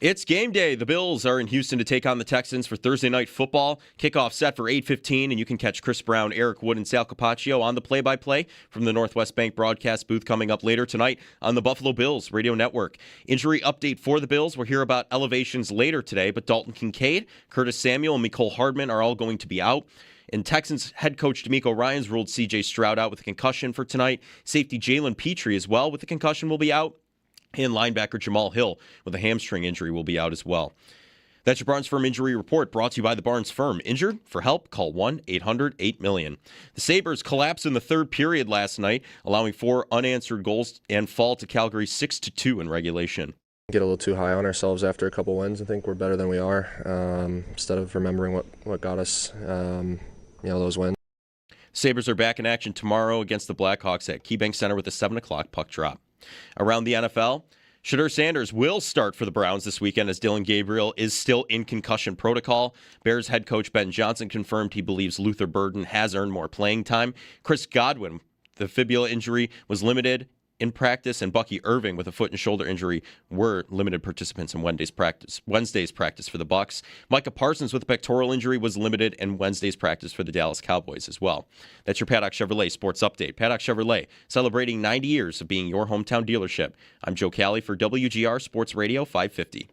It's game day. The Bills are in Houston to take on the Texans for Thursday Night Football. Kickoff set for 8:15, and you can catch Chris Brown, Eric Wood, and Sal Capaccio on the play-by-play from the Northwest Bank broadcast booth coming up later tonight on the Buffalo Bills Radio Network. Injury update for the Bills. We'll hear about elevations later today, but Dalton Kincaid, Curtis Samuel, and Mecole Hardman are all going to be out. And Texans head coach D'Amico Ryans ruled C.J. Stroud out with a concussion for tonight. Safety Jalen Petrie as well with a concussion will be out. And linebacker Jamal Hill with a hamstring injury will be out as well. That's your Barnes Firm Injury Report, brought to you by the Barnes Firm. Injured? For help, call 1-800-8-million. The Sabres collapsed in the third period last night, allowing 4 unanswered goals and fall to Calgary 6-2 in regulation. Get a little too high on ourselves after a couple wins. I think we're better than we are, instead of remembering what got us those wins. Sabres are back in action tomorrow against the Blackhawks at KeyBank Center with a 7 o'clock puck drop. Around the NFL, Shedeur Sanders will start for the Browns this weekend as Dylan Gabriel is still in concussion protocol. Bears head coach Ben Johnson confirmed he believes Luther Burden has earned more playing time. Chris Godwin, the fibula injury, was limited in practice, and Bucky Irving with a foot and shoulder injury were limited participants in Wednesday's practice for the Bucs. Micah Parsons with a pectoral injury was limited in Wednesday's practice for the Dallas Cowboys as well. That's your Paddock Chevrolet Sports Update. Paddock Chevrolet, celebrating 90 years of being your hometown dealership. I'm Joe Cali for WGR Sports Radio 550.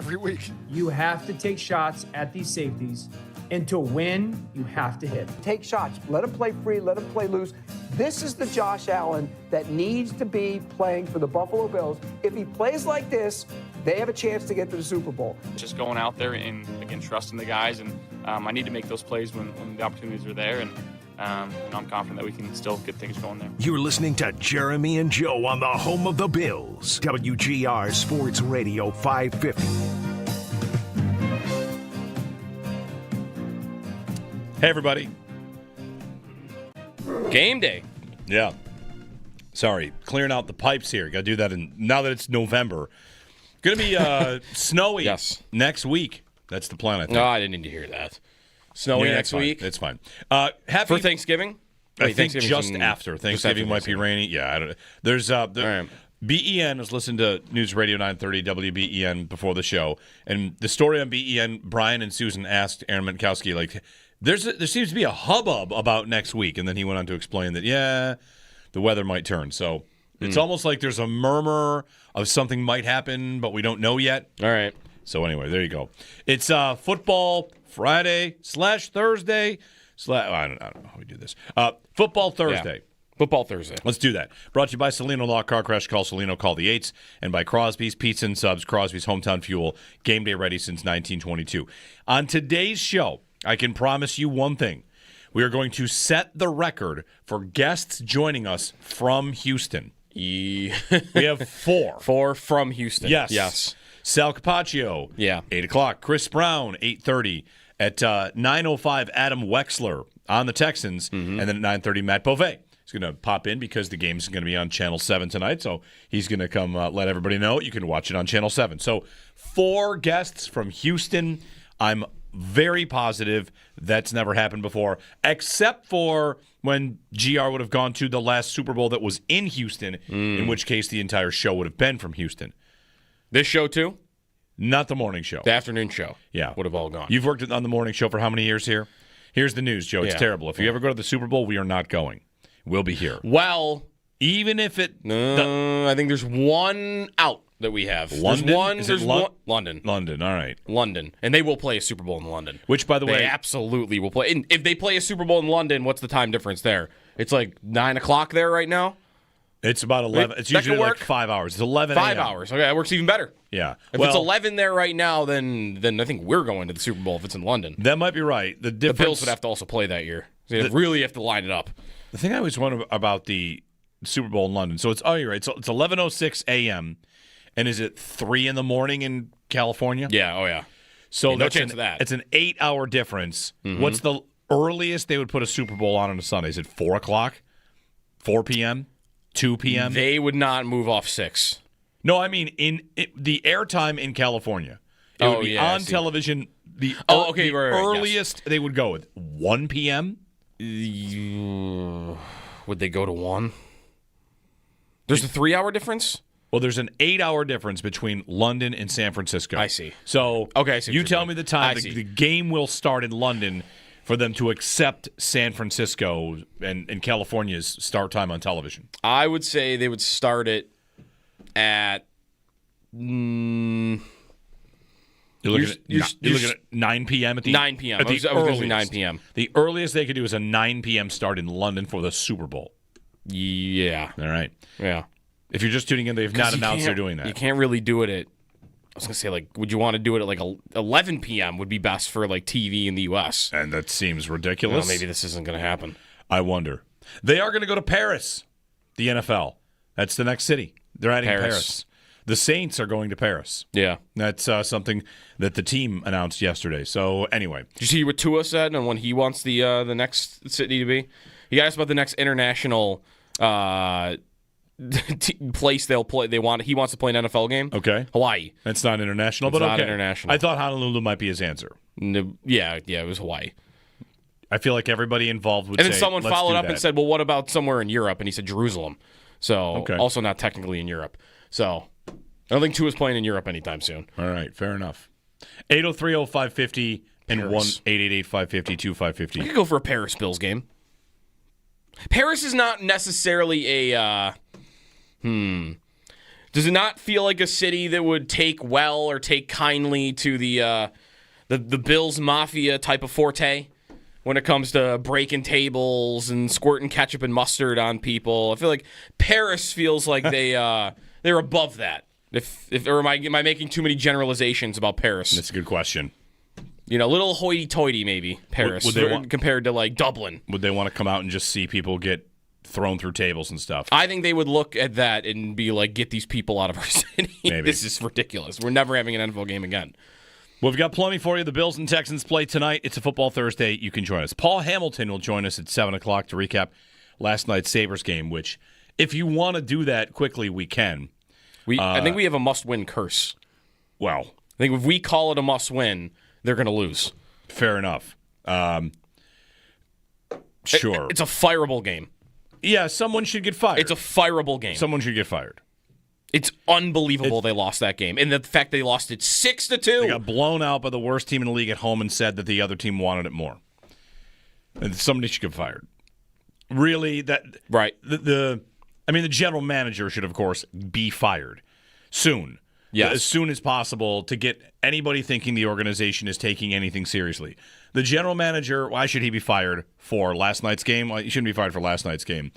Every week. You have to take shots at these safeties, and to win, you have to hit. Take shots. Let him play free. Let him play loose. This is the Josh Allen that needs to be playing for the Buffalo Bills. If he plays like this, they have a chance to get to the Super Bowl. Just going out there and, again, trusting the guys. And I need to make those plays when the opportunities are there. And I'm confident that we can still get things going there. You're listening to Jeremy and Joe on the home of the Bills. WGR Sports Radio 550. Hey, everybody. Game day. Yeah. Sorry, clearing out the pipes here. Got to do that now that it's November. Going to be snowy next week. That's the plan, I think. No, I didn't need to hear that. Snowy next week? It's fine. For Thanksgiving? I think just after. Thanksgiving might be rainy. Yeah, I don't know. There's right. BEN was listening to News Radio 930 WBEN before the show, and the story on BEN, Brian and Susan asked Aaron Minkowski, like, there seems to be a hubbub about next week, and then he went on to explain that, the weather might turn. So it's almost like there's a murmur of something might happen, but we don't know yet. All right. So anyway, there you go. It's football Friday/Thursday. I don't know how we do this. Football Thursday. Yeah. Football Thursday. Let's do that. Brought to you by Salino Law Car Crash. Call Salino, call the 8s. And by Crosby's Pizza and Subs, Crosby's Hometown Fuel. Game day ready since 1922. On today's show, I can promise you one thing. We are going to set the record for guests joining us from Houston. We have 4. 4 from Houston. Yes. Sal Capaccio. 8 o'clock. Chris Brown, 8:30. At 9:05, Adam Wexler on the Texans. And then at 9:30, Matt Beauvais. He's going to pop in because the game's going to be on Channel 7 tonight. So he's going to come let everybody know. You can watch it on Channel 7. So 4 guests from Houston. I'm very positive that's never happened before, except for when GR would have gone to the last Super Bowl that was in Houston, in which case the entire show would have been from Houston. This show, too? Not the morning show. The afternoon show. Yeah. Would have all gone. You've worked on the morning show for how many years here? Here's the news, Joe. It's terrible. If you ever go to the Super Bowl, we are not going. We'll be here. Well, even if it... I think there's one out that we have. London? There's one. London. London, all right. London. And they will play a Super Bowl in London. Which, by the way... They absolutely will play. And if they play a Super Bowl in London, what's the time difference there? It's like 9 o'clock there right now? It's about 11. It's That usually could like work. 5 hours. It's 11 5 a.m. hours. Okay, that works even better. Yeah. If it's 11 there right now, then I think we're going to the Super Bowl if it's in London. That might be right. The The Bills would have to also play that year. They really have to line it up. The thing I always wonder about the Super Bowl in London. So you're right. So it's 11:06 a.m. And is it 3 in the morning in California? Yeah. Oh yeah. So no chance of that. It's an 8-hour difference. Mm-hmm. What's the earliest they would put a Super Bowl on a Sunday? Is it 4 o'clock? 4 p.m.? 2 p.m.? They would not move off 6. No, I mean the airtime in California. It would be on television. The earliest they would go with 1 p.m. Would they go to 1? There's a 3-hour difference? Well, there's an 8-hour difference between London and San Francisco. I see. So okay, I see you tell me the time the game will start in London for them to accept San Francisco and California's start time on television. I would say they would start it at... You're looking at 9 p.m. at the 9 p.m. At the I was going to say 9 p.m. The earliest they could do is a 9 p.m. start in London for the Super Bowl. Yeah. All right. Yeah. If you're just tuning in, they've not announced they're doing that. You can't really do it at... I was going to say, like, would you want to do it at, like, 11 p.m. would be best for, like, TV in the U.S.? And that seems ridiculous. Well, maybe this isn't going to happen. I wonder. They are going to go to Paris, the NFL. That's the next city. They're adding Paris. The Saints are going to Paris. Yeah. That's something that the team announced yesterday. So, anyway. Did you see what Tua said on when he wants the next city to be? He asked about the next international place they'll play. He wants to play an NFL game. Okay. Hawaii. That's not international, but not okay. international. I thought Honolulu might be his answer. No, yeah, it was Hawaii. I feel like everybody involved would say, say, and then someone let's followed do up that. and said, well, what about somewhere in Europe? And he said Jerusalem. So, also not technically in Europe. So, I don't think Tua's playing in Europe anytime soon. All right, fair enough. 803-0550 and 1-888-550-2550. I could go for a Paris Bills game. Paris is not necessarily a... Does it not feel like a city that would take well or take kindly to the Bills Mafia type of forte when it comes to breaking tables and squirting ketchup and mustard on people? I feel like Paris feels like they're above that. Or am I making too many generalizations about Paris? That's a good question. You know, a little hoity-toity maybe, Paris, compared to like Dublin. Would they want to come out and just see people get thrown through tables and stuff? I think they would look at that and be like, get these people out of our city. Maybe. This is ridiculous. We're never having an NFL game again. Well, we've got plenty for you. The Bills and Texans play tonight. It's a football Thursday. You can join us. Paul Hamilton will join us at 7 o'clock to recap last night's Sabres game, which, if you want to do that quickly, we can. I think we have a must-win curse. Well, I think if we call it a must-win, they're going to lose. Fair enough. Sure. It's a fireable game. Yeah, someone should get fired. It's a fireable game. Someone should get fired. It's unbelievable they lost that game. And the fact they lost it 6-2. They got blown out by the worst team in the league at home and said that the other team wanted it more. And somebody should get fired. Really? Right. The general manager should, of course, be fired soon. Yes. As soon as possible to get anybody thinking the organization is taking anything seriously. The general manager, why should he be fired for last night's game? Well, he shouldn't be fired for last night's game.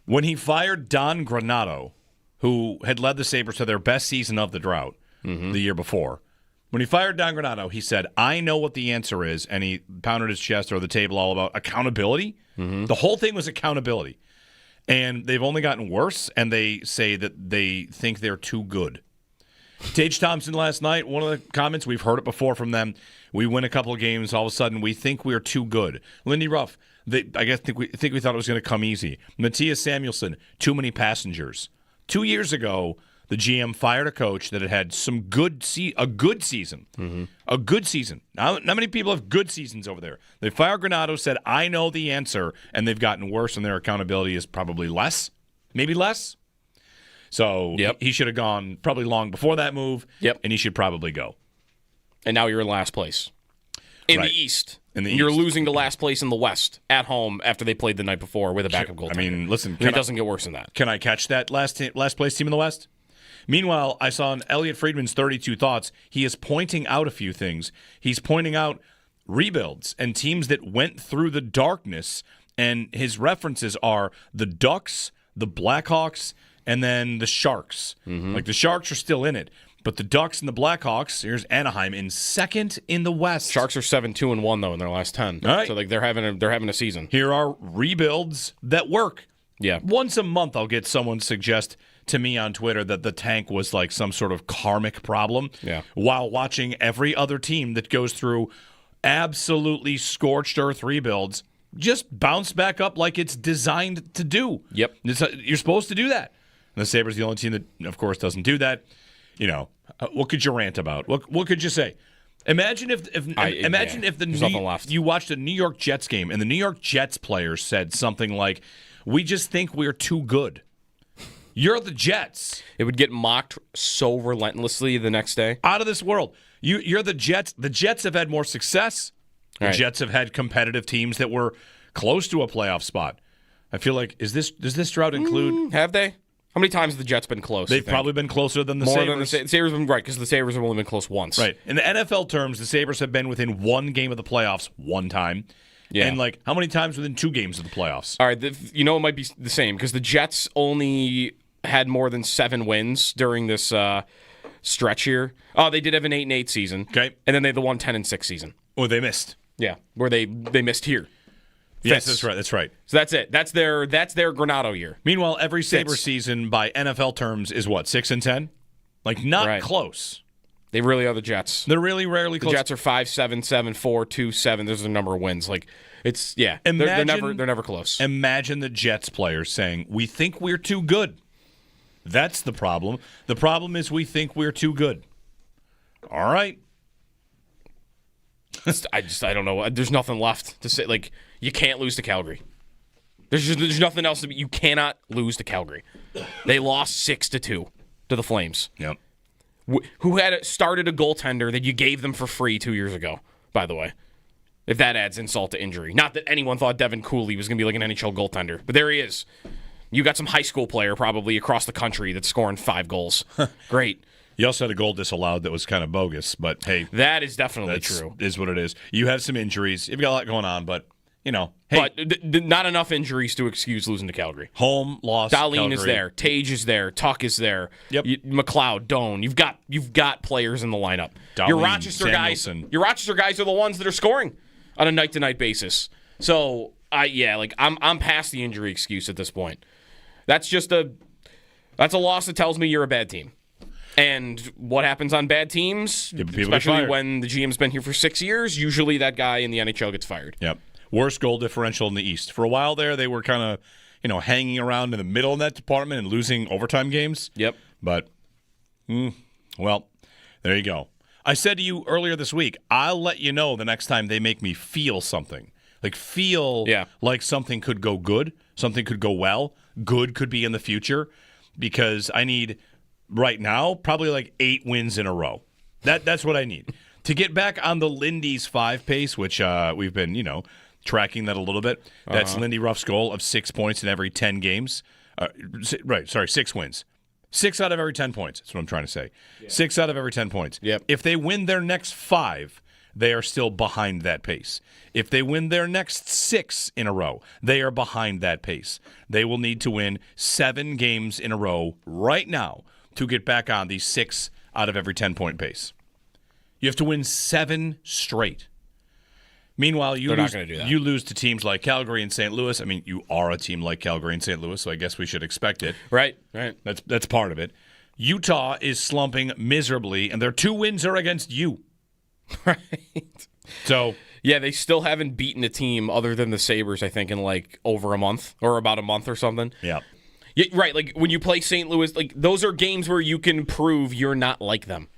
When he fired Don Granato, who had led the Sabres to their best season of the drought the year before, when he fired Don Granato, he said, I know what the answer is, and he pounded his chest or the table all about accountability. The whole thing was accountability. And they've only gotten worse, and they say that they think they're too good. Tage Thompson last night, one of the comments, we've heard it before from them, we win a couple of games, all of a sudden we think we're too good. Lindy Ruff, I think we thought it was going to come easy. Matthias Samuelsson, too many passengers. 2 years ago, the GM fired a coach that had some a good season. A good season. Not many people have good seasons over there. They fired Granato, said, I know the answer, and they've gotten worse, and their accountability is probably less. Maybe less. So he should have gone probably long before that move, and he should probably go. And now you're in last place. In the East. You're losing to last place in the West at home after they played the night before with a backup goaltender. I mean, listen. It doesn't get worse than that. Can I catch that last place team in the West? Meanwhile, I saw in Elliot Friedman's 32 Thoughts, he is pointing out a few things. He's pointing out rebuilds and teams that went through the darkness, and his references are the Ducks, the Blackhawks, and then the Sharks. Like, the Sharks are still in it. But the Ducks and the Blackhawks, here's Anaheim in second in the West. Sharks are 7-2-1 though in their last 10. All right. So like they're having a season. Here are rebuilds that work. Yeah. Once a month, I'll get someone suggest to me on Twitter that the tank was like some sort of karmic problem. Yeah. While watching every other team that goes through absolutely scorched earth rebuilds just bounce back up like it's designed to do. Yep. You're supposed to do that. And the Sabres, the only team that, of course, doesn't do that. You know, what could you rant about? What could you say? Imagine if nothing left. You watched a New York Jets game and the New York Jets players said something like, "We just think we're too good." You're the Jets. It would get mocked so relentlessly the next day. Out of this world. You're the Jets. The Jets have had more success. The Jets have had competitive teams that were close to a playoff spot. I feel like, does this drought include? Have they? How many times have the Jets been close? They've probably been closer than the More Sabres. than the Sabres have been, right, because the Sabres have only been close once. Right. In the NFL terms, the Sabres have been within one game of the playoffs one time. Yeah. And, like, how many times within 2 games of the playoffs? All right, it might be the same, because the Jets only had more than 7 wins during this stretch here. Oh, they did have an 8-8 season. Okay. And then they had the 1-10-6 season. Oh, they missed. Yeah, where they missed here. Yes, that's right. That's right. So that's it. That's their Granado year. Meanwhile, every Sabre season by NFL terms is what, 6-10? Like, not close. They really are the Jets. They're really rarely close. The Jets are 5-7, 7-4, 2-7. There's a number of wins. Like, it's they're never close. Imagine the Jets players saying, "We think we're too good." That's the problem. The problem is we think we're too good. All right. I don't know. There's nothing left to say. Like, you can't lose to Calgary. There's nothing else. You cannot lose to Calgary. They lost 6-2 to the Flames. Yep. Who had started a goaltender that you gave them for free 2 years ago, by the way. If that adds insult to injury. Not that anyone thought Devin Cooley was going to be like an NHL goaltender, but there he is. You got some high school player probably across the country that's scoring 5 goals. Great. You also had a goal disallowed that was kind of bogus, but hey. That is definitely true. Is what it is. You have some injuries. You've got a lot going on, but, you know. Hey. But not enough injuries to excuse losing to Calgary. Home loss. Darlene is there. Tage is there. Tuck is there. Yep. McLeod, Doan. You've got players in the lineup. Darlene, your Rochester guys are the ones that are scoring on a night-to-night basis. So, I'm past the injury excuse at this point. That's a loss that tells me you're a bad team. And what happens on bad teams, especially when the GM's been here for 6 years, usually that guy in the NHL gets fired. Yep. Worst goal differential in the East. For a while there, they were kind of, hanging around in the middle in that department and losing overtime games. Yep. But, well, there you go. I said to you earlier this week, I'll let you know the next time they make me feel something. Like, like something could go good, something could go well, good could be in the future, because I need, right now, probably like 8 wins in a row. That's what I need. To get back on the Lindy's 5 pace, which we've been, tracking that a little bit. That's Lindy Ruff's goal of 6 points in every 10 games. 6 wins. 6 out of every 10 points. That's what I'm trying to say. Yeah. 6 out of every 10 points. Yep. If they win their next 5, they are still behind that pace. If they win their next 6 in a row, they are behind that pace. They will need to win 7 games in a row right now to get back on the 6 out of every 10-point pace. You have to win 7 straight. Meanwhile, you lose to teams like Calgary and St. Louis. I mean, you are a team like Calgary and St. Louis, so I guess we should expect it. Right. That's part of it. Utah is slumping miserably, and their 2 wins are against you. Right. So, yeah, they still haven't beaten a team other than the Sabres, I think, in like over a month or about a month or something. Yeah. Right, like when you play St. Louis, like those are games where you can prove you're not like them.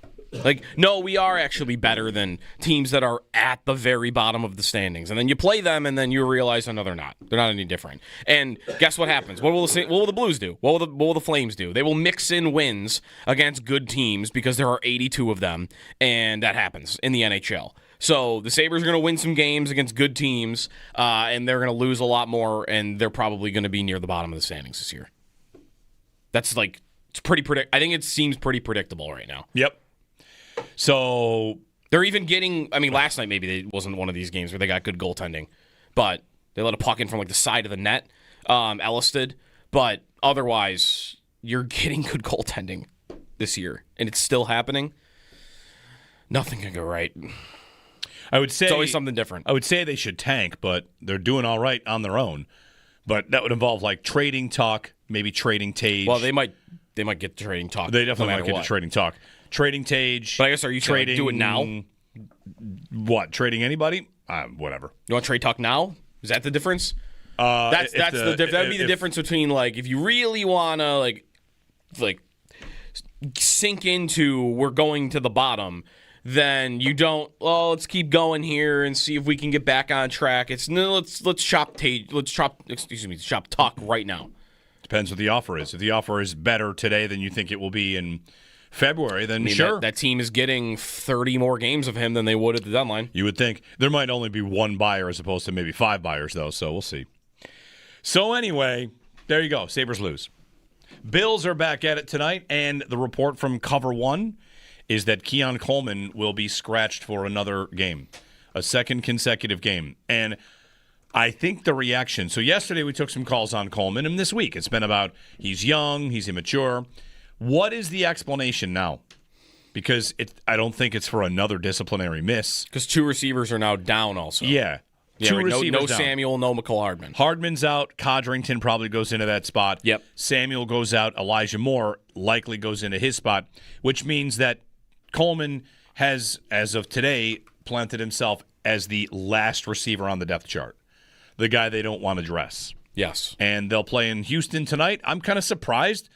Like, no, we are actually better than teams that are at the very bottom of the standings. And then you play them, and then you realize, no, they're not. They're not any different. And guess what happens? What will the Blues do? What will the Flames do? They will mix in wins against good teams because there are 82 of them, and that happens in the NHL. So the Sabres are going to win some games against good teams, and they're going to lose a lot more, and they're probably going to be near the bottom of the standings this year. That's like, it's pretty I think it seems pretty predictable right now. Yep. So they're even getting, last night maybe it wasn't one of these games where they got good goaltending, but they let a puck in from like the side of the net. Ellis did. But otherwise, you're getting good goaltending this year, and it's still happening. Nothing can go right. I would say it's always something different. I would say they should tank, but they're doing all right on their own. But that would involve like trading talk, maybe trading Tage. Well, they might get the trading talk. They definitely no might get what. the trading talk. Trading Tage. But I guess, are you trading? Do it now? What? Trading anybody? Whatever. You want trade talk now? Is that the difference? That would be the difference between like if you really want to like sink into we're going to the bottom, then you don't. Well, let's keep going here and see if we can get back on track. It's no, let's shop talk right now. Depends what the offer is. If the offer is better today than you think it will be in February, then sure. That team is getting 30 more games of him than they would at the deadline. You would think. There might only be one buyer as opposed to maybe 5 buyers, though, so we'll see. So anyway, there you go. Sabres lose. Bills are back at it tonight, and the report from Cover 1 is that Keon Coleman will be scratched for another game, a second consecutive game. And I think the reaction, so yesterday we took some calls on Coleman, and this week it's been about he's young, he's immature. What is the explanation now? Because I don't think it's for another disciplinary miss. Because 2 receivers are now down also. Yeah. Yeah, Two receivers no down. Samuel, no McCall Hardman. Hardman's out. Codrington probably goes into that spot. Yep. Samuel goes out. Elijah Moore likely goes into his spot, which means that Coleman has, as of today, planted himself as the last receiver on the depth chart, the guy they don't want to dress. Yes. And they'll play in Houston tonight. I'm kind of surprised.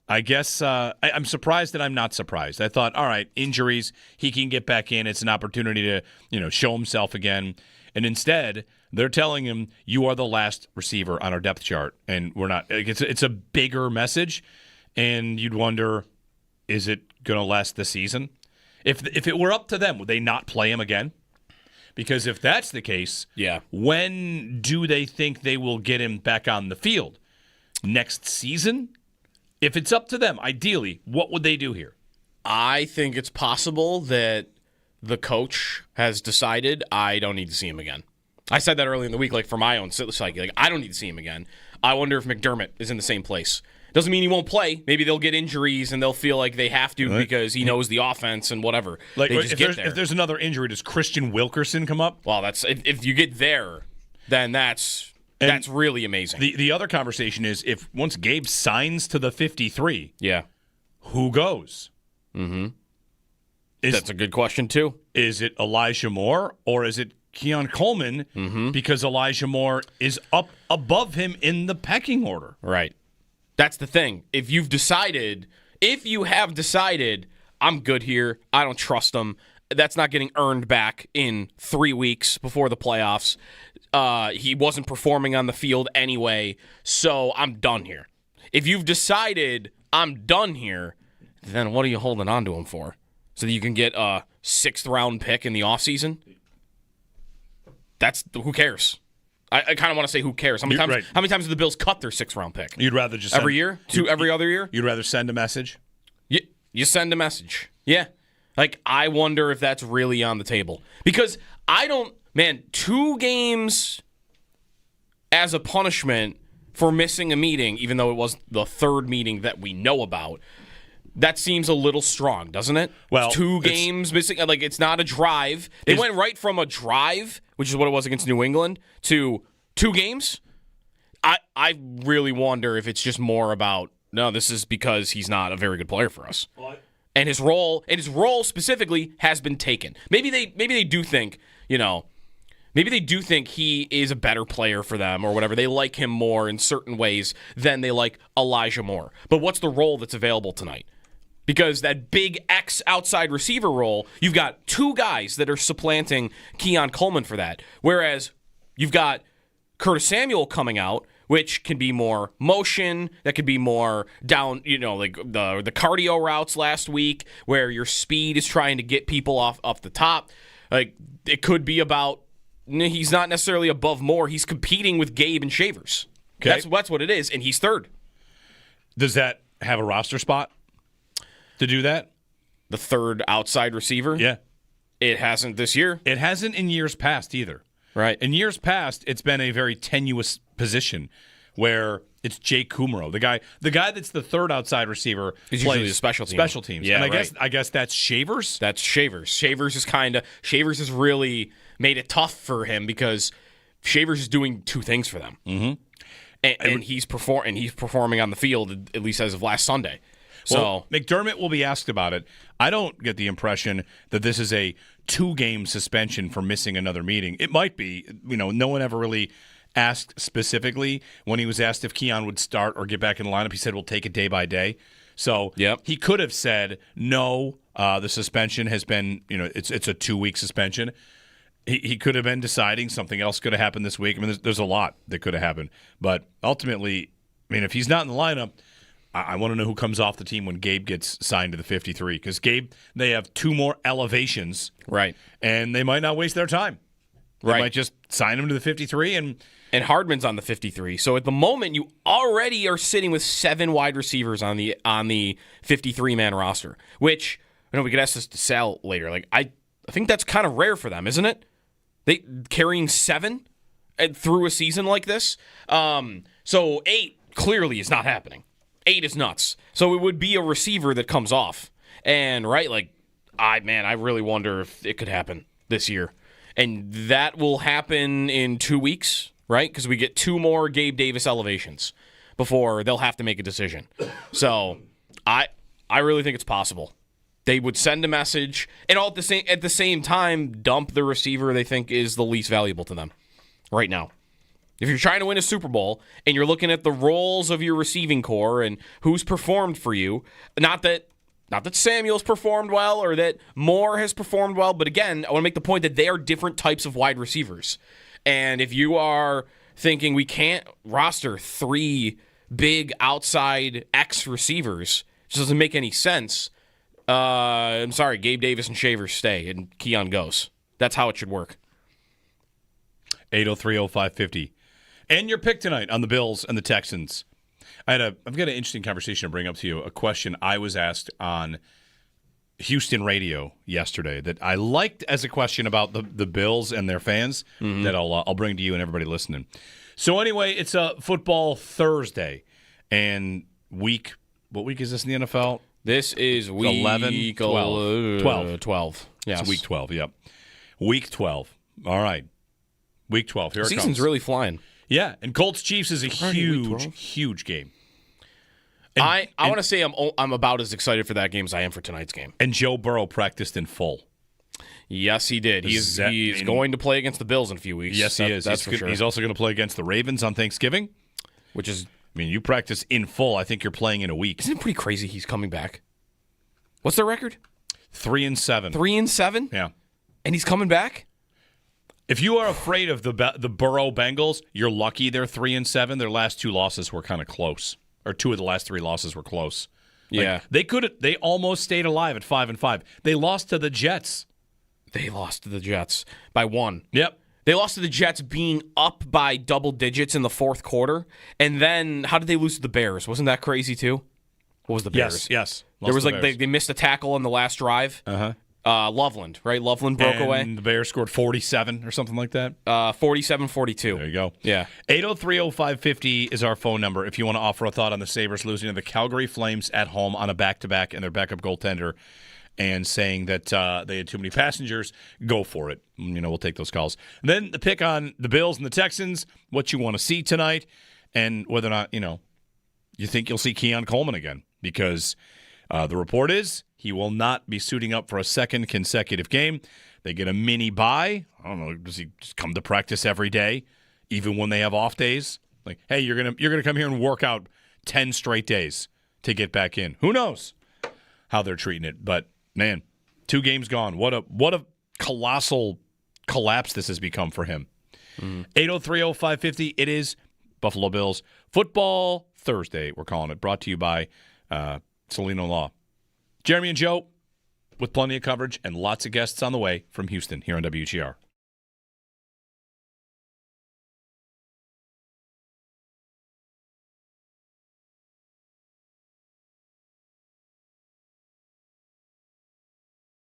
I guess I'm surprised that I'm not surprised. I thought, all right, injuries, he can get back in. It's an opportunity to, show himself again. And instead, they're telling him, you are the last receiver on our depth chart. And we're not. It's a bigger message. And you'd wonder, is it going to last the season? If it were up to them, would they not play him again? Because if that's the case, when do they think they will get him back on the field? Next season? If it's up to them, ideally, what would they do here? I think it's possible that the coach has decided I don't need to see him again. I said that early in the week, for my own psyche. I don't need to see him again. I wonder if McDermott is in the same place. Doesn't mean he won't play. Maybe they'll get injuries and they'll feel like they have to because he knows the offense and whatever. If there's another injury, does Christian Wilkerson come up? Well, that's if you get there, then that's really amazing. The other conversation is if once Gabe signs to the 53, who goes? Mm-hmm. That's a good question, too. Is it Elijah Moore or is it Keon Coleman? Mm-hmm. Because Elijah Moore is up above him in the pecking order. Right. That's the thing. If you have decided, I'm good here, I don't trust him, that's not getting earned back in 3 weeks before the playoffs. He wasn't performing on the field anyway, so I'm done here. If you've decided I'm done here, then what are you holding on to him for? So that you can get a 6th-round pick in the offseason? Who cares? I kind of want to say who cares. How many times have the Bills cut their 6th-round pick? You'd rather just every year? Every other year? You'd rather send a message? You send a message. Yeah. I wonder if that's really on the table. Because 2 games as a punishment for missing a meeting, even though it was the 3rd meeting that we know about, that seems a little strong, doesn't it? Well, 2 games missing. It's not a drive. They went right from a drive, which is what it was against New England, to 2 games. I really wonder if it's just more about, no, this is because he's not a very good player for us. What? And his role specifically has been taken. Maybe they do think, maybe they do think he is a better player for them or whatever. They like him more in certain ways than they like Elijah Moore. But what's the role that's available tonight? Because that big X outside receiver role, you've got 2 guys that are supplanting Keon Coleman for that. Whereas you've got Curtis Samuel coming out, which can be more motion, that could be more down, like the cardio routes last week where your speed is trying to get people off the top. It could be about, he's not necessarily above Moore. He's competing with Gabe and Shavers. Okay. That's what it is, and he's 3rd. Does that have a roster spot to do that? The 3rd outside receiver? Yeah. It hasn't this year. It hasn't in years past either. Right. In years past, it's been a very tenuous position where It's Jake Kumro, the guy that's the third outside receiver. He's plays usually the special teams. Yeah, and I guess that's Shavers. That's Shavers. Shavers has really made it tough for him because Shavers is doing two things for them. Mm-hmm. And he's performing on the field, at least as of last Sunday. Well, McDermott will be asked about it. I don't get the impression that this is a 2-game suspension for missing another meeting. It might be. No one ever really asked specifically. When he was asked if Keon would start or get back in the lineup, he said, we'll take it day by day. So he could have said, no, the suspension has been, it's a 2-week suspension. He could have been deciding something else could have happened this week. I mean, there's a lot that could have happened. But ultimately, if he's not in the lineup, I want to know who comes off the team when Gabe gets signed to the 53. Because Gabe, they have 2 more elevations. Right. And they might not waste their time. They might just sign him to the 53. And Hardman's on the 53. So at the moment, you already are sitting with 7 wide receivers on the 53-man roster, which, we could ask this to Sal later. I think that's kind of rare for them, isn't it? They carrying 7 through a season like this. So 8 clearly is not happening. 8 is nuts. So it would be a receiver that comes off. And, I really wonder if it could happen this year. And that will happen in 2 weeks, right? Because we get 2 more Gabe Davis elevations before they'll have to make a decision. So I really think it's possible. They would send a message and all at the same time dump the receiver they think is the least valuable to them right now. If you're trying to win a Super Bowl and you're looking at the roles of your receiving core and who's performed for you, not that Samuel's performed well or that Moore has performed well, but again, I want to make the point that they are different types of wide receivers. And if you are thinking we can't roster 3 big outside X receivers, it just doesn't make any sense. I'm sorry, Gabe Davis and Shavers stay and Keon goes. That's how it should work. 803-0550. And your pick tonight on the Bills and the Texans. I've got an interesting conversation to bring up to you. A question I was asked on Houston radio yesterday that I liked as a question about the Bills and their fans that I'll bring to you and everybody listening. So anyway, it's a football Thursday, and what week is this in the NFL? This is week 11, 12. Yes. It's week 12, yep. Week 12. All right. Week 12. Here it comes. Season's really flying. Yeah, and Colts-Chiefs is a huge game. And, I want to say I'm about as excited for that game as I am for tonight's game. And Joe Burrow practiced in full. Yes, he did. He's going to play against the Bills in a few weeks. Yes, he is. That's for sure. He's also going to play against the Ravens on Thanksgiving. Which is... you practice in full. I think you're playing in a week. Isn't it pretty crazy he's coming back? What's their record? 3-7. 3-7? Yeah. And he's coming back? If you are afraid of the Burrow Bengals, you're lucky they're 3-7. Their last 2 losses were kind of close. Or 2 of the last 3 losses were close. Yeah. They almost stayed alive at 5-5. They lost to the Jets. They lost to the Jets by 1. Yep. They lost to the Jets being up by double digits in the fourth quarter. And then, how did they lose to the Bears? Wasn't that crazy, too? What was the Bears? Yes. There was they missed a tackle on the last drive. Uh-huh. Loveland, right? Loveland broke away. And the Bears scored 47 or something like that? 47-42. There you go. Yeah. 803-0550 is our phone number if you want to offer a thought on the Sabres losing to the Calgary Flames at home on a back-to-back and their backup goaltender and saying that they had too many passengers. Go for it. We'll take those calls. And then the pick on the Bills and the Texans, what you want to see tonight, and whether or not, you think you'll see Keon Coleman again. Because the report is he will not be suiting up for a second consecutive game. They get a mini bye. I don't know. Does he just come to practice every day, even when they have off days? Like, hey, you're gonna come here and work out 10 straight days to get back in. Who knows how they're treating it? But man, 2 games gone. What a colossal collapse this has become for him. 803-0550. It is Buffalo Bills Football Thursday. We're calling it. Brought to you by Solino Law. Jeremy and Joe with plenty of coverage and lots of guests on the way from Houston here on WGR.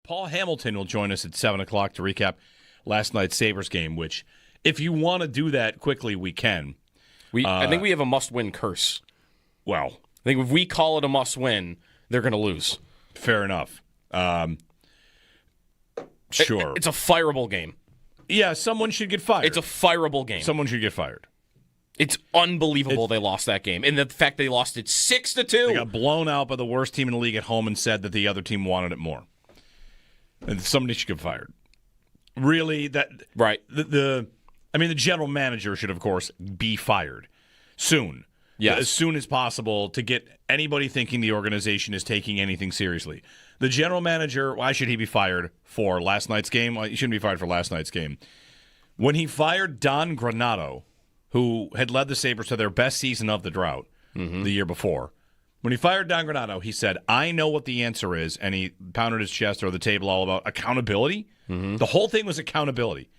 Paul Hamilton will join us at 7 o'clock to recap last night's Sabres game, which, if you want to do that quickly, we can. I think we have a must-win curse. Well, I think if we call it a must-win, they're going to lose. fair enough. Sure. It's a fireable game. Yeah, someone should get fired. It's a fireable game. Someone should get fired. It's unbelievable they lost that game. And the fact they lost it 6-2. They got blown out by the worst team in the league at home and said that the other team wanted it more. And somebody should get fired. Really? Right. The general manager should, of course, be fired soon. Yes. As soon as possible to get anybody thinking the organization is taking anything seriously. The general manager, why should he be fired for last night's game? Well, he shouldn't be fired for last night's game. When he fired Don Granato, who had led the Sabres to their best season of the drought the year before, when he fired Don Granato, he said, I know what the answer is, and he pounded his chest or the table all about accountability. The whole thing was accountability.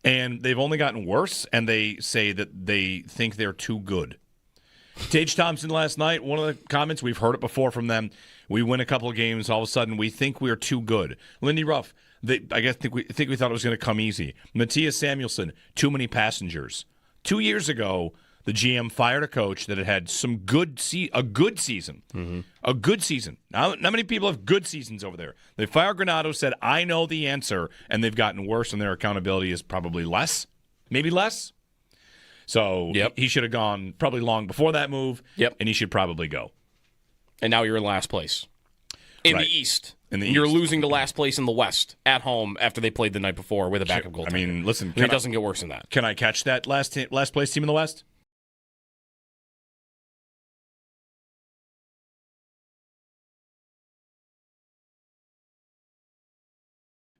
And they've only gotten worse, and they say that they think they're too good. Tage Thompson last night, one of the comments, we've heard it before from them, we win a couple of games, all of a sudden we think we're too good. Lindy Ruff, I think we thought it was going to come easy. Matthias Samuelsson, too many passengers. 2 years ago, the GM fired a coach that had some a good season. A good season. Not many people have good seasons over there. They fired Granato, said, I know the answer, and they've gotten worse, and their accountability is probably less. Maybe less. So he should have gone probably long before that move, and he should probably go. And now you're in last place. In the East. You're losing to last place in the West at home after they played the night before with a backup goaltender. I mean, listen. It doesn't get worse than that. Can I catch that last place team in the West?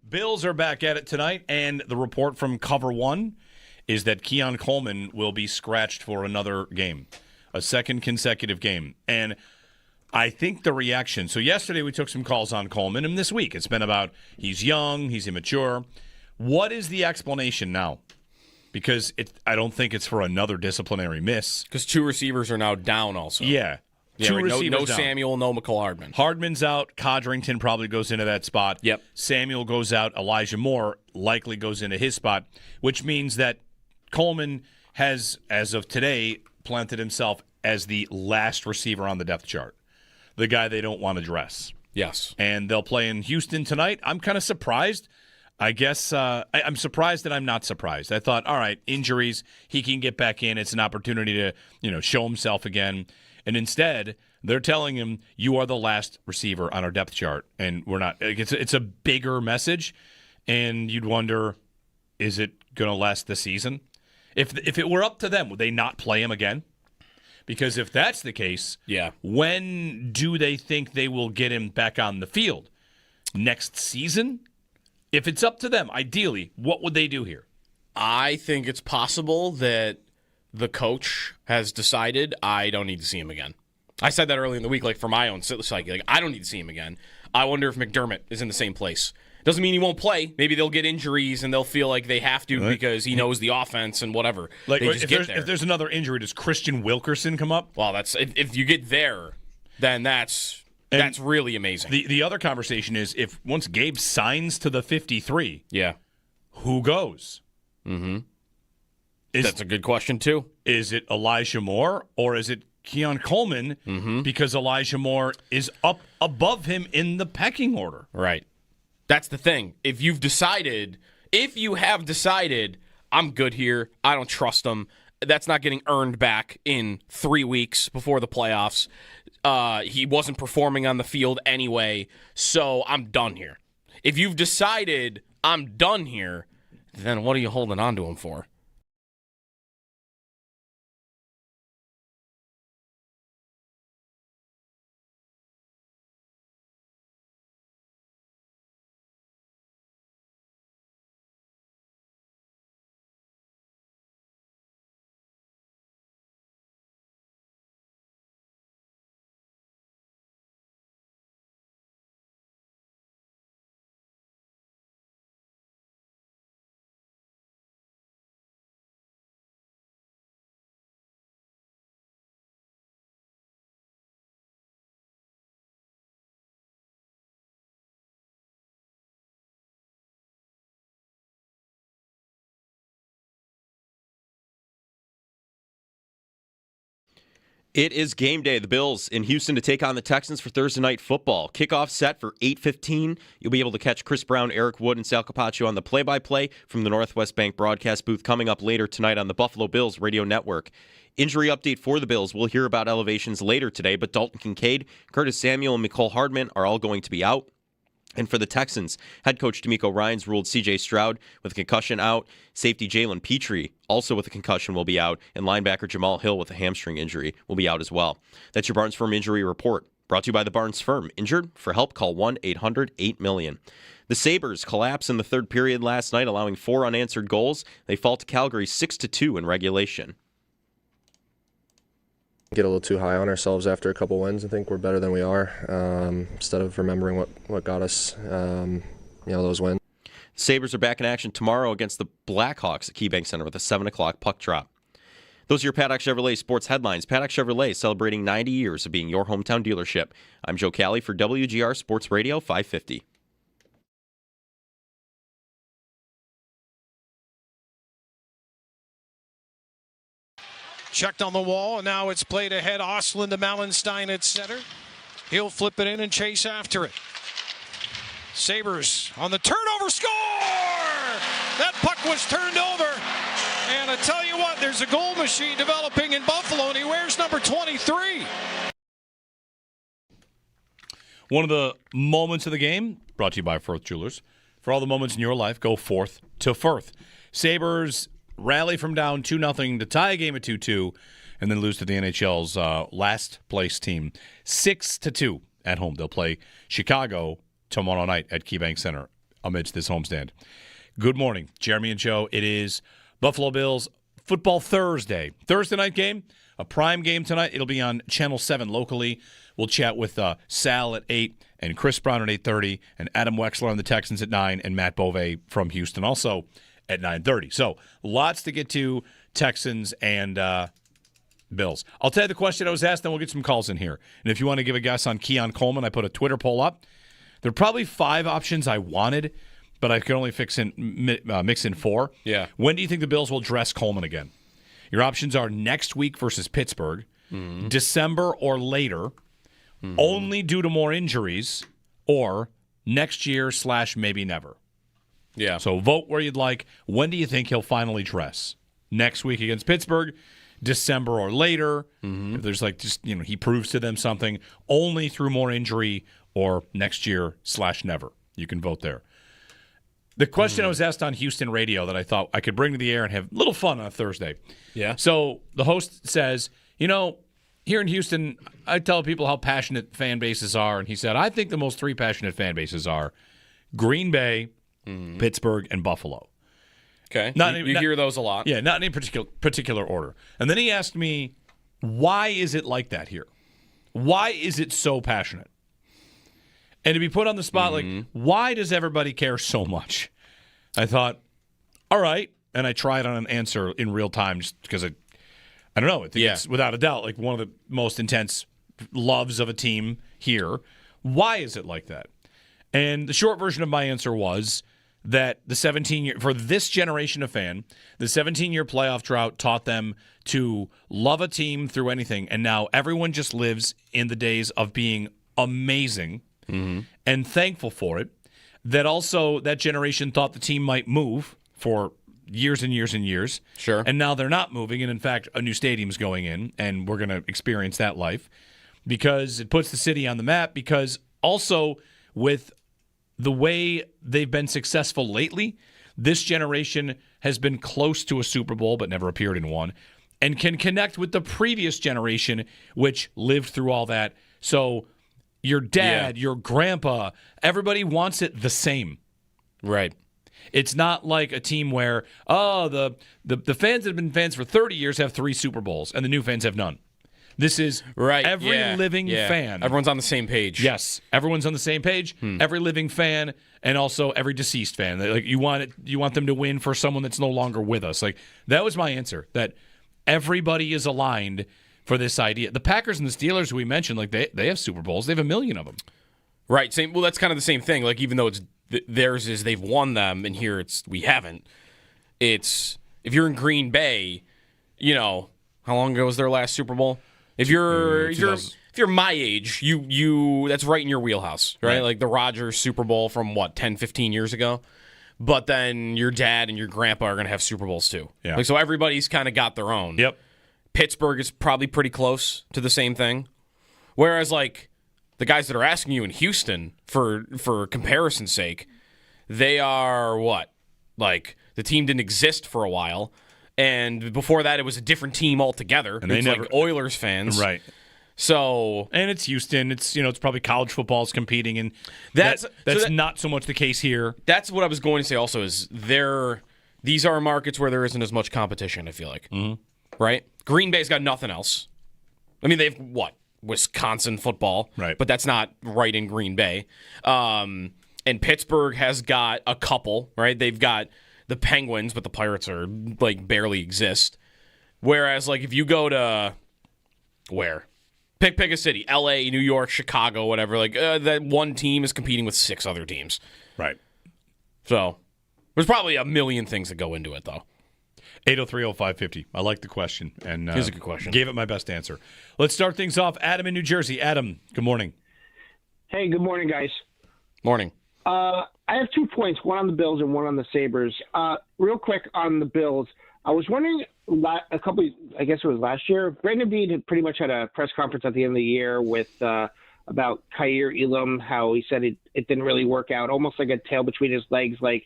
Bills are back at it tonight, and the report from Cover One is that Keon Coleman will be scratched for another game, a second consecutive game. And I think the reaction, so yesterday we took some calls on Coleman, and this week it's been about he's young, he's immature. What is the explanation now? Because I don't think it's for another disciplinary miss. Because 2 receivers are now down also. Yeah. Two receivers no down. Samuel, no McCall Hardman. Hardman's out. Codrington probably goes into that spot. Yep. Samuel goes out. Elijah Moore likely goes into his spot, which means that Coleman has, as of today, planted himself as the last receiver on the depth chart. The guy they don't want to dress. Yes. And they'll play in Houston tonight. I'm kind of surprised. I guess I'm surprised that I'm not surprised. I thought, all right, injuries, he can get back in. It's an opportunity to, show himself again. And instead, they're telling him, you are the last receiver on our depth chart. And we're not. It's a bigger message. And you'd wonder, is it going to last the season? If it were up to them, would they not play him again? Because if that's the case, when do they think they will get him back on the field? Next season? If it's up to them, ideally, what would they do here? I think it's possible that the coach has decided I don't need to see him again. I said that early in the week, for my own psyche. I don't need to see him again. I wonder if McDermott is in the same place. Doesn't mean he won't play. Maybe they'll get injuries and they'll feel like they have to because he knows the offense and whatever. If there's another injury, does Christian Wilkerson come up? Well, that's if you get there, then that's really amazing. The other conversation is if once Gabe signs to the 53, who goes? Mm-hmm. That's a good question, too. Is it Elijah Moore or is it Keon Coleman? Mm-hmm. Because Elijah Moore is up above him in the pecking order. Right. That's the thing. If you have decided, I'm good here, I don't trust him, that's not getting earned back in 3 weeks before the playoffs. He wasn't performing on the field anyway, so I'm done here. If you've decided I'm done here, then what are you holding on to him for? It is game day. The Bills in Houston to take on the Texans for Thursday night football. Kickoff set for 8:15. You'll be able to catch Chris Brown, Eric Wood, and Sal Capaccio on the play-by-play from the Northwest Bank broadcast booth coming up later tonight on the Buffalo Bills radio network. Injury update for the Bills. We'll hear about elevations later today, but Dalton Kincaid, Curtis Samuel, and Mecole Hardman are all going to be out. And for the Texans, head coach DeMeco Ryans ruled C.J. Stroud with a concussion out. Safety Jalen Petrie, also with a concussion, will be out. And linebacker Jamal Hill with a hamstring injury will be out as well. That's your Barnes Firm Injury Report. Brought to you by the Barnes Firm. Injured? For help, call 1-800-8-million. The Sabres collapsed in the third period last night, allowing 4 unanswered goals. They fall to Calgary 6-2 in regulation. Get a little too high on ourselves after a couple wins. I think we're better than we are. Instead of remembering what got us, those wins. Sabres are back in action tomorrow against the Blackhawks at KeyBank Center with a 7 o'clock puck drop. Those are your Paddock Chevrolet sports headlines. Paddock Chevrolet celebrating 90 years of being your hometown dealership. I'm Joe Cali for WGR Sports Radio 550. Checked on the wall, and now it's played ahead. Ostlund to Mallenstein at center. He'll flip it in and chase after it. Sabres on the turnover, score! That puck was turned over. And I tell you what, there's a goal machine developing in Buffalo, and he wears number 23. One of the moments of the game, brought to you by Firth Jewelers. For all the moments in your life, go forth to Firth. Sabres rally from down 2-0 to tie a game at 2-2, and then lose to the NHL's last place team 6-2 at home. They'll play Chicago tomorrow night at KeyBank Center amidst this homestand. Good morning, Jeremy and Joe. It is Buffalo Bills Football Thursday night game, a prime game tonight. It'll be on Channel 7 locally. We'll chat with Sal at 8 and Chris Brown at 8:30 and Adam Wexler on the Texans at 9 and Matt Bove from Houston also at 9:30. So lots to get to, Texans and Bills. I'll tell you the question I was asked, then we'll get some calls in here. And if you want to give a guess on Keon Coleman, I put a Twitter poll up. There are probably 5 options I wanted, but I could only mix in 4. Yeah. When do you think the Bills will dress Coleman again? Your options are next week versus Pittsburgh, December or later, only due to more injuries, or next year / maybe never. Yeah. So vote where you'd like. When do you think he'll finally dress? Next week against Pittsburgh, December or later. If there's he proves to them something, only through more injury, or next year / never. You can vote there. The question I was asked on Houston radio that I thought I could bring to the air and have a little fun on a Thursday. Yeah. So the host says, here in Houston, I tell people how passionate fan bases are, and he said, I think the most 3 passionate fan bases are Green Bay, Pittsburgh, and Buffalo. Okay. You hear those a lot. Yeah, not in any particular order. And then he asked me, why is it like that here? Why is it so passionate? And to be put on the spot, why does everybody care so much? I thought, all right. And I tried on an answer in real time just because I don't know. I think it's without a doubt one of the most intense loves of a team here. Why is it like that? And the short version of my answer was that for this generation of fan, the 17-year playoff drought taught them to love a team through anything, and now everyone just lives in the days of being amazing and thankful for it. That also that generation thought the team might move for years and years and years. Sure. And now they're not moving, and in fact, a new stadium's going in, and we're going to experience that life because it puts the city on the map, because also with the way they've been successful lately, this generation has been close to a Super Bowl but never appeared in one, and can connect with the previous generation, which lived through all that. So your dad, your grandpa, everybody wants it the same. Right. It's not like a team where, the fans that have been fans for 30 years have 3 Super Bowls, and the new fans have none. This is every living fan. Everyone's on the same page. Yes, everyone's on the same page. Every living fan, and also every deceased fan. You want them to win for someone that's no longer with us. That was my answer. That everybody is aligned for this idea. The Packers and the Steelers, who we mentioned, they have Super Bowls. They have 1 million of them. Right. Same. Well, that's kind of the same thing. Even though it's theirs is they've won them, and here we haven't. It's if you're in Green Bay, how long ago was their last Super Bowl? If you're my age, you that's right in your wheelhouse, right? Like the Rodgers Super Bowl from 10, 15 years ago. But then your dad and your grandpa are going to have Super Bowls too. Yeah. Like, so everybody's kind of got their own. Yep. Pittsburgh is probably pretty close to the same thing. Whereas, like, the guys that are asking you in Houston, for comparison's sake, they are what? Like, the team didn't exist for a while. And before that, it was a different team altogether. And they never, like Oilers fans. Right. So, and it's Houston. It's it's probably college football's competing, and that's not so much the case here. That's what I was going to say. Also, is these are markets where there isn't as much competition. I feel like, right? Green Bay's got nothing else. I mean, they've Wisconsin football, right? But that's not right in Green Bay. And Pittsburgh has got a couple, right? They've got the Penguins, but the Pirates are like barely exist. Whereas, like, if you go to where? Pick a city, L.A., New York, Chicago, whatever. Like, that one team is competing with 6 other teams. Right. So, there's probably a million things that go into it, though. 803-0550. I like the question. And it's a good question. Gave it my best answer. Let's start things off. Adam in New Jersey. Adam, good morning. Hey, good morning, guys. Morning. I have 2 points, one on the Bills and one on the Sabres. Real quick on the Bills, I was wondering I guess it was last year, Brandon Beane had pretty much had a press conference at the end of the year with about Kaiir Elam, how he said it didn't really work out, almost like a tail between his legs, like,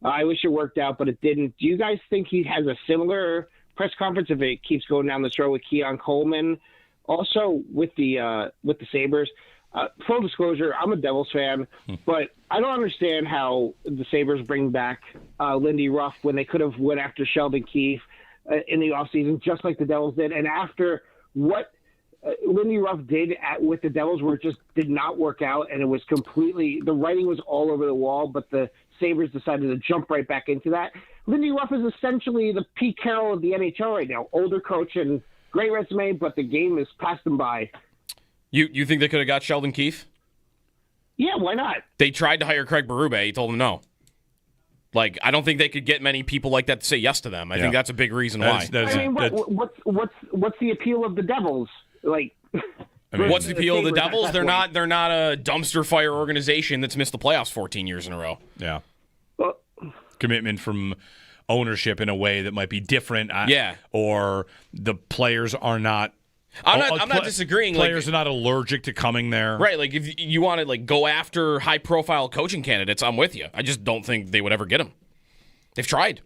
I wish it worked out, but it didn't. Do you guys think he has a similar press conference if it keeps going down this road with Keon Coleman? Also, with the Sabres, full disclosure, I'm a Devils fan, but I don't understand how the Sabres bring back Lindy Ruff when they could have went after Sheldon Keefe in the offseason, just like the Devils did. And after what Lindy Ruff did with the Devils, where it just did not work out, and it was completely – the writing was all over the wall, but the Sabres decided to jump right back into that. Lindy Ruff is essentially the Pete Carroll of the NHL right now. Older coach and great resume, but the game has passed him by. You think they could have got Sheldon Keefe? Yeah, why not? They tried to hire Craig Berube. He told them no. Like, I don't think they could get many people like that to say yes to them. I think that's a big reason why. What's the appeal of the Devils? Like, what's the appeal of the Devils? They're not a dumpster fire organization that's missed the playoffs 14 years in a row. Yeah. Commitment from ownership in a way that might be different. Or the players are not. I'm not disagreeing. Players are not allergic to coming there. Right. Like, if you want to go after high-profile coaching candidates, I'm with you. I just don't think they would ever get them. They've tried.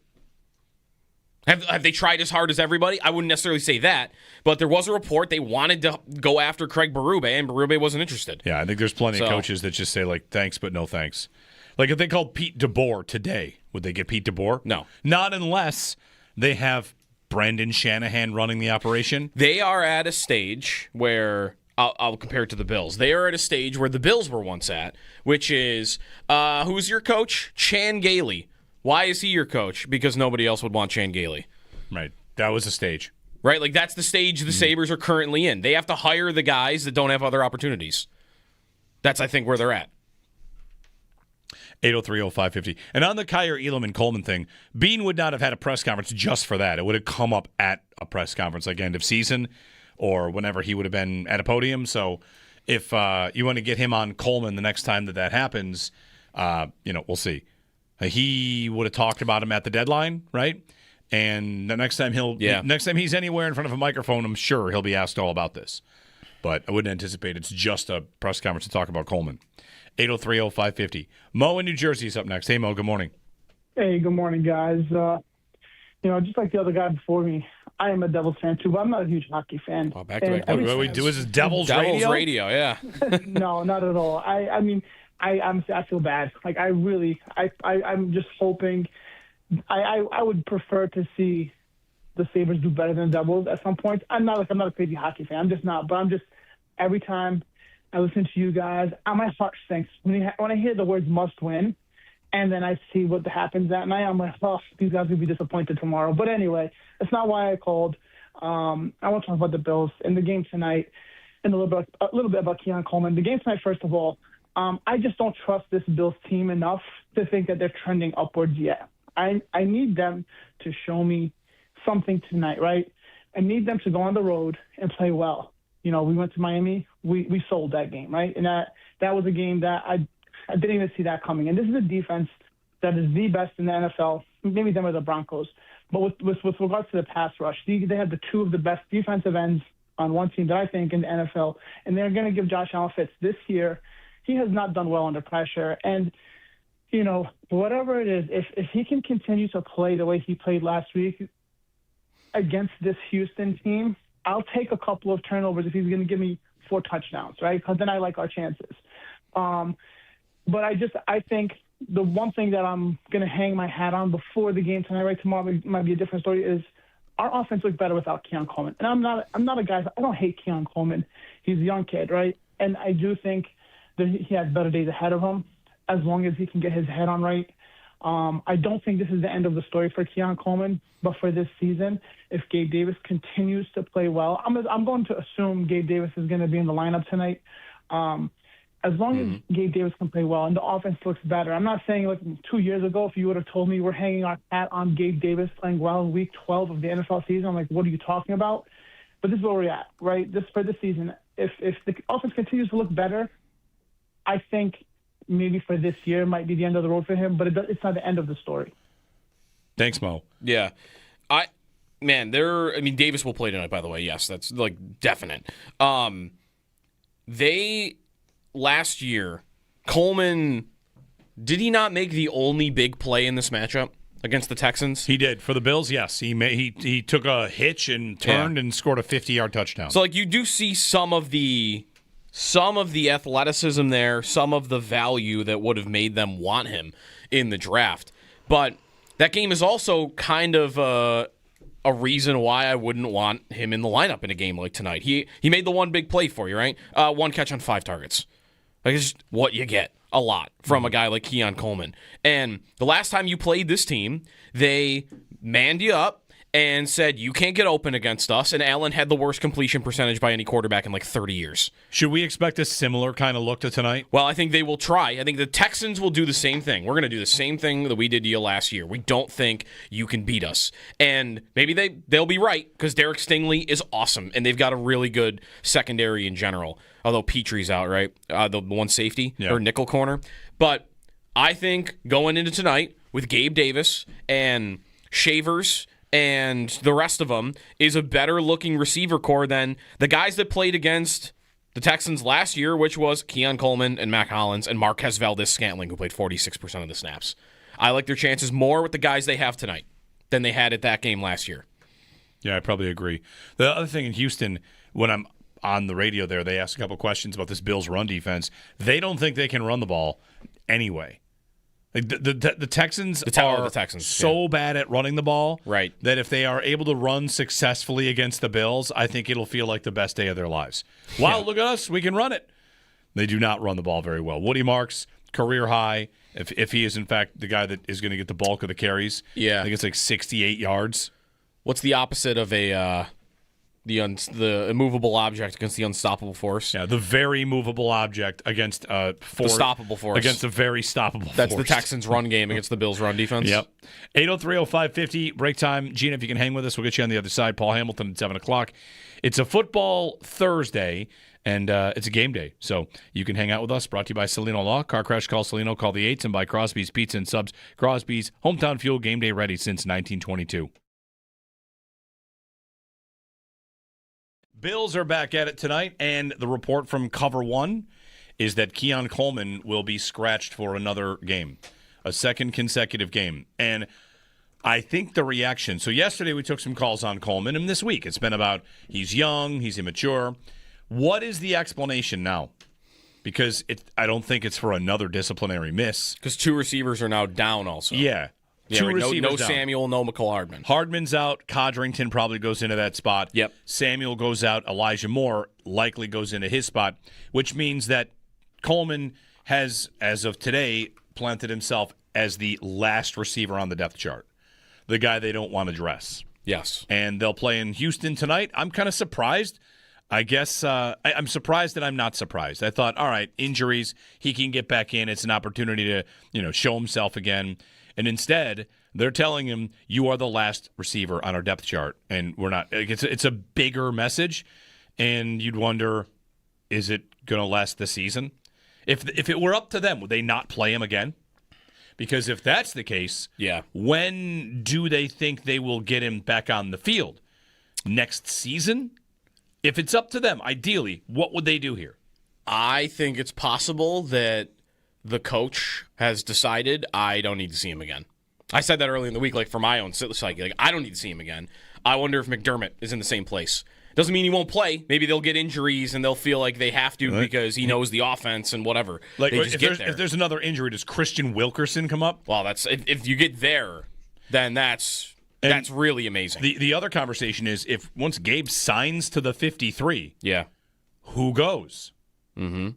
Have they tried as hard as everybody? I wouldn't necessarily say that, but there was a report they wanted to go after Craig Berube, and Berube wasn't interested. Yeah, I think there's plenty of coaches that just say, like, thanks, but no thanks. Like, if they called Pete DeBoer today, would they get Pete DeBoer? No. Not unless they have Brendan Shanahan running the operation. They are at a stage where, I'll compare it to the Bills. They are at a stage where the Bills were once at, which is, who's your coach? Chan Gailey. Why is he your coach? Because nobody else would want Chan Gailey. Right. That was a stage. Right? Like, that's the stage the Sabres are currently in. They have to hire the guys that don't have other opportunities. That's, I think, where they're at. 803-0550. And on the Kaiir Elam and Coleman thing, Beane would not have had a press conference just for that. It would have come up at a press conference like end of season or whenever he would have been at a podium. So if you want to get him on Coleman the next time that happens, we'll see. He would have talked about him at the deadline, right? And the next time next time he's anywhere in front of a microphone, I'm sure he'll be asked all about this. But I wouldn't anticipate it's just a press conference to talk about Coleman. 803-0550. Mo in New Jersey is up next. Hey, Mo, good morning. Hey, good morning, guys. Just like the other guy before me, I am a Devils fan, too, but I'm not a huge hockey fan. Oh, back to back. What we do is Devils radio? Devils radio, yeah. No, not at all. I feel bad. Like, I'm just hoping. I would prefer to see the Sabres do better than the Devils at some point. I'm not a crazy hockey fan. I'm just not. But every time I listen to you guys, my heart sinks when I hear the words "must win," and then I see what happens that night. I'm like, oh, these guys will be disappointed tomorrow. But anyway, that's not why I called. I want to talk about the Bills in the game tonight, and a little bit about Keon Coleman. The game tonight, first of all, I just don't trust this Bills team enough to think that they're trending upwards yet. I need them to show me something tonight, right? I need them to go on the road and play well. we went to Miami, we sold that game, right? And that was a game that I didn't even see that coming. And this is a defense that is the best in the NFL, maybe them or the Broncos. But with regards to the pass rush, they have two of the best defensive ends on one team that I think in the NFL, and they're going to give Josh Allen fits. This year, he has not done well under pressure. And, whatever it is, if he can continue to play the way he played last week against this Houston team, I'll take a couple of turnovers if he's going to give me 4 touchdowns, right? Because then I like our chances. But I think the one thing that I'm going to hang my hat on before the game tonight, right? Tomorrow might be a different story, is our offense looked better without Keon Coleman. And I'm not a guy, I don't hate Keon Coleman. He's a young kid, right? And I do think that he has better days ahead of him as long as he can get his head on right. I don't think this is the end of the story for Keon Coleman, but for this season, if Gabe Davis continues to play well, I'm going to assume Gabe Davis is going to be in the lineup tonight. As long as Gabe Davis can play well and the offense looks better. I'm not saying like 2 years ago, if you would have told me we're hanging our hat on Gabe Davis playing well in week 12 of the NFL season, I'm like, what are you talking about? But this is where we're at, right? For this season, if the offense continues to look better, I think maybe for this year might be the end of the road for him, but it's not the end of the story. Thanks, Mo. Yeah. Davis will play tonight, by the way. Yes, that's like definite. Last year, Coleman, did he not make the only big play in this matchup against the Texans? He did. For the Bills, yes. He took a hitch and turned and scored a 50-yard touchdown. So you do see some of the athleticism there, some of the value that would have made them want him in the draft. But that game is also kind of a reason why I wouldn't want him in the lineup in a game like tonight. He made the one big play for you, right? 1 catch on 5 targets. It's just what you get a lot from a guy like Keon Coleman. And the last time you played this team, they manned you up and said, you can't get open against us, and Allen had the worst completion percentage by any quarterback in 30 years. Should we expect a similar kind of look to tonight? Well, I think they will try. I think the Texans will do the same thing. We're going to do the same thing that we did to you last year. We don't think you can beat us. And maybe they'll be right, because Derek Stingley is awesome, and they've got a really good secondary in general, although Petrie's out, right? The one safety or nickel corner. But I think going into tonight with Gabe Davis and Shavers and the rest of them is a better-looking receiver core than the guys that played against the Texans last year, which was Keon Coleman and Mac Hollins and Marquez Valdez-Scantling, who played 46% of the snaps. I like their chances more with the guys they have tonight than they had at that game last year. Yeah, I probably agree. The other thing in Houston, when I'm on the radio there, they asked a couple questions about this Bills run defense. They don't think they can run the ball anyway. The Texans are so bad at running the ball that if they are able to run successfully against the Bills, I think it'll feel like the best day of their lives. Wow, look at us. We can run it. They do not run the ball very well. Woody Marks, career high, if he is, in fact, the guy that is going to get the bulk of the carries. Yeah. I think it's 68 yards. What's the opposite of the immovable object against the unstoppable force? Yeah, the very movable object against the stoppable force. Against a very stoppable force. That's the Texans' run game against the Bills' run defense. Yep. 803-0550, break time. Gina, if you can hang with us, we'll get you on the other side. Paul Hamilton at 7 o'clock. It's a football Thursday, and it's a game day, so you can hang out with us. Brought to you by Celino Law. Car crash, call Celino, call the 8s, and by Crosby's Pizza and Subs. Crosby's, hometown fuel, game day ready since 1922. Bills are back at it tonight, and the report from Cover One is that Keon Coleman will be scratched for another game, a second consecutive game. And I think the reaction, so yesterday we took some calls on Coleman, and this week it's been about he's young, he's immature. What is the explanation now? Because I don't think it's for another disciplinary miss. Because 2 receivers are now down also. Yeah. Yeah, right. No Samuel, no McCole Hardman. Hardman's out. Codrington probably goes into that spot. Yep. Samuel goes out. Elijah Moore likely goes into his spot, which means that Coleman has, as of today, planted himself as the last receiver on the depth chart, the guy they don't want to dress. Yes. And they'll play in Houston tonight. I'm kind of surprised. I guess I'm surprised that I'm not surprised. I thought, all right, injuries, he can get back in. It's an opportunity to, show himself again. And instead, they're telling him, you are the last receiver on our depth chart. And we're not. It's a bigger message. and you'd wonder, is it going to last the season? If it were up to them, would they not play him again? Because if that's the case, when do they think they will get him back on the field? Next season? If it's up to them, ideally, what would they do here? I think it's possible that the coach has decided I don't need to see him again. I said that early in the week, for my own psyche. I don't need to see him again. I wonder if McDermott is in the same place. Doesn't mean he won't play. Maybe they'll get injuries and they'll feel like they have to because he knows the offense and whatever. If there's another injury, does Christian Wilkerson come up? Well, that's if you get there, then that's really amazing. The other conversation is if once Gabe signs to the 53, who goes? Mm-hmm.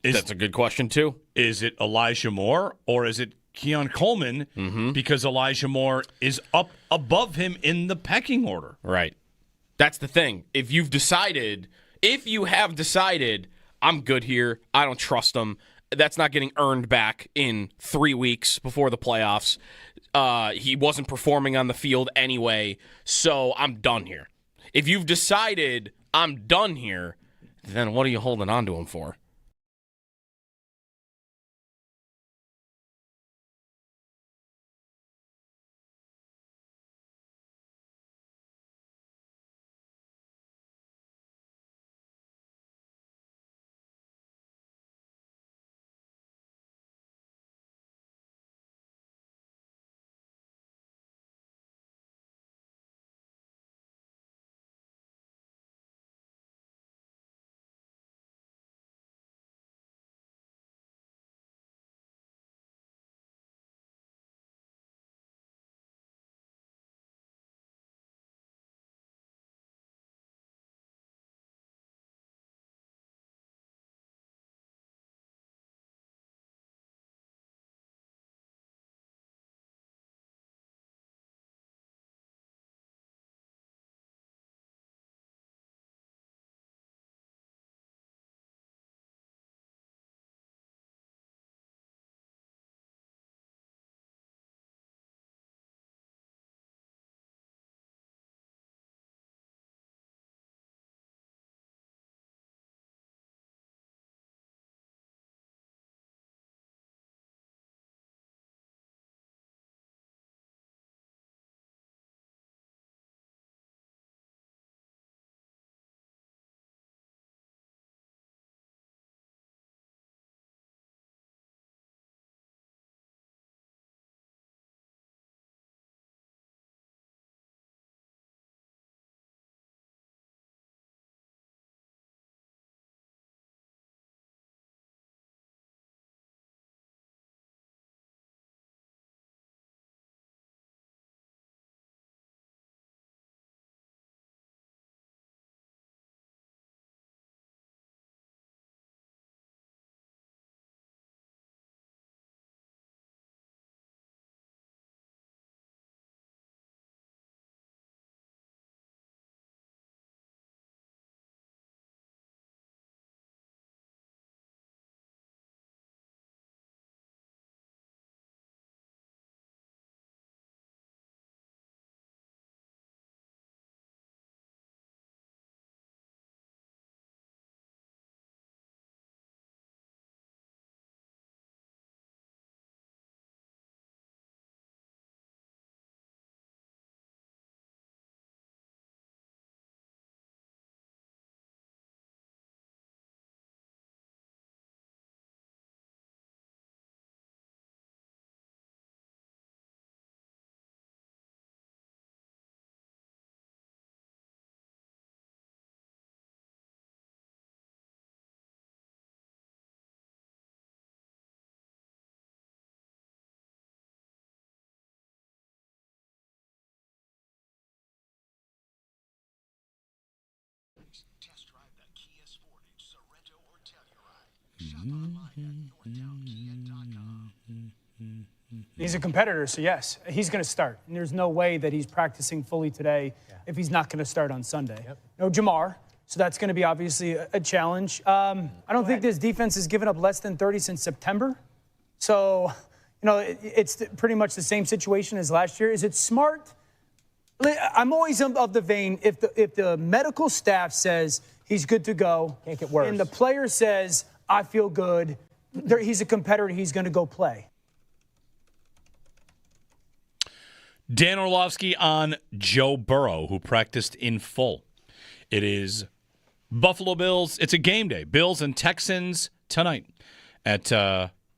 That's a good question, too. Is it Elijah Moore or is it Keon Coleman? Mm-hmm. Because Elijah Moore is up above him in the pecking order. Right. That's the thing. If you have decided, I'm good here, I don't trust him, that's not getting earned back in 3 weeks before the playoffs. He wasn't performing on the field anyway, so I'm done here. If you've decided I'm done here, then what are you holding on to him for? Test drive the Kia Sportage, Sorento, or Telluride. Shop online at yourtownkia.com. He's a competitor, so yes, he's going to start. And there's no way that he's practicing fully today if he's not going to start on Sunday. No Jamar, so that's going to be obviously a challenge. I don't think this defense has given up less than 30 since September. So, it's pretty much the same situation as last year. Is it smart I'm always of the vein, if the medical staff says he's good to go, Can't get worse. and the player says, I feel good, he's a competitor, he's going to go play. Dan Orlovsky on Joe Burrow, who practiced in full. It is Buffalo Bills. It's a game day. Bills and Texans tonight at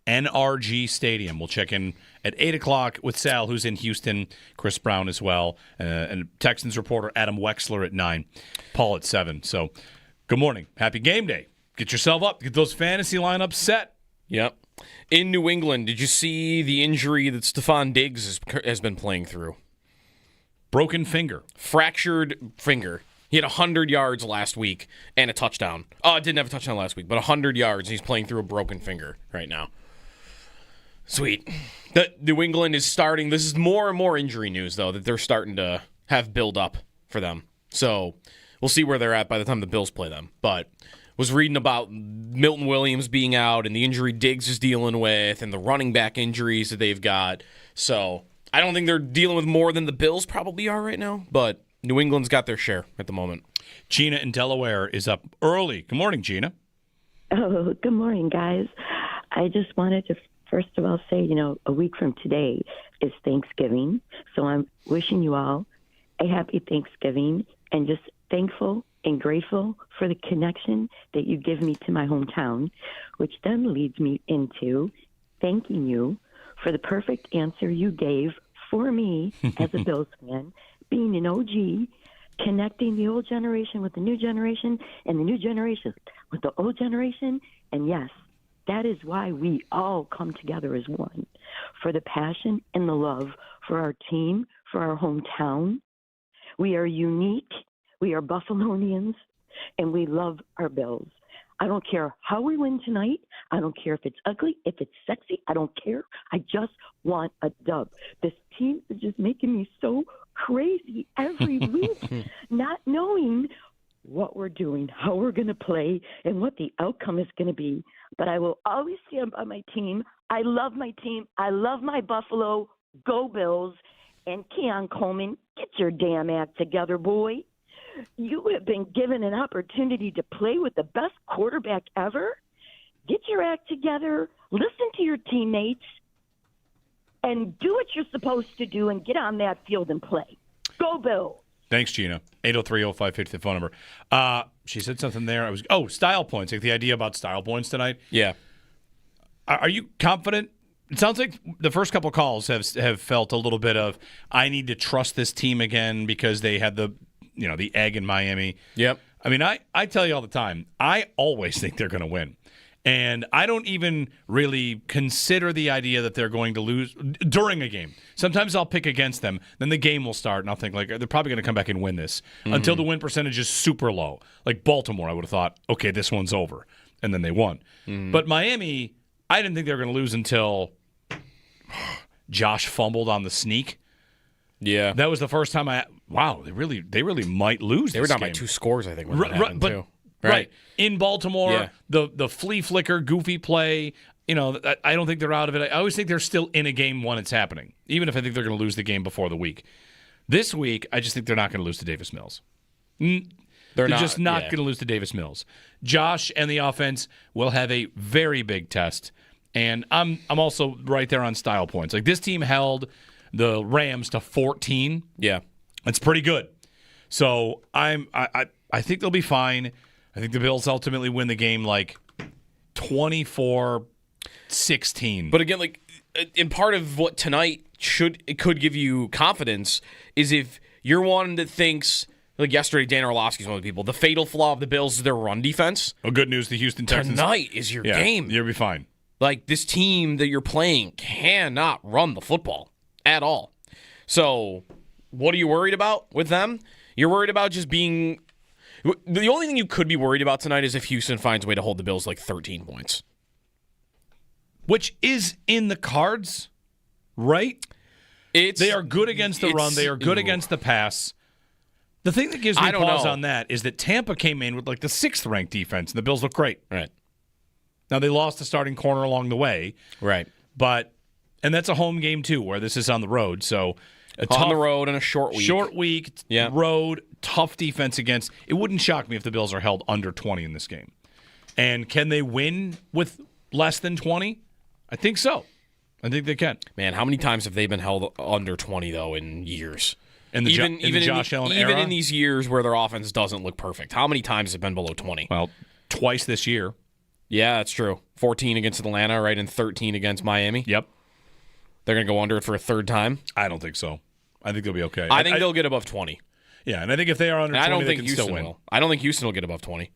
NRG Stadium. We'll check in at 8 o'clock with Sal, who's in Houston, Chris Brown as well, and Texans reporter Adam Wexler at 9, Paul at 7. So good morning. Happy game day. Get yourself up. Get those fantasy lineups set. Yep. In New England, did you see the injury that Stephon Diggs has been playing through? Broken finger. Fractured finger. He had 100 yards last week and a touchdown. Didn't have a touchdown last week, but 100 yards. He's playing through a broken finger right now. Sweet. New England is starting. This is more and more injury news, though, that they're starting to have build up for them. So we'll see where they're at by the time the Bills play them. But was reading about Milton Williams being out and the injury Diggs is dealing with and the running back injuries that they've got. So I don't think they're dealing with more than the Bills probably are right now, but New England's got their share at the moment. Gina in Delaware is up early. Good morning, Gina. Oh, good morning, guys. I just wanted to first of all say, a week from today is Thanksgiving. So I'm wishing you all a happy Thanksgiving and just thankful and grateful for the connection that you give me to my hometown, which then leads me into thanking you for the perfect answer you gave for me as a Bills fan, being an OG, connecting the old generation with the new generation and the new generation with the old generation. And yes, that is why we all come together as one, for the passion and the love for our team, for our hometown. We are unique. We are Buffalonians, and we love our Bills. I don't care how we win tonight. I don't care if it's ugly, if it's sexy. I don't care. I just want a dub. This team is just making me so crazy every week, not knowing what we're doing, how we're going to play, and what the outcome is going to be. But I will always stand by my team. I love my team. I love my Buffalo. Go Bills. And Keon Coleman, get your damn act together, boy. You have been given an opportunity to play with the best quarterback ever. Get your act together. Listen to your teammates. And do what you're supposed to do and get on that field and play. Go Bills. Thanks, Gina. 803-0550, the phone number. She said something there. Style points. Like the idea about style points tonight. Yeah. Are you confident? It sounds like the first couple calls have felt a little bit of, I need to trust this team again because they had the egg in Miami. Yep. I mean, I tell you all the time, I always think they're going to win. And I don't even really consider the idea that they're going to lose during a game. Sometimes I'll pick against them. Then the game will start, and I'll think, they're probably going to come back and win this until the win percentage is super low. Like Baltimore, I would have thought, okay, this one's over. And then they won. But Miami, I didn't think they were going to lose until Josh fumbled on the sneak. Yeah. That was the first time they really might lose. They were down by game. 2 scores, I think, when that happened, too. Right. In Baltimore, the flea flicker, goofy play, I don't think they're out of it. I always think they're still in a game when it's happening, even if I think they're going to lose the game before the week. This week, I just think they're not going to lose to Davis Mills. They're just not going to lose to Davis Mills. Josh and the offense will have a very big test, and I'm also right there on style points. Like this team held the Rams to 14. Yeah. That's pretty good. So I think they'll be fine. I think the Bills ultimately win the game like 24-16. But again, in part of what tonight could give you confidence is if you're one that thinks, like yesterday, Dan Orlovsky's one of the people, the fatal flaw of the Bills is their run defense. Oh, good news, the Houston Texans. Tonight is your game. You'll be fine. Like, this team that you're playing cannot run the football at all. So, what are you worried about with them? You're worried about just being... The only thing you could be worried about tonight is if Houston finds a way to hold the Bills 13 points. Which is in the cards, right? They are good against the run. They are good against the pass. The thing that gives me pause on that is that Tampa came in with the 6th-ranked defense, and the Bills look great. Right. Now, they lost a starting corner along the way. Right. And that's a home game, too, where this is on the road. So On the road and a short week. Short week, road, tough defense against. It wouldn't shock me if the Bills are held under 20 in this game. And can they win with less than 20? I think so. I think they can. Man, how many times have they been held under 20, though, in years? In the Josh Allen era? Even in these years where their offense doesn't look perfect. How many times have been below 20? Well, twice this year. Yeah, that's true. 14 against Atlanta, right, and 13 against Miami. Yep. They're going to go under it for a third time? I don't think so. I think they'll be okay. I think they'll get above 20. Yeah, and I think if they are under 20, I don't they think can Houston still win. will. I don't think Houston will get above 20.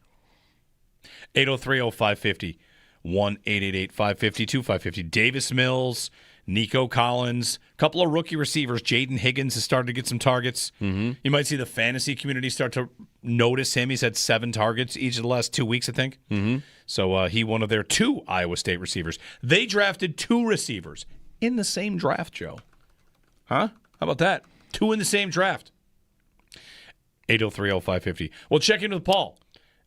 803-0550, 1-888-550-2550. Davis Mills, Nico Collins, a couple of rookie receivers. Jaden Higgins has started to get some targets. Mm-hmm. You might see the fantasy community start to notice him. He's had 7 targets each of the last 2 weeks, I think. Mm-hmm. So he one of their 2 Iowa State receivers. They drafted 2 receivers in the same draft, Joe. Huh? How about that? 2 in the same draft. 803-0550. We'll check in with Paul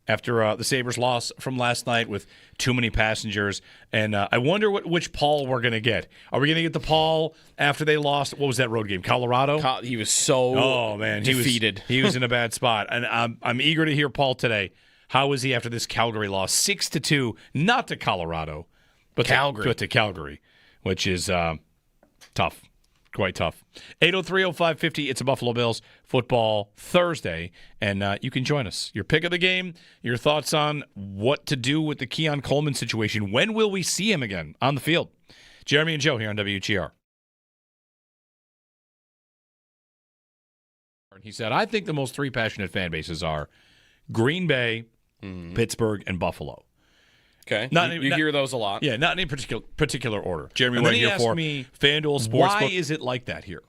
after the Sabres loss from last night with too many passengers. And I wonder which Paul we're going to get. Are we going to get the Paul after they lost? What was that road game? Colorado? He was so defeated. He was in a bad spot. And I'm eager to hear Paul today. How is he after this Calgary loss? 6-2, not to Colorado, but to Calgary, which is tough. Quite tough. 803-0550. It's a Buffalo Bills football Thursday, and you can join us. Your pick of the game, your thoughts on what to do with the Keon Coleman situation. When will we see him again on the field? Jeremy and Joe here on WGR. He said, I think the most 3 passionate fan bases are Green Bay, Pittsburgh, and Buffalo. Okay. You hear those a lot. Yeah, not in any particular order. Jeremy, and what then he asked me, FanDuel Sportsbook, why is it like that here?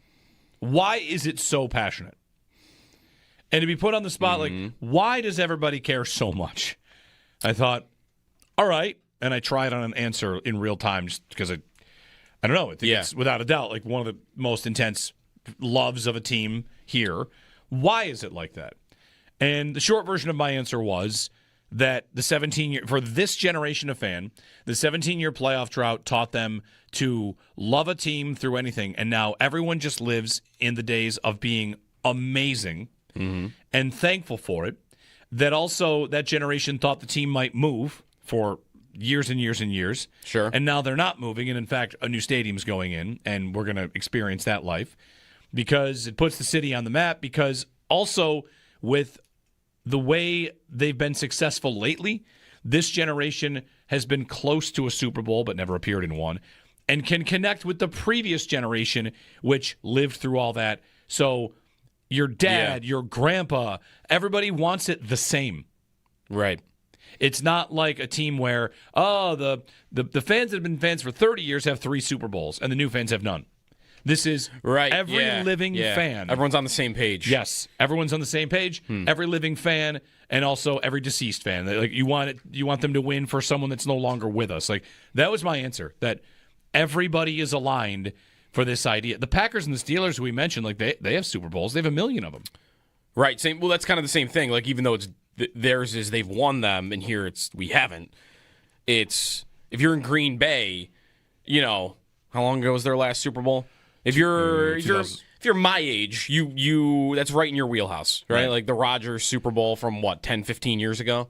Why is it so passionate? And to be put on the spot, like, why does everybody care so much? I thought, all right, and I tried on an answer in real time just because I don't know. I think it's without a doubt like one of the most intense loves of a team here. Why is it like that? And the short version of my answer was that the 17-year, for this generation of fan, the 17-year playoff drought taught them to love a team through anything, and now everyone just lives in the days of being amazing and thankful for it. That also, that generation thought the team might move for years and years and years. Sure. And now they're not moving, and in fact, a new stadium's going in, and we're going to experience that life because it puts the city on the map, because also with the way they've been successful lately, this generation has been close to a Super Bowl but never appeared in one, and can connect with the previous generation, which lived through all that. So your dad, your grandpa, everybody wants it the same. Right. It's not like a team where, the fans that have been fans for 30 years have 3 Super Bowls, and the new fans have none. This is every living fan. Everyone's on the same page. Yes, everyone's on the same page. Every living fan, and also every deceased fan. Like you want them to win for someone that's no longer with us. Like that was my answer. That everybody is aligned for this idea. The Packers and the Steelers, who we mentioned, like they have Super Bowls. They have 1 million of them. Right. Same. Well, that's kind of the same thing. Like even though it's theirs is they've won them, and here we haven't. It's if you're in Green Bay, how long ago was their last Super Bowl? If you're my age, you that's right in your wheelhouse, right? Like the Rodgers Super Bowl from 10, 15 years ago.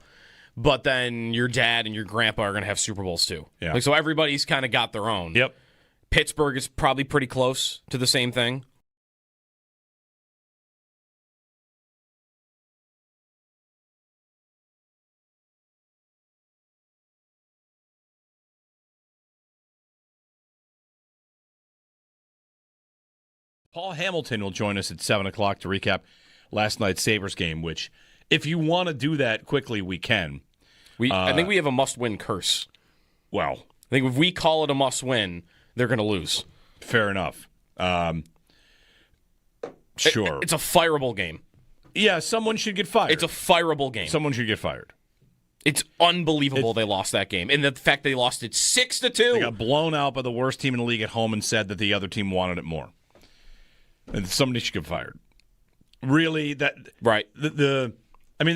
But then your dad and your grandpa are going to have Super Bowls too. Yeah. Like so everybody's kind of got their own. Yep. Pittsburgh is probably pretty close to the same thing. Paul Hamilton will join us at 7 o'clock to recap last night's Sabres game, which, if you want to do that quickly, we can. I think we have a must-win curse. Well, I think if we call it a must-win, they're going to lose. Fair enough. Sure. It's a fireable game. Yeah, someone should get fired. It's a fireable game. Someone should get fired. It's unbelievable they lost that game. And the fact they lost it 6-2. They got blown out by the worst team in the league at home and said that the other team wanted it more. And somebody should get fired. Really, right? The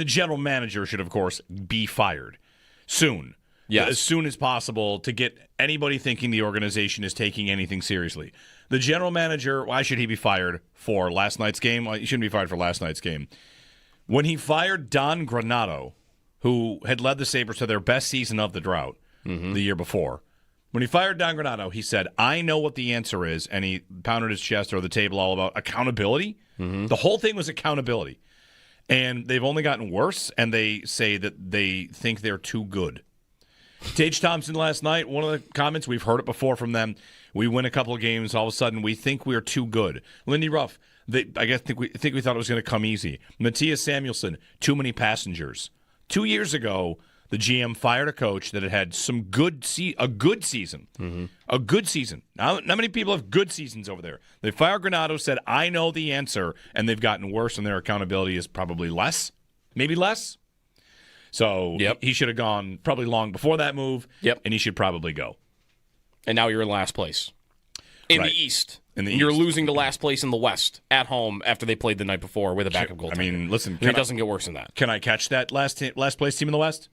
general manager should, of course, be fired soon. Yes. as soon as possible to get anybody thinking the organization is taking anything seriously. The general manager, why should he be fired for last night's game? Well, he shouldn't be fired for last night's game. When he fired Don Granato, who had led the Sabres to their best season of the drought the year before, when he fired Don Granato, he said, I know what the answer is, and he pounded his chest or the table all about accountability. The whole thing was accountability. And they've only gotten worse, and they say that they think they're too good. Tage Thompson last night, one of the comments, we've heard it before from them, we win a couple of games, all of a sudden we think we're too good. Lindy Ruff, I think we thought it was going to come easy. Matthias Samuelsson, too many passengers. 2 years ago, the GM fired a coach that had some a good season. A good season. Not many people have good seasons over there. They fired Granato, said, I know the answer, and they've gotten worse, and their accountability is probably less. Maybe less. So he should have gone probably long before that move, and he should probably go. And now you're in last place. In the East. You're losing to last place in the West at home after they played the night before with a backup goaltender. I mean, listen. It doesn't get worse than that. Can I catch that last place team in the West?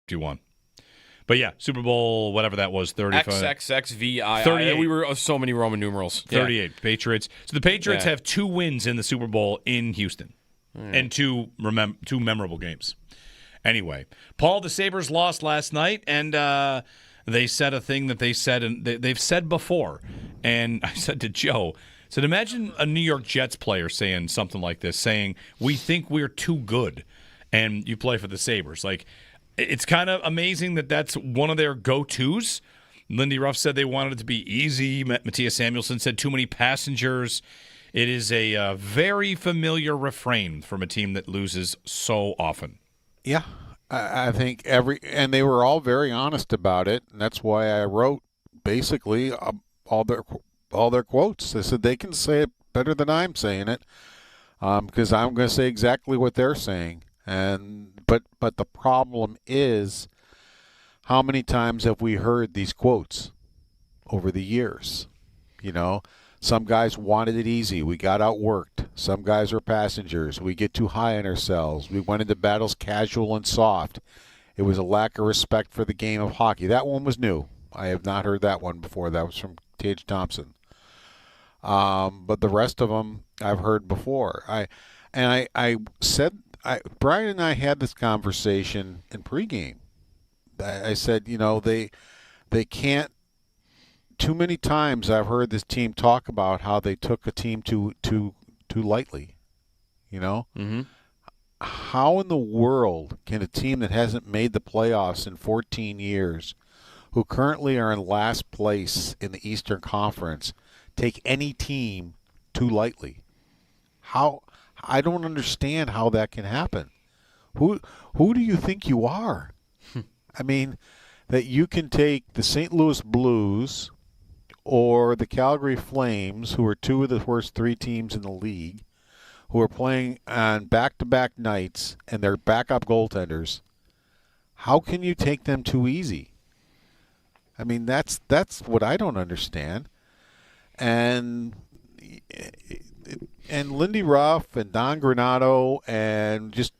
2-1. But yeah, Super Bowl, whatever that was, 35. XXXVII. 38. We were so many Roman numerals. 38. Yeah. Patriots. So the Patriots have 2 wins in the Super Bowl in Houston and two memorable games. Anyway, Paul, the Sabres lost last night, and they said a thing that they said, and they've said before. And I said to Joe, imagine a New York Jets player saying something like this, saying, we think we're too good, and you play for the Sabres. Like, it's kind of amazing that that's one of their go-tos. Lindy Ruff said they wanted it to be easy. Matthias Samuelsson said too many passengers. It is a very familiar refrain from a team that loses so often. Yeah, I think and they were all very honest about it, and that's why I wrote basically all their quotes. They said they can say it better than I'm saying it, because I'm going to say exactly what they're saying. But the problem is, how many times have we heard these quotes over the years? You know, some guys wanted it easy. We got outworked. Some guys are passengers. We get too high on ourselves. We went into battles casual and soft. It was a lack of respect for the game of hockey. That one was new. I have not heard that one before. That was from Tage Thompson. But the rest of them I've heard before. I said, Brian and I had this conversation in pregame. I said, you know, they can't. Too many times I've heard this team talk about how they took a team too lightly. You know, how in the world can a team that hasn't made the playoffs in 14 years, who currently are in last place in the Eastern Conference, take any team too lightly? How? I don't understand how that can happen. Who do you think you are? I mean, that you can take the St. Louis Blues or the Calgary Flames, who are 2 of the worst 3 teams in the league, who are playing on back-to-back nights, and they're backup goaltenders. How can you take them too easy? I mean, that's what I don't understand. And Lindy Ruff and Don Granato and just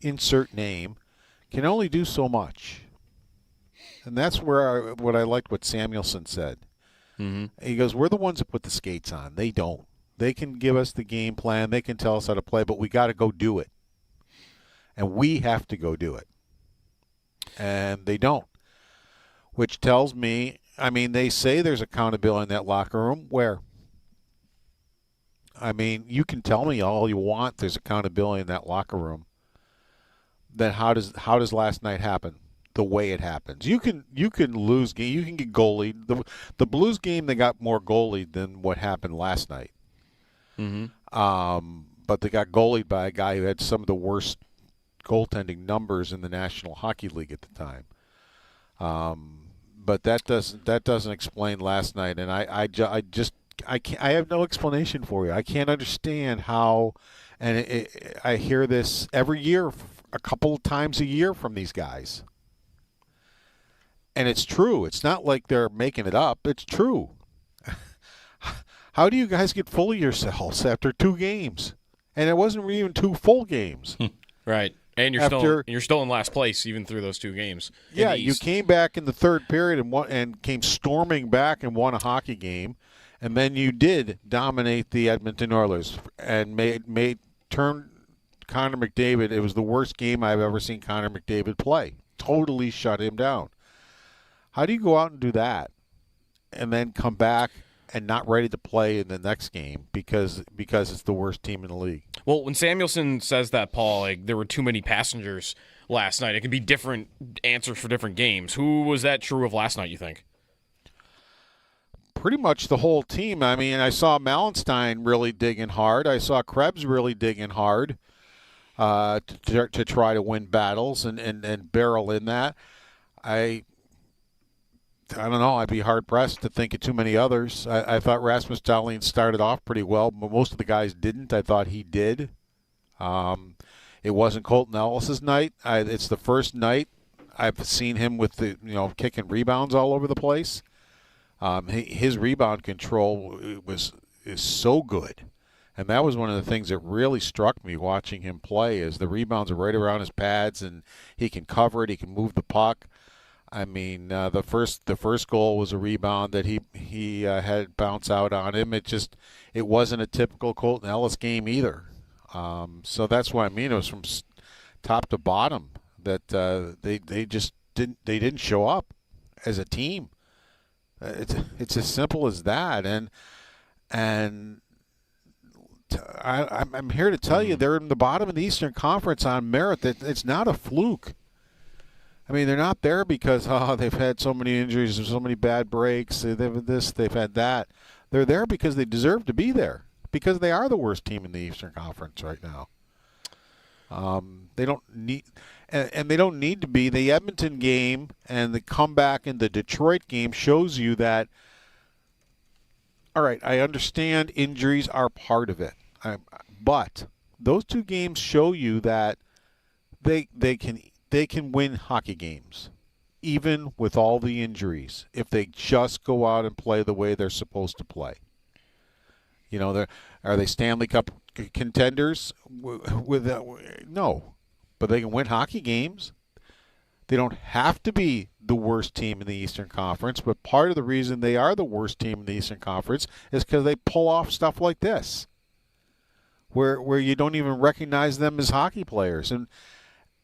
insert name can only do so much. And that's where what I liked what Samuelsson said. He goes, we're the ones that put the skates on. They don't. They can give us the game plan. They can tell us how to play, but we got to go do it. And we have to go do it. And they don't. Which tells me, I mean, they say there's accountability in that locker room. Where? I mean, you can tell me all you want there's accountability in that locker room. Then how does last night happen? The way it happens. You can lose game. You can get goalied. The Blues game, they got more goalied than what happened last night. But they got goalied by a guy who had some of the worst goaltending numbers in the National Hockey League at the time. But that doesn't explain last night, and I have no explanation for you. I can't understand how, and I hear this every year, a couple of times a year from these guys. And it's true. It's not like they're making it up. It's true. How do you guys get full of yourselves after 2 games? And it wasn't even 2 full games. Right. And you're still in last place even through those 2 games. Yeah, you came back in the third period and came storming back and won a hockey game. And then you did dominate the Edmonton Oilers and turn Connor McDavid. It was the worst game I've ever seen Connor McDavid play. Totally shut him down. How do you go out and do that and then come back and not ready to play in the next game because it's the worst team in the league? Well, when Samuelsson says that, Paul, like there were too many passengers last night, it could be different answers for different games. Who was that true of last night, you think? Pretty much the whole team. I mean, I saw Mallenstein really digging hard. I saw Krebs really digging hard to try to win battles and barrel in that. I don't know. I'd be hard-pressed to think of too many others. I thought Rasmus Dahlin started off pretty well, but most of the guys didn't. I thought he did. It wasn't Colton Ellis's night. It's the first night I've seen him with the kicking rebounds all over the place. His rebound control is so good, And that was one of the things that really struck me watching him play is the rebounds are right around his pads, and he can cover it. He can move the puck. I mean, the first goal was a rebound that he had bounce out on him. It wasn't a typical Colton Ellis game either. So that's what I mean. It was from top to bottom that they just didn't show up as a team. It's as simple as that. And I'm here to tell you they're in the bottom of the Eastern Conference on merit. That it's not a fluke. I mean, they're not there because they've had so many injuries and so many bad breaks. They've had this, they've had that. They're there because they deserve to be there, because they are the worst team in the Eastern Conference right now. They don't need, and they don't need to be. The Edmonton game and the comeback in the Detroit game shows you that. All right, I understand injuries are part of it, but those two games show you that they can win hockey games, even with all the injuries, if they just go out and play the way they're supposed to play. You know, are they Stanley Cup contenders? No, but they can win hockey games. They don't have to be the worst team in the Eastern Conference, but part of the reason they are the worst team in the Eastern Conference is because they pull off stuff like this, where you don't even recognize them as hockey players.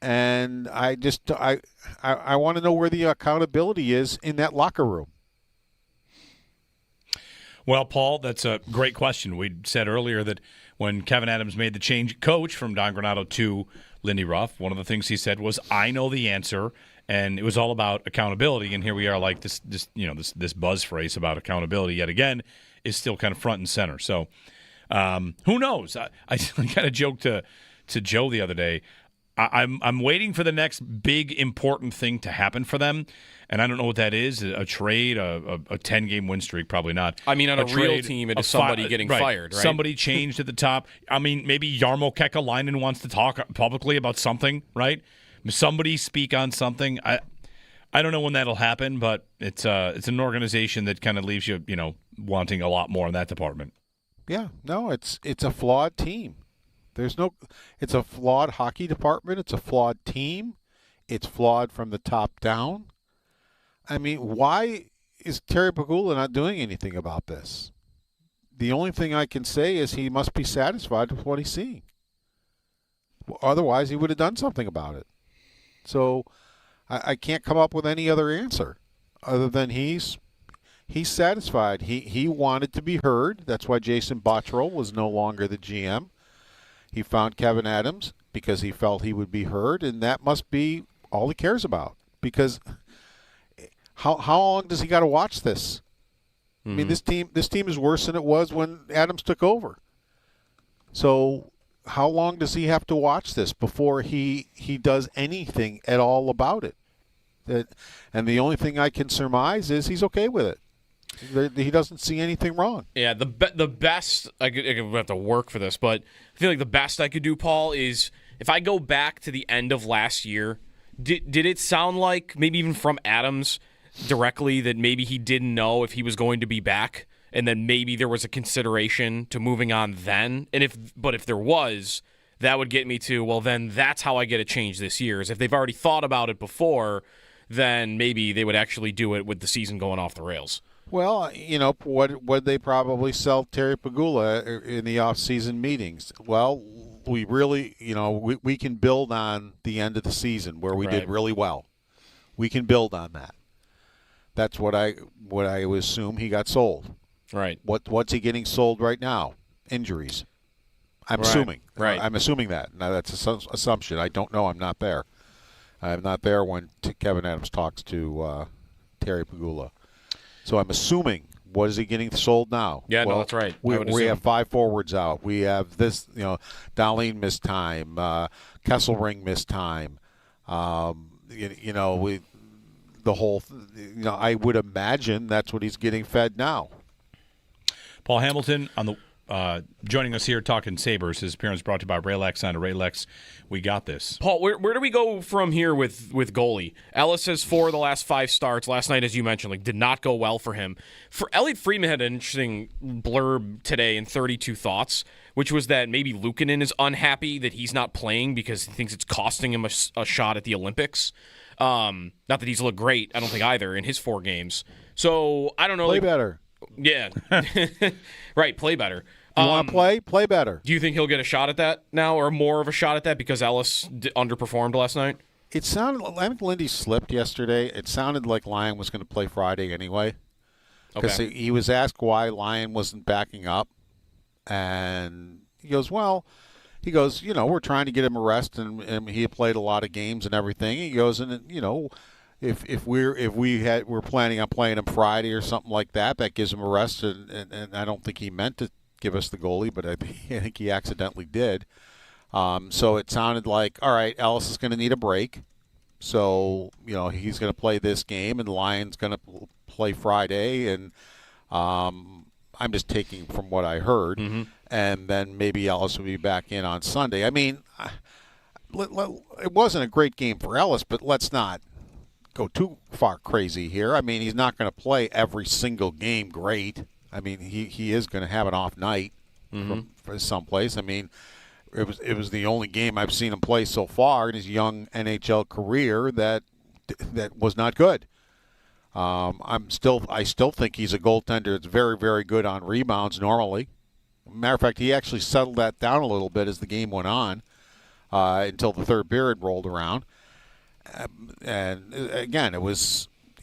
And I want to know where the accountability is in that locker room. Well, Paul, that's a great question. We said earlier that when Kevin Adams made the change at coach from Don Granato to Lindy Ruff, one of the things he said was, "I know the answer," and it was all about accountability. And here we are, like this buzz phrase about accountability yet again is still kind of front and center. So who knows? I kind of joked to Joe the other day. I'm waiting for the next big important thing to happen for them, and I don't know what that is. A trade, a 10-game win streak, probably not. I mean, on a real team, it is somebody getting fired, right? Somebody changed at the top. I mean, maybe Jarmo Kekalainen wants to talk publicly about something, right? Somebody speak on something. I don't know when that'll happen, but it's an organization that kind of leaves you, wanting a lot more in that department. Yeah, no, it's a flawed team. It's a flawed hockey department. It's a flawed team. It's flawed from the top down. I mean, why is Terry Pegula not doing anything about this? The only thing I can say is he must be satisfied with what he's seeing. Otherwise, he would have done something about it. So I can't come up with any other answer other than he's satisfied. He wanted to be heard. That's why Jason Botterill was no longer the GM. He found Kevin Adams because he felt he would be heard, and that must be all he cares about. Because how long does he got to watch this? I mean, this team is worse than it was when Adams took over. So how long does he have to watch this before he does anything at all about it? And the only thing I can surmise is he's okay with it. He doesn't see anything wrong. Yeah, the best I could have to work for this, but I feel like the best I could do, Paul, is if I go back to the end of last year, did it sound like maybe even from Adams directly that maybe he didn't know if he was going to be back, and then maybe there was a consideration to moving on then? And if there was, that would get me to, well, then that's how I get a change this year. Is if they've already thought about it before, then maybe they would actually do it with the season going off the rails. Well, would they probably sell Terry Pegula in the off-season meetings? Well, we really, we can build on the end of the season where we did really well. We can build on that. That's what I would assume he got sold. Right. What's he getting sold right now? Injuries. I'm assuming. Right. I'm assuming that. Now, that's an assumption. I don't know. I'm not there. I'm not there when Kevin Adams talks to Terry Pegula. So I'm assuming, what is he getting sold now? Yeah, no, that's right. We have 5 forwards out. We have this, Darlene missed time. Kesselring missed time. I would imagine that's what he's getting fed now. Paul Hamilton on the joining us here talking Sabres. His appearance brought to you by Raylex. On to Raylex, we got this. Paul, where do we go from here with goalie? Ellis has 4 of the last 5 starts. Last night, as you mentioned, did not go well for him. For Elliot Friedman had an interesting blurb today in 32 Thoughts. which was that maybe Luukkonen is unhappy that he's not playing because he thinks it's costing him a shot at the Olympics. Not that he's looked great, I don't think either, in his 4 games. So, I don't know. Play better. Yeah. Right, play better. You want to play? Play better. Do you think he'll get a shot at that now, or more of a shot at that because Ellis underperformed last night? It sounded. I think Lindy slipped yesterday. It sounded like Lyon was going to play Friday anyway, because he was asked why Lyon wasn't backing up, and he goes, "Well, we're trying to get him a rest, and he had played a lot of games and everything." He goes, and if we're planning on playing him Friday or something like that, that gives him a rest, and I don't think he meant to give us the goalie, but I think he accidentally did. So it sounded like, all right, Ellis is going to need a break. So, he's going to play this game, and Lyon's going to play Friday. And I'm just taking from what I heard. Mm-hmm. And then maybe Ellis will be back in on Sunday. I mean, it wasn't a great game for Ellis, but let's not go too far crazy here. I mean, he's not going to play every single game great. I mean, he is going to have an off night from someplace. I mean, it was the only game I've seen him play so far in his young NHL career that was not good. I still think he's a goaltender that's very, very good on rebounds normally. Matter of fact, he actually settled that down a little bit as the game went on until the third period rolled around. And again,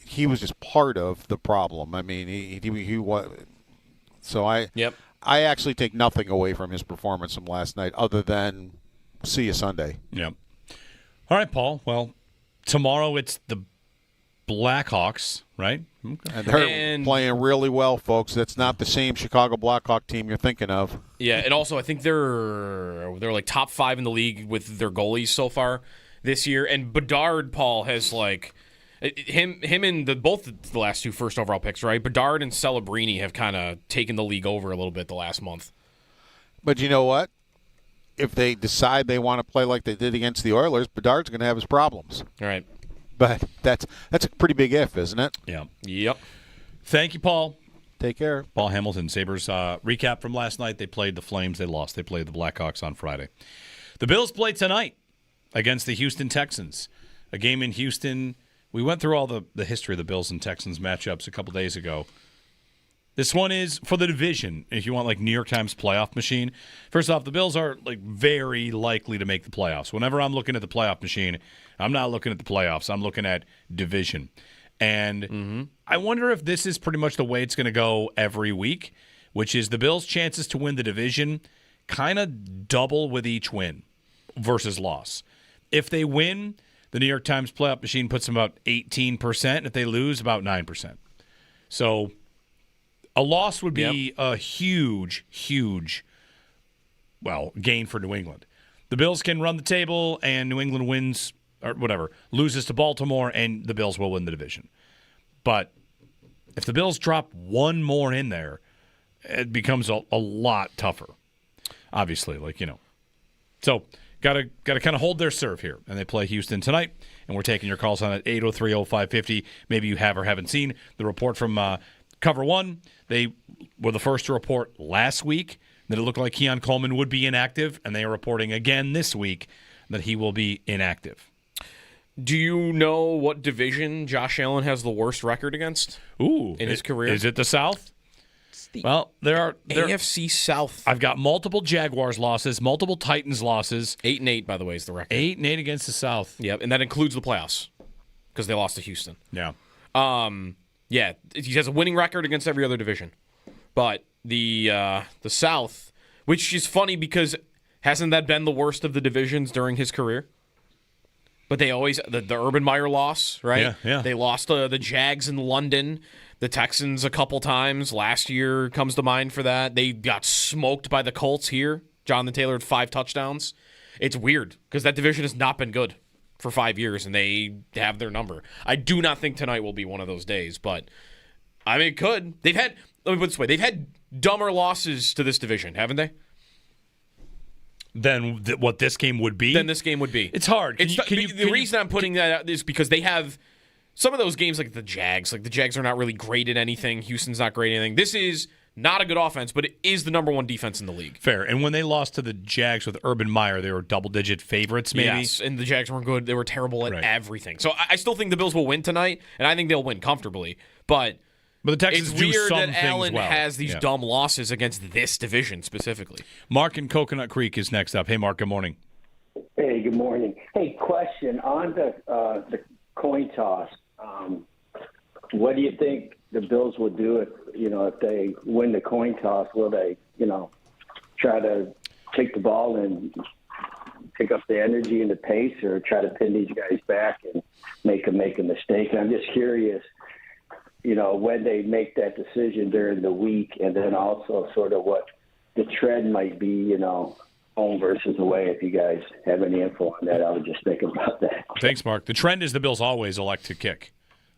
he was just part of the problem. I mean, he was. So I actually take nothing away from his performance from last night, other than see you Sunday. Yep. All right, Paul. Well, tomorrow it's the Blackhawks, right? Okay. And they're playing really well, folks. That's not the same Chicago Blackhawk team you're thinking of. Yeah, and also I think they're like top 5 in the league with their goalies so far this year. And Bedard, Paul, has like him and both the last 2 first overall picks, right? Bedard and Celebrini have kind of taken the league over a little bit the last month. But you know what? If they decide they want to play like they did against the Oilers, Bedard's going to have his problems. All right. But that's a pretty big if, isn't it? Yeah. Yep. Thank you, Paul. Take care. Paul Hamilton, Sabres. Recap from last night. They played the Flames. They lost. They played the Blackhawks on Friday. The Bills play tonight against the Houston Texans. A game in Houston. We went through all the history of the Bills and Texans matchups a couple days ago. This one is for the division, if you want like New York Times playoff machine. First off, the Bills are like very likely to make the playoffs. Whenever I'm looking at the playoff machine, I'm not looking at the playoffs. I'm looking at division. And I wonder if this is pretty much the way it's going to go every week, which is the Bills' chances to win the division kind of double with each win versus loss. If they win, the New York Times playoff machine puts them about 18%, and if they lose, about 9%. So a loss would be a huge, gain for New England. The Bills can run the table, and New England wins, or whatever, loses to Baltimore, and the Bills will win the division. But if the Bills drop one more in there, it becomes a lot tougher, obviously, So got to kind of hold their serve here, and they play Houston tonight, and we're taking your calls on it, 803-0550. Maybe you have or haven't seen the report from Cover One. They were the first to report last week that it looked like Coleman would be inactive, and they are reporting again this week that he will be inactive. Do you know what division Josh Allen has the worst record against in his career? Is it the South? Well, there are AFC South. I've got multiple Jaguars losses, multiple Titans losses. 8-8, by the way, is the record. 8-8 against the South. Yep, and that includes the playoffs because they lost to Houston. Yeah. Yeah, he has a winning record against every other division, but the South, which is funny because hasn't that been the worst of the divisions during his career? But they always the Urban Meyer loss, right? Yeah. They lost the Jags in London. The Texans a couple times. Last year comes to mind for that. They got smoked by the Colts here. Jonathan Taylor had 5 touchdowns. It's weird because that division has not been good for 5 years, and they have their number. I do not think tonight will be one of those days, but I mean, it could. Let me put it this way. They've had dumber losses to this division, haven't they? Than what this game would be? It's hard. The reason I'm putting that out is because they have some of those games like the Jags. Like the Jags are not really great at anything. Houston's not great at anything. This is Not a good offense, but it is the number one defense in the league. Fair. And when they lost to the Jags with Urban Meyer, they were double-digit favorites, maybe? Yes, and the Jags weren't good. They were terrible at everything. So I still think the Bills will win tonight, and I think they'll win comfortably. But the Texans it's do weird some that things Allen well. has these dumb losses against this division specifically. Mark in Coconut Creek is next up. Hey, Mark, good morning. Hey, good morning. Hey, question on the coin toss. What do you think the Bills will do if they win the coin toss? Will they, try to take the ball and pick up the energy and the pace, or try to pin these guys back and make them make a mistake? And I'm just curious, when they make that decision during the week, and then also sort of what the trend might be, home versus away. If you guys have any info on that, I was just thinking about that. Thanks, Mark. The trend is the Bills always elect to kick.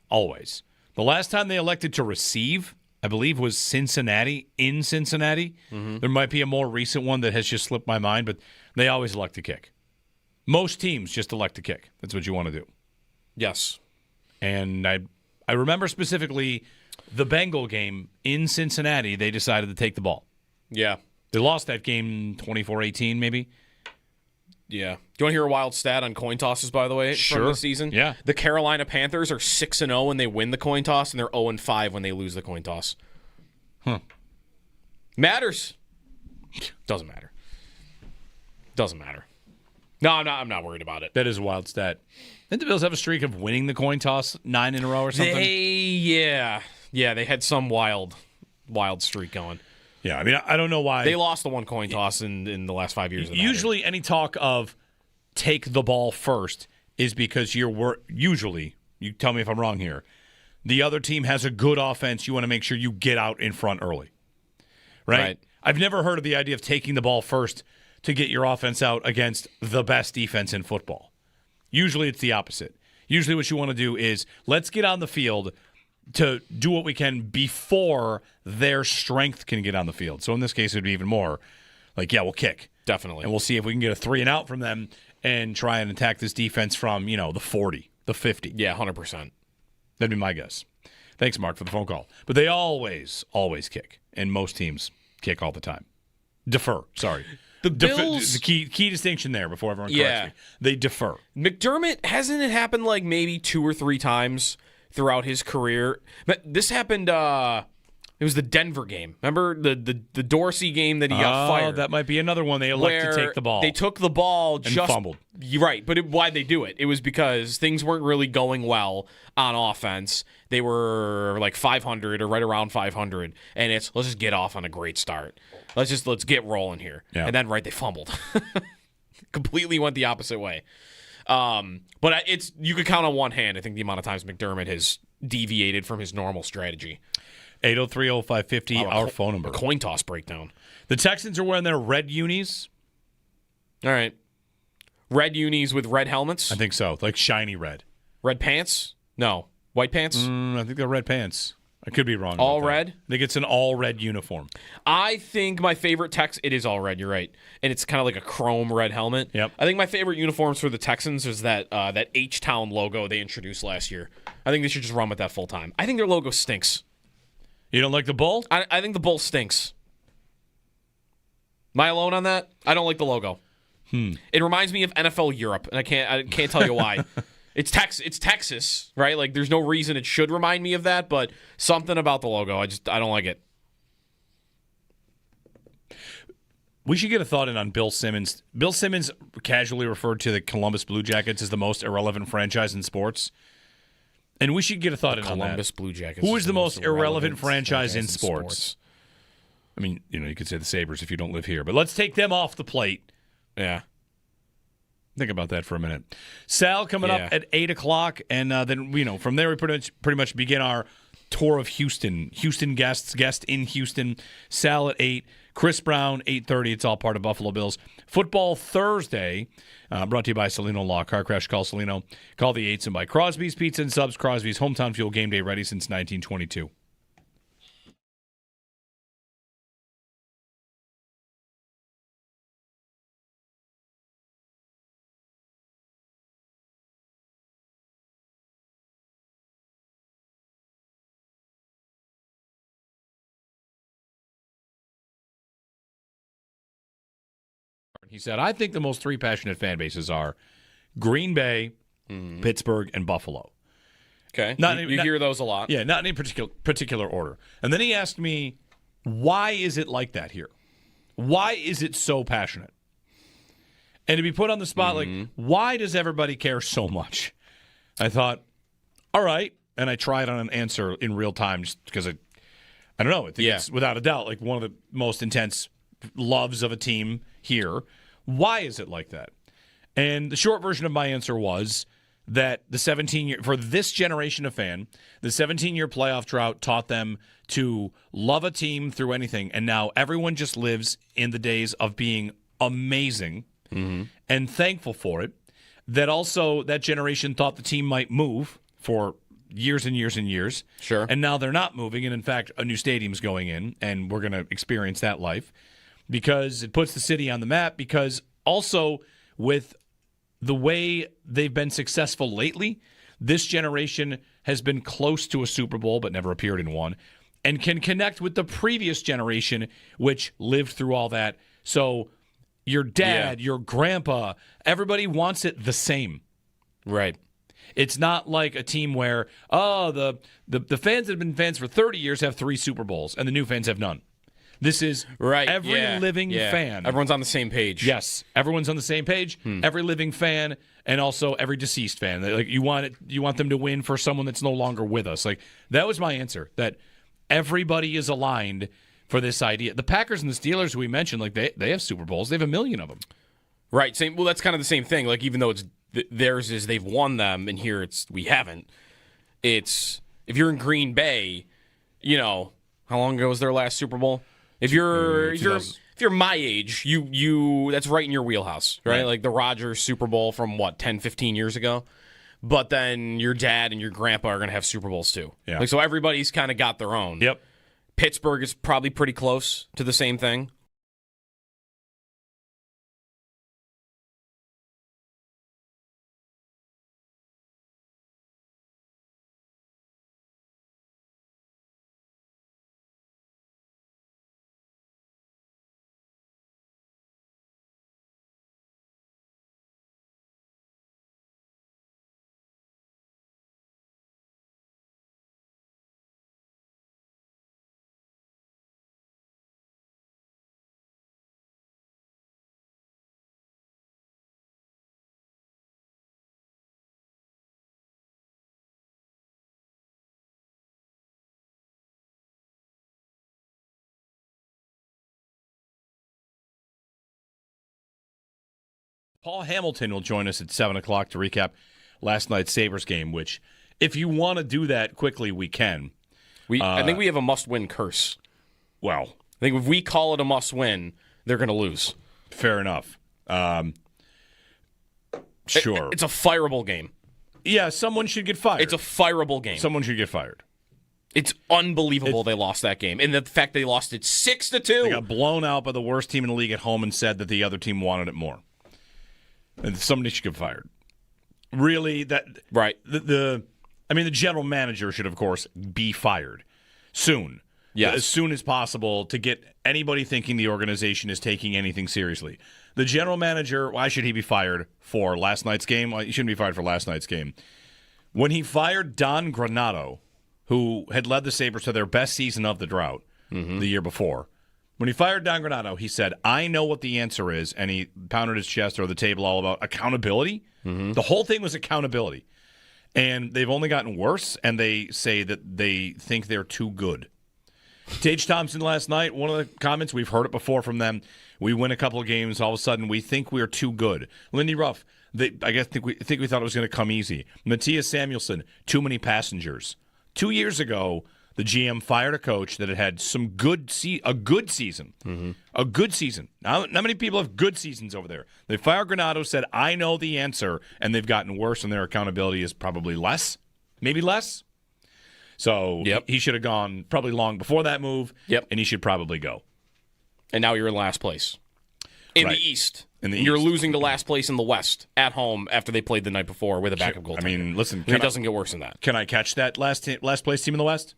Always. The last time they elected to receive, I believe, was Cincinnati, in Cincinnati. Mm-hmm. There might be a more recent one that has just slipped my mind, but they always elect to kick. Most teams just elect to kick. That's what you want to do. Yes. And I remember specifically the Bengal game in Cincinnati, they decided to take the ball. Yeah. They lost that game 24-18 maybe. Yeah. Do you want to hear a wild stat on coin tosses, by the way, from this season? Yeah. The Carolina Panthers are 6-0 when they win the coin toss, and they're 0-5 when they lose the coin toss. Matters. Doesn't matter. Doesn't matter. No, I'm not worried about it. That is a wild stat. Didn't the Bills have a streak of winning the coin toss 9 in a row or something? Yeah, they had some wild streak going. Yeah, I mean, I don't know why. They lost the one coin toss in the last 5 years. Usually any talk of take the ball first is because usually, you tell me if I'm wrong here, the other team has a good offense. You want to make sure you get out in front early. Right? I've never heard of the idea of taking the ball first to get your offense out against the best defense in football. Usually it's the opposite. Usually what you want to do is let's get on the field to do what we can before their strength can get on the field. So in this case, it would be even more like, yeah, we'll kick. Definitely. And we'll see if we can get a 3-and-out from them and try and attack this defense from, the 40, the 50. Yeah, 100%. That'd be my guess. Thanks, Mark, for the phone call. But they always kick, and most teams kick all the time. Defer, sorry. The Bills... The key distinction there before everyone corrects me. They defer. McDermott, hasn't it happened like maybe 2 or 3 times throughout his career? This happened, it was the Denver game. Remember the Dorsey game that he got fired? That might be another one. They elected to take the ball. They took the ball and fumbled. Right, but why'd they do it? It was because things weren't really going well on offense. They were like 500 or right around 500, and let's just get off on a great start. Let's get rolling here. Yeah. And then they fumbled. Completely went the opposite way. But you could count on one hand, I think, the amount of times McDermott has deviated from his normal strategy. 803-0550, our phone number. A coin toss breakdown. The Texans are wearing their red unis. All right. Red unis with red helmets? I think so, like shiny red. Red pants? No. White pants? I think they're red pants. I could be wrong. All red? I think it's an all red uniform. I think my favorite it is all red, you're right. And it's kind of like a chrome red helmet. Yep. I think my favorite uniforms for the Texans is that H-Town logo they introduced last year. I think they should just run with that full time. I think their logo stinks. You don't like the bull? I think the bull stinks. Am I alone on that? I don't like the logo. It reminds me of NFL Europe, and I can't tell you why. It's Texas, right? Like, there's no reason it should remind me of that, but something about the logo, I don't like it. We should get a thought in on Bill Simmons. Bill Simmons casually referred to the Columbus Blue Jackets as the most irrelevant franchise in sports. And we should get a thought in on that. Columbus Blue Jackets. Who is the most irrelevant franchise in sports? I mean, you could say the Sabres if you don't live here, but let's take them off the plate. Yeah. Think about that for a minute. Sal coming up at 8 o'clock, and then from there we pretty much begin our tour of Houston. Houston guest in Houston. Sal at 8, Chris Brown 8:30. It's all part of Buffalo Bills Football Thursday. Brought to you by Salino Law. Car crash, call Salino. Call the 8s, and by Crosby's Pizza and Subs. Crosby's hometown fuel, game day ready since 1922. He said, I think the most three passionate fan bases are Green Bay, Pittsburgh, and Buffalo. Okay. You hear those a lot. Yeah, not in any particular order. And then he asked me, why is it like that here? Why is it so passionate? And to be put on the spot, like, why does everybody care so much? I thought, all right. And I tried on an answer in real time just because I don't know. I think it's without a doubt like one of the most intense loves of a team here. Why is it like that? And the short version of my answer was that the 17-year, for this generation of fan, the 17-year playoff drought taught them to love a team through anything. And now everyone just lives in the days of being amazing and thankful for it. That also, that generation thought the team might move for years and years and years. Sure. And now they're not moving. And in fact, a new stadium's going in, and we're going to experience that life because it puts the city on the map. Because also, with the way they've been successful lately, this generation has been close to a Super Bowl but never appeared in one and can connect with the previous generation, which lived through all that. So your dad, your grandpa, everybody wants it the same. Right. It's not like a team where, the fans that have been fans for 30 years have 3 Super Bowls and the new fans have none. This is every living fan. Everyone's on the same page. Yes, everyone's on the same page. Every living fan, and also every deceased fan. Like you want them to win for someone that's no longer with us. Like that was my answer. That everybody is aligned for this idea. The Packers and the Steelers, who we mentioned, like they have Super Bowls. They have 1 million of them. Right. Same. Well, that's kind of the same thing. Like even though it's theirs is they've won them, and here we haven't. It's if you're in Green Bay, how long ago was their last Super Bowl? If you're my age, you that's right in your wheelhouse, right? Like the Rodgers Super Bowl from 10, 15 years ago. But then your dad and your grandpa are going to have Super Bowls too. Yeah. Like so everybody's kind of got their own. Yep. Pittsburgh is probably pretty close to the same thing. Paul Hamilton will join us at 7 o'clock to recap last night's Sabres game, which, if you want to do that quickly, we can. I think we have a must-win curse. Well, I think if we call it a must-win, they're going to lose. Fair enough. Sure. It's a fireable game. Yeah, someone should get fired. It's a fireable game. Someone should get fired. It's unbelievable they lost that game. And the fact they lost it 6-2. They got blown out by the worst team in the league at home and said that the other team wanted it more. And somebody should get fired. Really, right? The general manager should, of course, be fired soon. Yes. As soon as possible to get anybody thinking the organization is taking anything seriously. The general manager, why should he be fired for last night's game? Well, he shouldn't be fired for last night's game. When he fired Don Granato, who had led the Sabres to their best season of the drought the year before, when he fired Don Granato, he said, I know what the answer is, and he pounded his chest or the table all about accountability. The whole thing was accountability. And they've only gotten worse, and they say that they think they're too good. Tage Thompson last night, one of the comments, we've heard it before from them, we win a couple of games, all of a sudden we think we're too good. Lindy Ruff, I think we thought it was going to come easy. Matthias Samuelsson, too many passengers. 2 years ago, the GM fired a coach that had some a good season. A good season. Not many people have good seasons over there. They fired Granato, said, I know the answer, and they've gotten worse, and their accountability is probably less. Maybe less. So he should have gone probably long before that move, and he should probably go. And now you're in last place. In the East. You're losing to last place in the West at home after they played the night before with a backup goaltender. I mean, listen. It doesn't get worse than that. Can I catch that last place team in the West?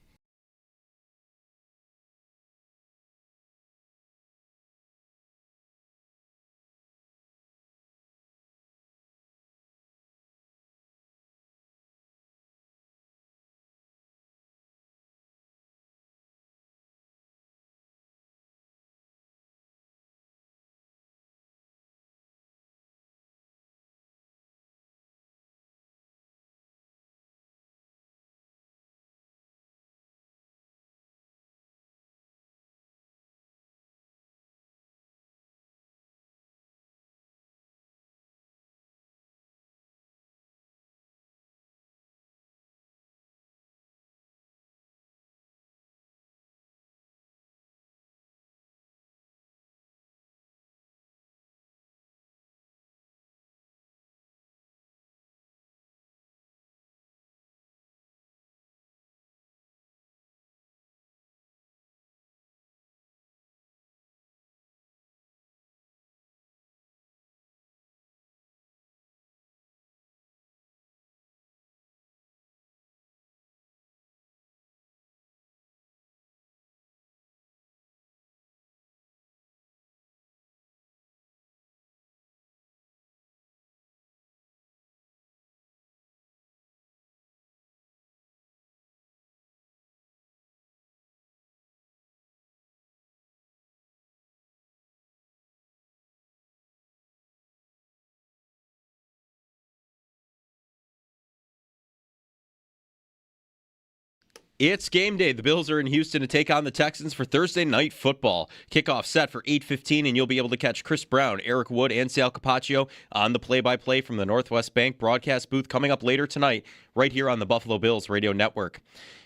It's game day. The Bills are in Houston to take on the Texans for Thursday night football. Kickoff set for 8:15, and you'll be able to catch Chris Brown, Eric Wood, and Sal Capaccio on the play-by-play from the Northwest Bank broadcast booth coming up later tonight, right here on the Buffalo Bills radio network.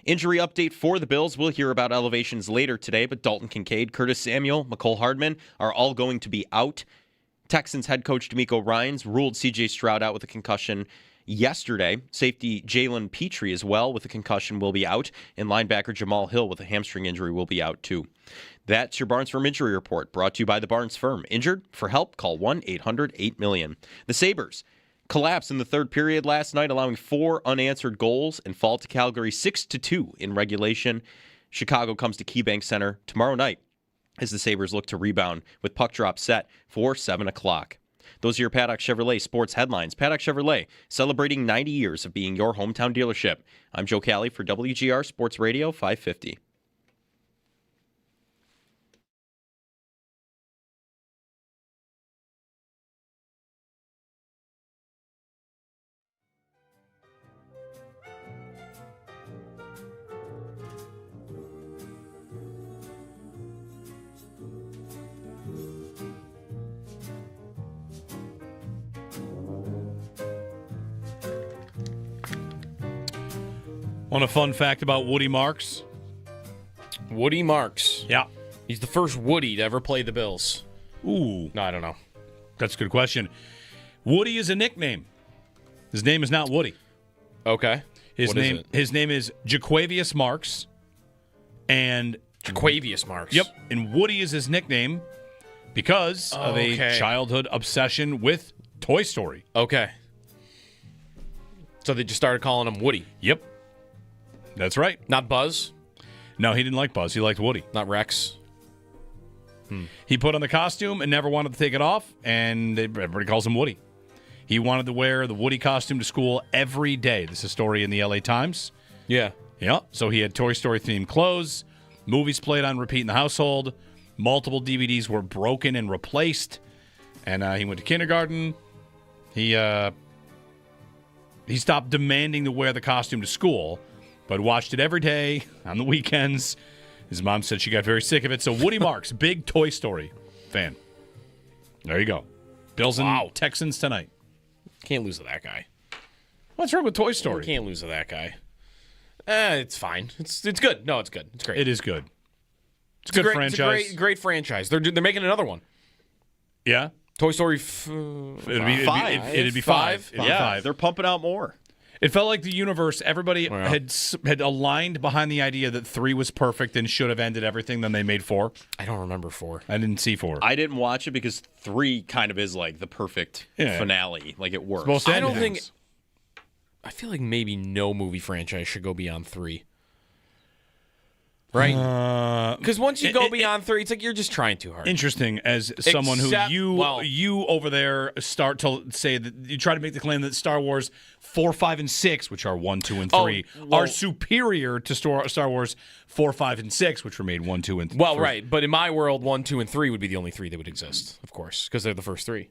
Injury update for the Bills. We'll hear about elevations later today, but Dalton Kincaid, Curtis Samuel, Mecole Hardman are all going to be out. Texans head coach D'Amico Ryans ruled C.J. Stroud out with a concussion yesterday. Safety Jalen Petrie as well with a concussion will be out, and linebacker Jamal Hill with a hamstring injury will be out too. That's your Barnes Firm Injury Report, brought to you by the Barnes Firm. Injured? For help, call 1-800-8-million. The Sabres collapsed in the third period last night, allowing 4 unanswered goals and fall to Calgary 6-2 in regulation. Chicago comes to KeyBank Center tomorrow night as the Sabres look to rebound with puck drop set for 7 o'clock. Those are your Paddock Chevrolet sports headlines. Paddock Chevrolet, celebrating 90 years of being your hometown dealership. I'm Joe Cali for WGR Sports Radio 550. Want a fun fact about Woody Marks? Woody Marks. Yeah. He's the first Woody to ever play the Bills. Ooh. No, I don't know. That's a good question. Woody is a nickname. His name is not Woody. Okay. His What is name it? his name is Jaquavius Marks. And Jaquavius Marks. Yep. And Woody is his nickname because of a Okay. childhood obsession with Toy Story. Okay. So they just started calling him Woody. Yep. That's right. Not Buzz? No, he didn't like Buzz. He liked Woody. Not Rex? He put on the costume and never wanted to take it off, and everybody calls him Woody. He wanted to wear the Woody costume to school every day. This is a story in the LA Times. Yeah. Yeah. So he had Toy Story themed clothes, movies played on repeat in the household, multiple DVDs were broken and replaced, and he went to kindergarten. He stopped demanding to wear the costume to school, but watched it every day on the weekends. His mom said she got very sick of it. So Woody Marks, big Toy Story fan. There you go. Bills and Texans tonight. Can't lose to that guy. What's wrong with Toy Story? You can't lose to that guy. It's fine. It's good. No, it's good. It's great. It is good. It's a good franchise. It's a great franchise. They're making another one. Yeah? Toy Story It'd be five. It'd be five. They're pumping out more. It felt like the universe, everybody had aligned behind the idea that 3 was perfect and should have ended everything. Then they made 4. I don't remember 4. I didn't see 4. I didn't watch it because 3 kind of is like the perfect finale. Like it works. I don't think. I feel like maybe no movie franchise should go beyond 3. Right? Because once you go beyond 3, it's like you're just trying too hard. Interesting, as someone who you over there start to say that you try to make the claim that Star Wars 4, 5, and 6, which are 1, 2, and 3, are superior to Star Wars 4, 5, and 6, which were made 1, 2, and 3. Well, right, but in my world, 1, 2, and 3 would be the only 3 that would exist, of course, because they're the first 3.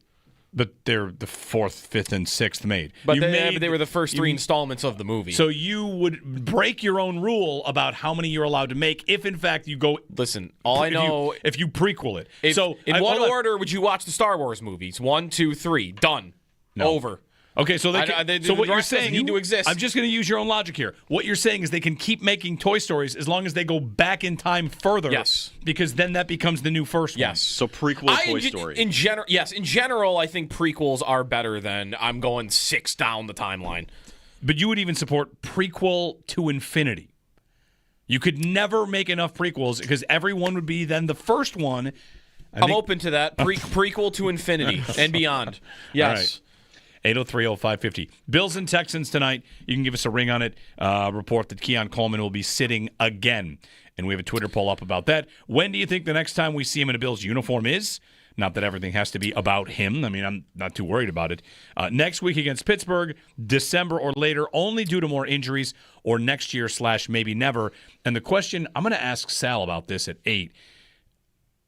But they're the 4th, 5th, and 6th made. But they were the first 3 installments of the movie. So you would break your own rule about how many you're allowed to make if, in fact, you go. Listen, all I know. If you prequel it. In what order would you watch the Star Wars movies? 1, 2, 3. Done. No. Over. Okay, so what you're saying need to exist. I'm just going to use your own logic here. What you're saying is they can keep making Toy Stories as long as they go back in time further. Yes, because then that becomes the new first one. Yes, so prequel Toy Story. In general, I think prequels are better than I'm going 6 down the timeline. But you would even support prequel to infinity. You could never make enough prequels because everyone would be then the first one. I'm open to that. Prequel to infinity and beyond. Yes. 803-0550. Bills and Texans tonight. You can give us a ring on it. Report that Keon Coleman will be sitting again. And we have a Twitter poll up about that. When do you think the next time we see him in a Bills uniform is? Not that everything has to be about him. I mean, I'm not too worried about it. Next week against Pittsburgh, December or later, only due to more injuries, or next year / maybe never. And the question, I'm going to ask Sal about this at 8.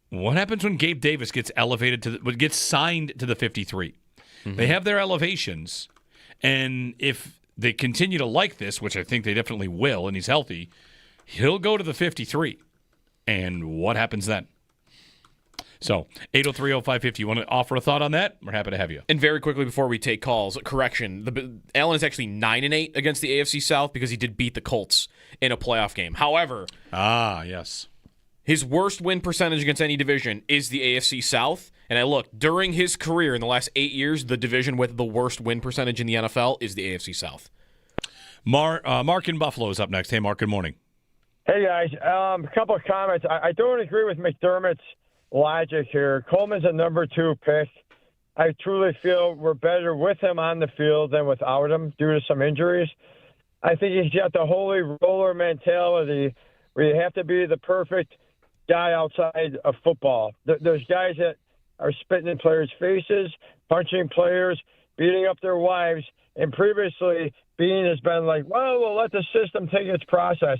What happens when Gabe Davis gets gets signed to the 53? Mm-hmm. They have their elevations, and if they continue to like this, which I think they definitely will, and he's healthy, He'll go to the 53. And what happens then? So, 803-0550. You want to offer a thought on that? We're happy to have you. And very quickly before we take calls, correction. Allen is actually 9-8 against the AFC South because he did beat the Colts in a playoff game. However, yes, his worst win percentage against any division is the AFC South. And I looked, during his career in the last 8 years, the division with the worst win percentage in the NFL is the AFC South. Mark in Buffalo is up next. Hey, Mark, good morning. Hey, guys. A couple of comments. I don't agree with McDermott's logic here. Coleman's a number 2 pick. I truly feel we're better with him on the field than without him due to some injuries. I think he's got the holy roller mentality where you have to be the perfect guy outside of football. There's guys that are spitting in players' faces, punching players, beating up their wives, and previously Bean has been like, well, we'll let the system take its process.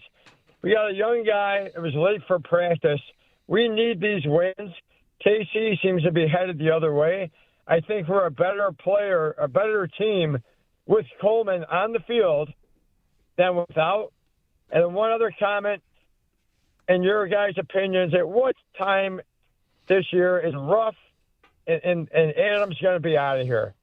We got a young guy that was late for practice. We need these wins. KC seems to be headed the other way. I think we're a better player, a better team with Coleman on the field than without. And then one other comment, in your guys' opinions, at what time this year is rough and Adams going to be out of here?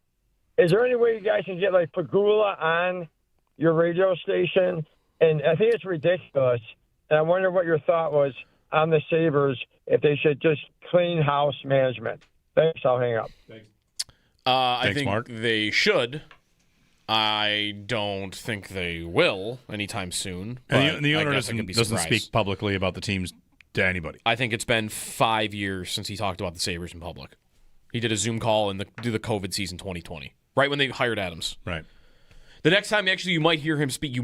Is there any way you guys can get like Pagula on your radio station? And I think it's ridiculous. And I wonder what your thought was on the Sabres if they should just clean house management. Thanks. I'll hang up. Thanks, I think Mark. they should. I don't think they will anytime soon. And the owner I doesn't surprised. speak publicly about the teams to anybody. I think it's been 5 years since he talked about the Sabres in public. He did a Zoom call in the COVID season 2020, right when they hired Adams. Right. The next time actually you might hear him speak,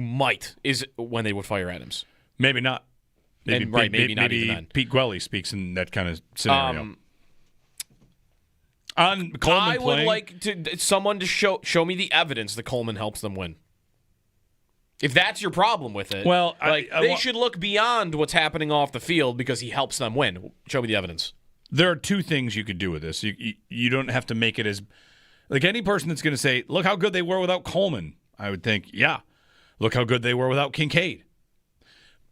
is when they would fire Adams. Maybe not. Maybe not even then. Pete Gwelly speaks in that kind of scenario. On Coleman I would like someone to show me the evidence that Coleman helps them win. If that's your problem with it, well, they should look beyond what's happening off the field because he helps them win. Show me the evidence. There are two things you could do with this. You don't have to make it as like any person that's going to say, "Look how good they were without Coleman." I would think, yeah, look how good they were without Kincaid.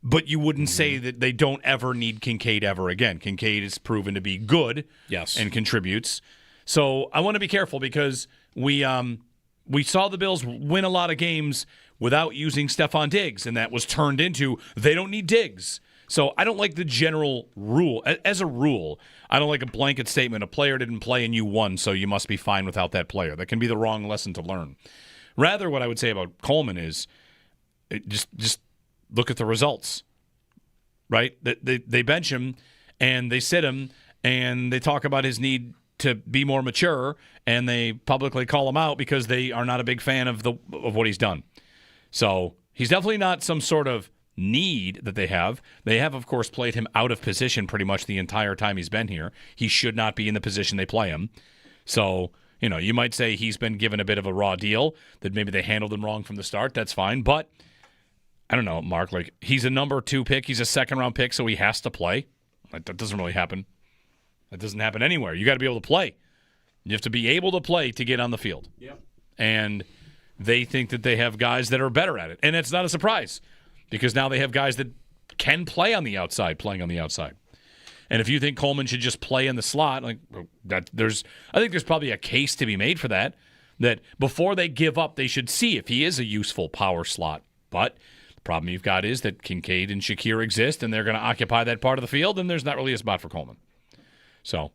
But you wouldn't say that they don't ever need Kincaid ever again. Kincaid is proven to be good, yes, and contributes. So I want to be careful because we saw the Bills win a lot of games without using Stephon Diggs, and that was turned into they don't need Diggs. So I don't like the general rule. As a rule, I don't like a blanket statement. A player didn't play and you won, so you must be fine without that player. That can be the wrong lesson to learn. Rather, what I would say about Coleman is just look at the results, right? They bench him and they sit him and they talk about his need to be more mature and they publicly call him out because they are not a big fan of what he's done. So he's definitely not some sort of need that they have. They have, of course, played him out of position pretty much the entire time he's been here. He should not be in the position they play him. So, you might say he's been given a bit of a raw deal, that maybe they handled him wrong from the start. That's fine. But, I don't know, Mark, like he's a number 2 pick. He's a second-round pick, so he has to play. Like, that doesn't really happen. That doesn't happen anywhere. You got to be able to play. You have to be able to play to get on the field. Yep. And they think that they have guys that are better at it. And it's not a surprise because now they have guys that can play on the outside, playing on the outside. And if you think Coleman should just play in the slot, like that, I think there's probably a case to be made for that before they give up, they should see if he is a useful power slot. But the problem you've got is that Kincaid and Shakir exist, and they're going to occupy that part of the field, and there's not really a spot for Coleman. So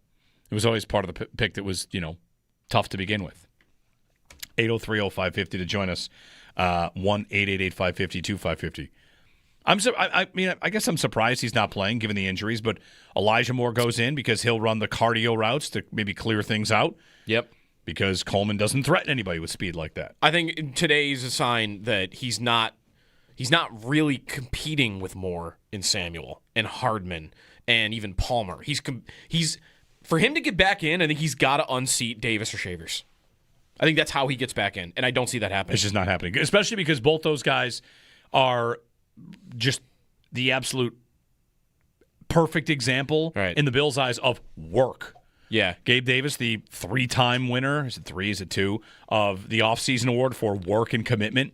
it was always part of the pick that was, tough to begin with. 803-0550 to join us. 1-888-550-2550. I guess I'm surprised he's not playing given the injuries, but Elijah Moore goes in because he'll run the cardio routes to maybe clear things out. Yep. Because Coleman doesn't threaten anybody with speed like that. I think today's a sign that he's not really competing with Moore and Samuel and Hardman and even Palmer. He's for him to get back in, I think he's got to unseat Davis or Shavers. I think that's how he gets back in, and I don't see that happening. It's just not happening, especially because both those guys are just the absolute perfect example in the Bills' eyes of work. Yeah. Gabe Davis, the 3-time winner, is it 3, is it 2, of the offseason award for work and commitment.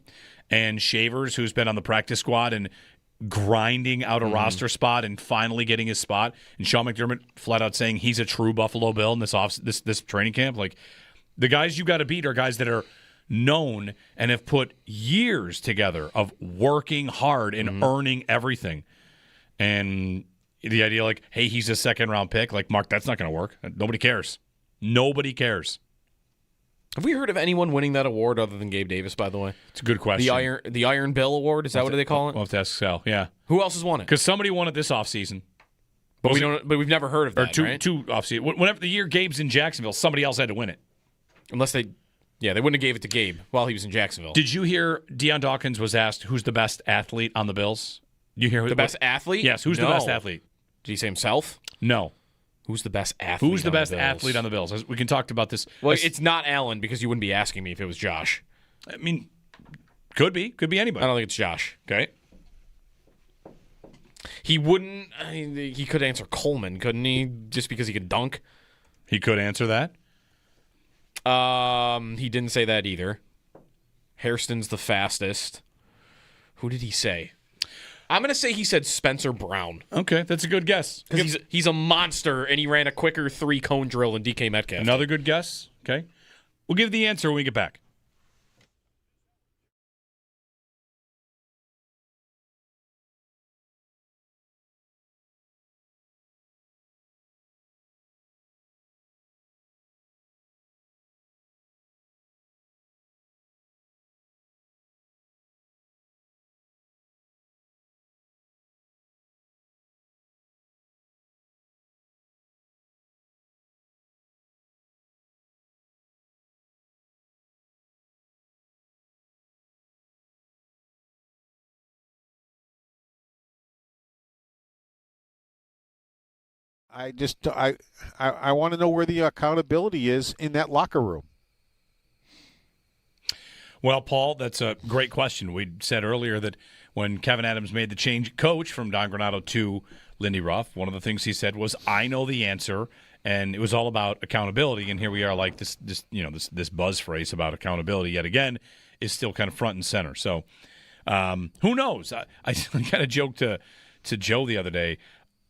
And Shavers, who's been on the practice squad and grinding out a roster spot and finally getting his spot, and Sean McDermott flat out saying he's a true Buffalo Bill in this training camp. Like, the guys you got to beat are guys that are known and have put years together of working hard and earning everything. And the idea, like, hey, he's a second-round pick, like, Mark, that's not going to work. Nobody cares. Nobody cares. Have we heard of anyone winning that award other than Gabe Davis, by the way? It's a good question. The Iron Bill Award, is that what they call it? We'll have to ask Sal, yeah. Who else has won it? Because somebody won it this offseason. But we've never heard of that, right? Two offseason. Whenever the year Gabe's in Jacksonville, somebody else had to win it. Unless they wouldn't have gave it to Gabe while he was in Jacksonville. Did you hear Deion Dawkins was asked who's the best athlete on the Bills? You hear the best athlete? Yes, who's the best athlete? Did he say himself? No. Who's the best athlete? Who's the best athlete on the Bills? We can talk about this. Well, it's not Allen, because you wouldn't be asking me if it was Josh. I mean, could be anybody. I don't think it's Josh. Okay. He wouldn't. He could answer Coleman, couldn't he? Just because he could dunk. He could answer that. He didn't say that either. Hairston's the fastest. Who did he say? I'm going to say he said Spencer Brown. Okay, that's a good guess. Because he's a monster, and he ran a quicker 3-cone drill than DK Metcalf. Another good guess. Okay. We'll give the answer when we get back. I want to know where the accountability is in that locker room. Well, Paul, that's a great question. We said earlier that when Kevin Adams made the change coach from Don Granato to Lindy Ruff, one of the things he said was, I know the answer, and it was all about accountability. And here we are, like this buzz phrase about accountability yet again is still kind of front and center. So who knows? I kind of joked to Joe the other day.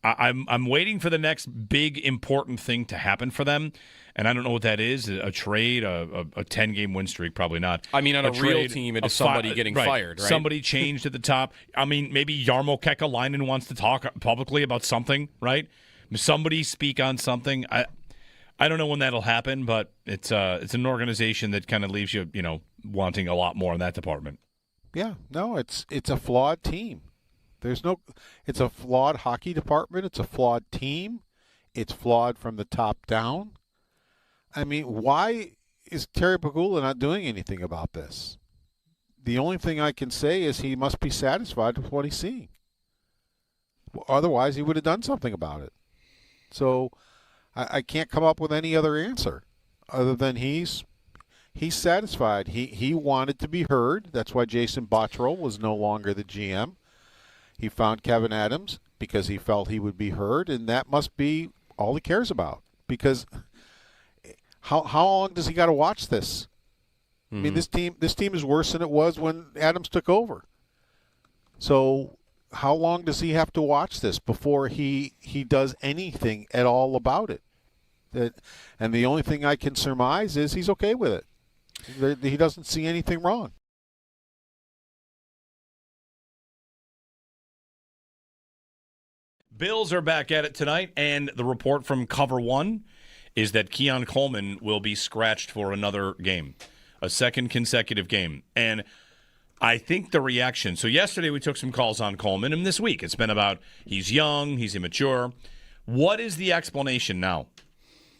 I'm waiting for the next big important thing to happen for them, and I don't know what that is. A trade, a 10-game win streak, probably not. I mean, on a real team, it is somebody getting fired, right? Somebody changed at the top. I mean, maybe Jarmo Kekalainen wants to talk publicly about something, right? Somebody speak on something. I don't know when that'll happen, but it's an organization that kind of leaves you, wanting a lot more in that department. Yeah, no, it's a flawed team. It's a flawed hockey department. It's a flawed team. It's flawed from the top down. I mean, why is Terry Pegula not doing anything about this? The only thing I can say is he must be satisfied with what he's seeing. Otherwise, he would have done something about it. So I can't come up with any other answer other than he's satisfied. He wanted to be heard. That's why Jason Botterill was no longer the GM. He found Kevin Adams because he felt he would be heard, and that must be all he cares about. Because how long does he got to watch this? Mm-hmm. I mean, this team is worse than it was when Adams took over. So how long does he have to watch this before he does anything at all about it? And the only thing I can surmise is he's okay with it. He doesn't see anything wrong. Bills are back at it tonight, and the report from Cover One is that Keon Coleman will be scratched for another game, a second consecutive game. And I think the reaction, so yesterday we took some calls on Coleman, and this week it's been about he's young, he's immature. What is the explanation now?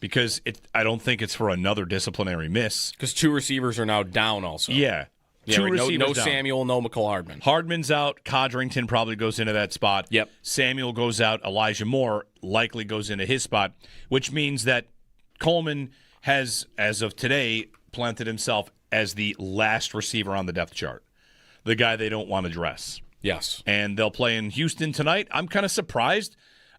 Because I don't think it's for another disciplinary miss. Because 2 receivers are now down also. Yeah. Yeah, right. No Samuel, no McCole Hardman. Hardman's out. Codrington probably goes into that spot. Yep. Samuel goes out. Elijah Moore likely goes into his spot, which means that Coleman has, as of today, planted himself as the last receiver on the depth chart, the guy they don't want to dress. Yes. And they'll play in Houston tonight. I'm kind of surprised.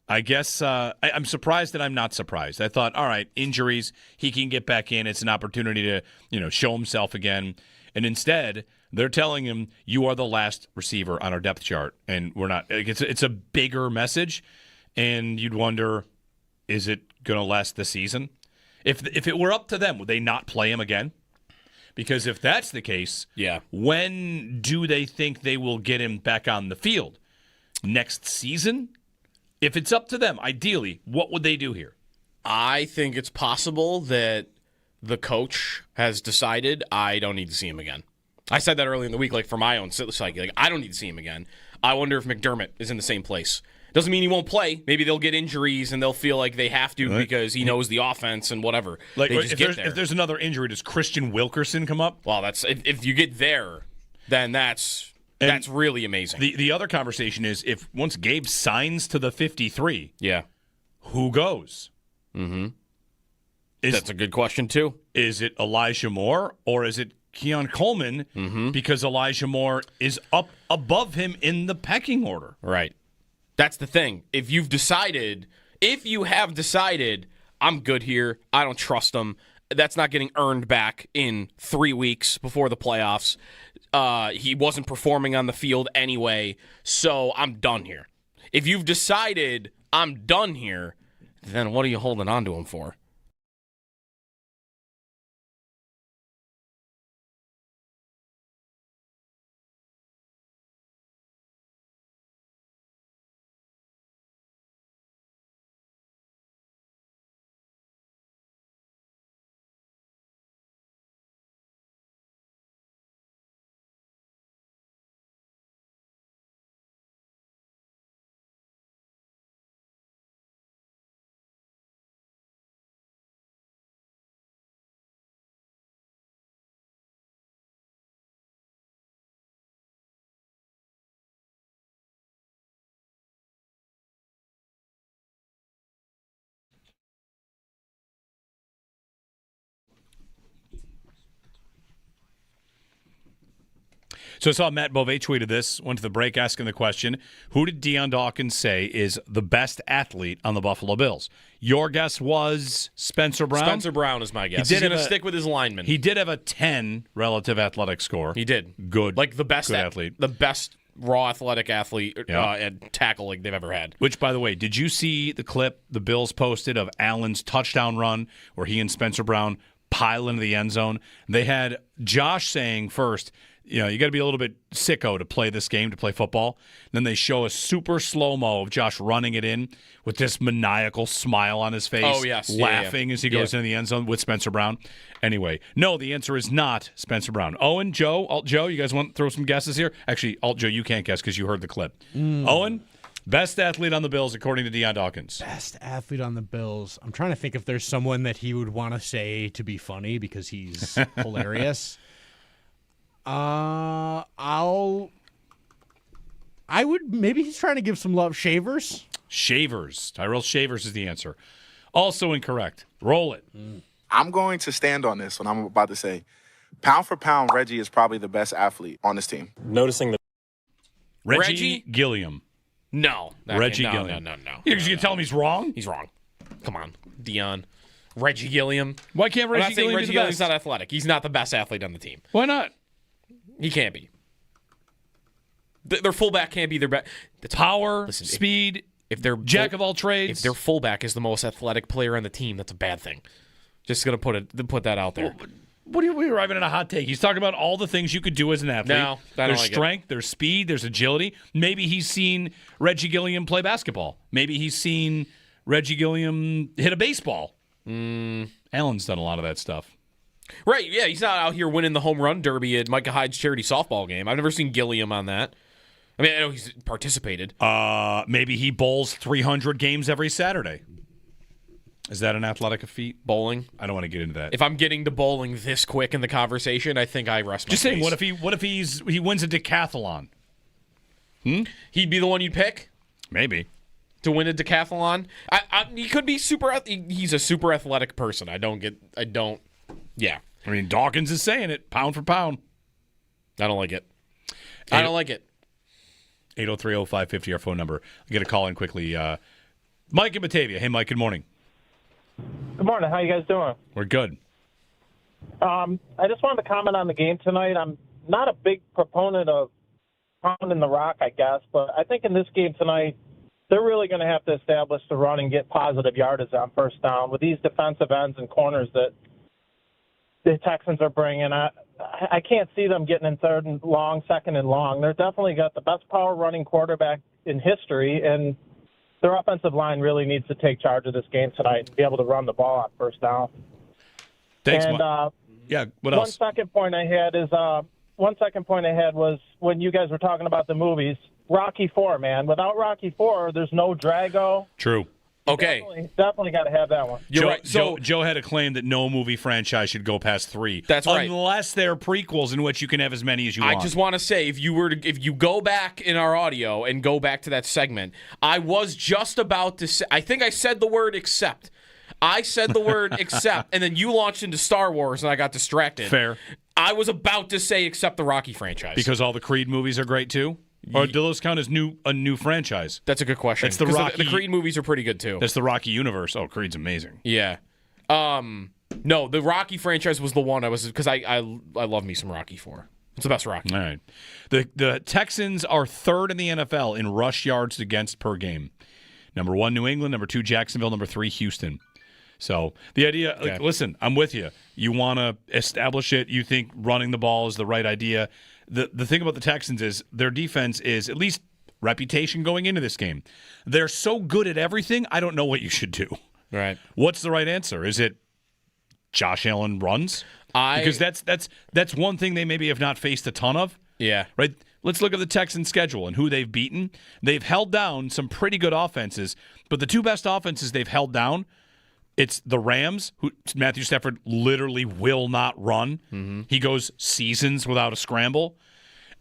I guess I'm surprised that I'm not surprised. I thought, all right, injuries, he can get back in. It's an opportunity to, show himself again. And instead, they're telling him, you are the last receiver on our depth chart. And we're not. It's a bigger message. And you'd wonder, is it going to last the season? If it were up to them, would they not play him again? Because if that's the case, when do they think they will get him back on the field? Next season? If it's up to them, ideally, what would they do here? I think it's possible that the coach has decided I don't need to see him again. I said that early in the week, for my own psyche. I don't need to see him again. I wonder if McDermott is in the same place. Doesn't mean he won't play. Maybe they'll get injuries and they'll feel like they have to because he knows the offense and whatever. If there's another injury, does Christian Wilkerson come up? Well, that's if you get there, then that's really amazing. The other conversation is if once Gabe signs to the 53, who goes? Mm-hmm. That's a good question, too. Is it Elijah Moore or is it Keon Coleman? Mm-hmm. Because Elijah Moore is up above him in the pecking order. Right. That's the thing. If you have decided, I'm good here, I don't trust him, that's not getting earned back in 3 weeks before the playoffs. He wasn't performing on the field anyway, so I'm done here. If you've decided I'm done here, then what are you holding on to him for? So I saw Matt Bove tweeted this, went to the break asking the question, who did Deion Dawkins say is the best athlete on the Buffalo Bills? Your guess was Spencer Brown? Spencer Brown is my guess. He's going to stick with his lineman. He did have a 10 relative athletic score. He did. Good. The best athlete. The best raw athletic athlete and tackle they've ever had. Which, by the way, did you see the clip the Bills posted of Allen's touchdown run where he and Spencer Brown pile into the end zone? They had Josh saying first, you got to be a little bit sicko to play this game, to play football. Then they show a super slow-mo of Josh running it in with this maniacal smile on his face. Oh, yes. Laughing as he goes into the end zone with Spencer Brown. Anyway, no, the answer is not Spencer Brown. Owen, Joe, Alt-Joe, you guys want to throw some guesses here? Actually, Alt-Joe, you can't guess because you heard the clip. Owen, best athlete on the Bills according to Deion Dawkins. Best athlete on the Bills. I'm trying to think if there's someone that he would want to say to be funny because he's hilarious. I would, maybe he's trying to give some love. Shavers? Shavers. Tyrell Shavers is the answer. Also incorrect. Roll it. I'm going to stand on this when I'm about to say, pound for pound, Reggie is probably the best athlete on this team. Noticing the Reggie Gilliam. No. Reggie Gilliam. No. You're going to tell him he's wrong? He's wrong. Come on, Deion. Reggie Gilliam. Why can't Reggie Gilliam be the Gilliam's best? not athletic. He's not the best athlete on the team. Why not? He can't be. Their fullback can't be their best. Power, speed, if they're jack of all trades. If their fullback is the most athletic player on the team, that's a bad thing. Just going to put that out there. What are we arriving at a hot take? He's talking about all the things you could do as an athlete. No, I don't there's like strength, there's speed, there's agility. Maybe he's seen Reggie Gilliam play basketball. Maybe he's seen Reggie Gilliam hit a baseball. Allen's done a lot of that stuff. Right, yeah, he's not out here winning the home run derby at Micah Hyde's charity softball game. I've never seen Gilliam on that. I mean, I know he's participated. Maybe he bowls 300 games every Saturday. Is that an athletic feat? Bowling? I don't want to get into that. If I'm getting to bowling this quick in the conversation, I think I rest my Just saying, case. what if he wins a decathlon? He'd be the one you'd pick? Maybe. To win a decathlon? He could be he's a super athletic person. Yeah. I mean, Dawkins is saying it, pound for pound. I don't like it. I don't like it. 803-0550, our phone number. I'll get a call in quickly. Mike in Batavia. Hey, Mike, good morning. Good morning. How you guys doing? We're good. I just wanted to comment on the game tonight. I'm not a big proponent of pounding the rock, I guess, but I think in this game tonight, they're really going to have to establish the run and get positive yardage on first down. With these defensive ends and corners that the Texans are bringing, I can't see them getting in third and long, second and long. They're definitely got the best power running quarterback in history, and their offensive line really needs to take charge of this game tonight and be able to run the ball on first down. Thanks, and, yeah, what else? One second point I had was when you guys were talking about the movies, Rocky IV, man. Without Rocky IV, there's no Drago. True. Okay. Definitely got to have that one. You're right. So Joe had a claim that no movie franchise should go past 3. That's right. Unless they're prequels in which you can have as many as you want. I just want to say, if you go back in our audio and go back to that segment, I was just about to say, I think I said the word except. I said the word except, and then you launched into Star Wars, and I got distracted. Fair. I was about to say except the Rocky franchise. Because all the Creed movies are great, too? Or do those count as a new franchise? That's a good question. It's the Rocky. The Creed movies are pretty good, too. That's the Rocky universe. Oh, Creed's amazing. Yeah. No, the Rocky franchise was the one because I love me some Rocky 4. It's the best Rocky. All right. The Texans are third in the NFL in rush yards against per game. Number 1, New England. Number 2, Jacksonville. Number 3, Houston. So the idea, listen, I'm with you. You want to establish it. You think running the ball is the right idea. The thing about the Texans is their defense is at least reputation going into this game. They're so good at everything, I don't know what you should do. Right. What's the right answer? Is it Josh Allen runs? Because that's one thing they maybe have not faced a ton of. Yeah. Right? Let's look at the Texans' schedule and who they've beaten. They've held down some pretty good offenses, but the 2 best offenses they've held down, it's the Rams, who Matthew Stafford literally will not run. Mm-hmm. He goes seasons without a scramble.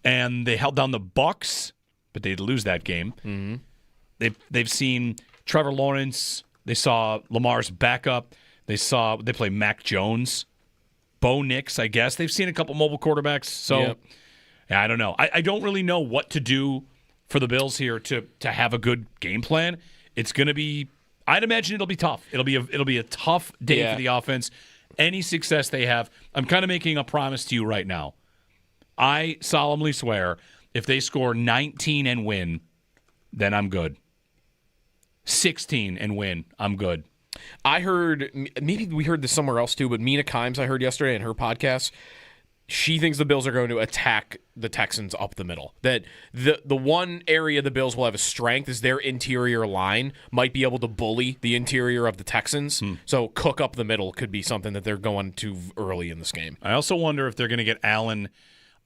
And they held down the Bucs, but they'd lose that game. Mm-hmm. They've seen Trevor Lawrence. They saw Lamar's backup. They play Mac Jones, Bo Nix, I guess. They've seen a couple mobile quarterbacks. So yeah, I don't know. I don't really know what to do for the Bills here to have a good game plan. It's going to be. I'd imagine it'll be tough. It'll be a tough day for the offense. Any success they have, I'm kind of making a promise to you right now. I solemnly swear, if they score 19 and win, then I'm good. 16 and win, I'm good. I heard, maybe we heard this somewhere else too, but Mina Kimes I heard yesterday in her podcast, she thinks the Bills are going to attack the Texans up the middle. That the one area the Bills will have a strength is their interior line might be able to bully the interior of the Texans. So cook up the middle could be something that they're going to early in this game. I also wonder if they're going to get Allen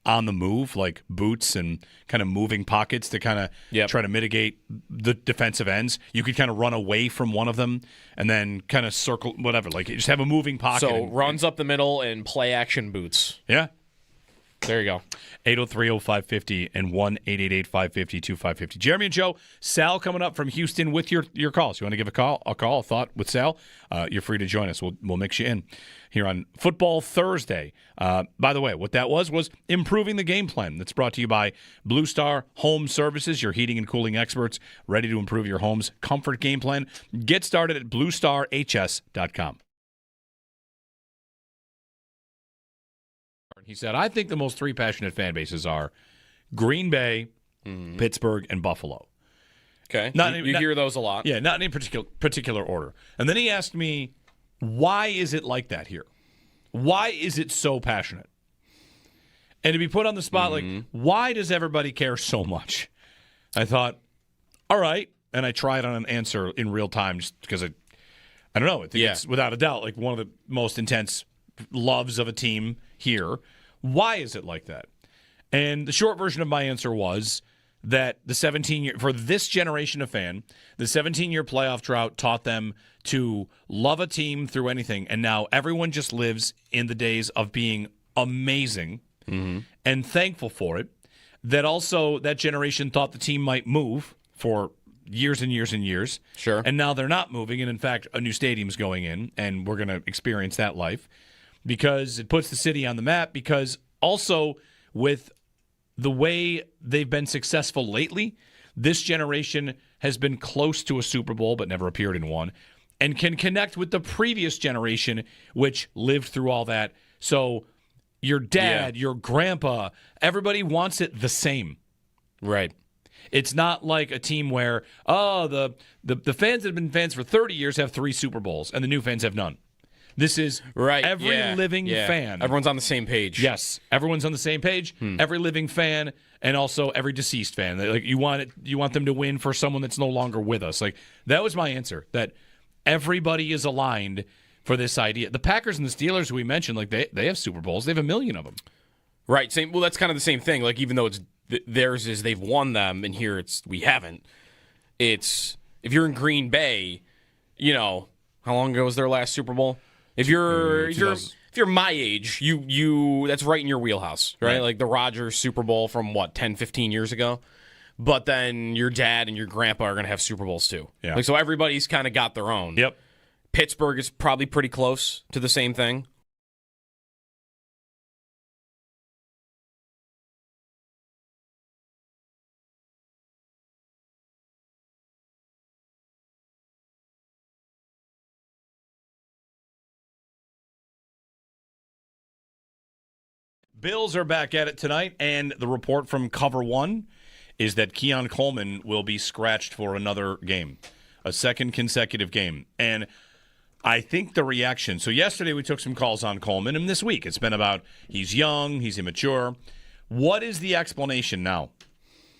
on the move, like boots and kind of moving pockets to kind of try to mitigate the defensive ends. You could kind of run away from one of them and then kind of circle, whatever. Like just have a moving pocket. So runs up the middle and play action boots. Yeah. There you go. 803-0550 and 1-888-550-2550. Jeremy and Joe, Sal coming up from Houston with your calls. You want to give a thought with Sal? You're free to join us. We'll mix you in here on Football Thursday. By the way, what that was improving the game plan. That's brought to you by Blue Star Home Services, your heating and cooling experts, ready to improve your home's comfort game plan. Get started at bluestarhs.com. He said, I think the most 3 passionate fan bases are Green Bay, Pittsburgh, and Buffalo. Okay. You hear those a lot. Yeah, not in any particular order. And then he asked me, why is it like that here? Why is it so passionate? And to be put on the spot, like, why does everybody care so much? I thought, all right. And I tried on an answer in real time just because I don't know. I think it's without a doubt like one of the most intense loves of a team here. Why is it like that? And the short version of my answer was that for this generation of fan, the 17-year playoff drought taught them to love a team through anything, and now everyone just lives in the days of being amazing and thankful for it. That also that generation thought the team might move for years and years and years. Sure. And now they're not moving, and in fact, a new stadium's going in, and we're going to experience that life. Because it puts the city on the map, because also with the way they've been successful lately, this generation has been close to a Super Bowl but never appeared in one, and can connect with the previous generation, which lived through all that. So your dad, your grandpa, everybody wants it the same. Right. It's not like a team where, the fans that have been fans for 30 years have 3 Super Bowls, and the new fans have none. This is every living fan. Everyone's on the same page. Yes, everyone's on the same page. Every living fan, and also every deceased fan. Like you want them to win for someone that's no longer with us. Like that was my answer. That everybody is aligned for this idea. The Packers and the Steelers, who we mentioned, like they have Super Bowls. They have 1 million of them. Right. Same. Well, that's kind of the same thing. Like even though it's theirs is they've won them, and here we haven't. It's if you're in Green Bay, how long ago was their last Super Bowl? If you're my age, you that's right in your wheelhouse, right? Like the Rodgers Super Bowl from 10, 15 years ago. But then your dad and your grandpa are going to have Super Bowls too. Yeah. Like so everybody's kind of got their own. Yep. Pittsburgh is probably pretty close to the same thing. Bills are back at it tonight, and the report from Cover 1 is that Keon Coleman will be scratched for another game, a second consecutive game. And I think the reaction, so yesterday we took some calls on Coleman, and this week it's been about he's young, he's immature. What is the explanation now?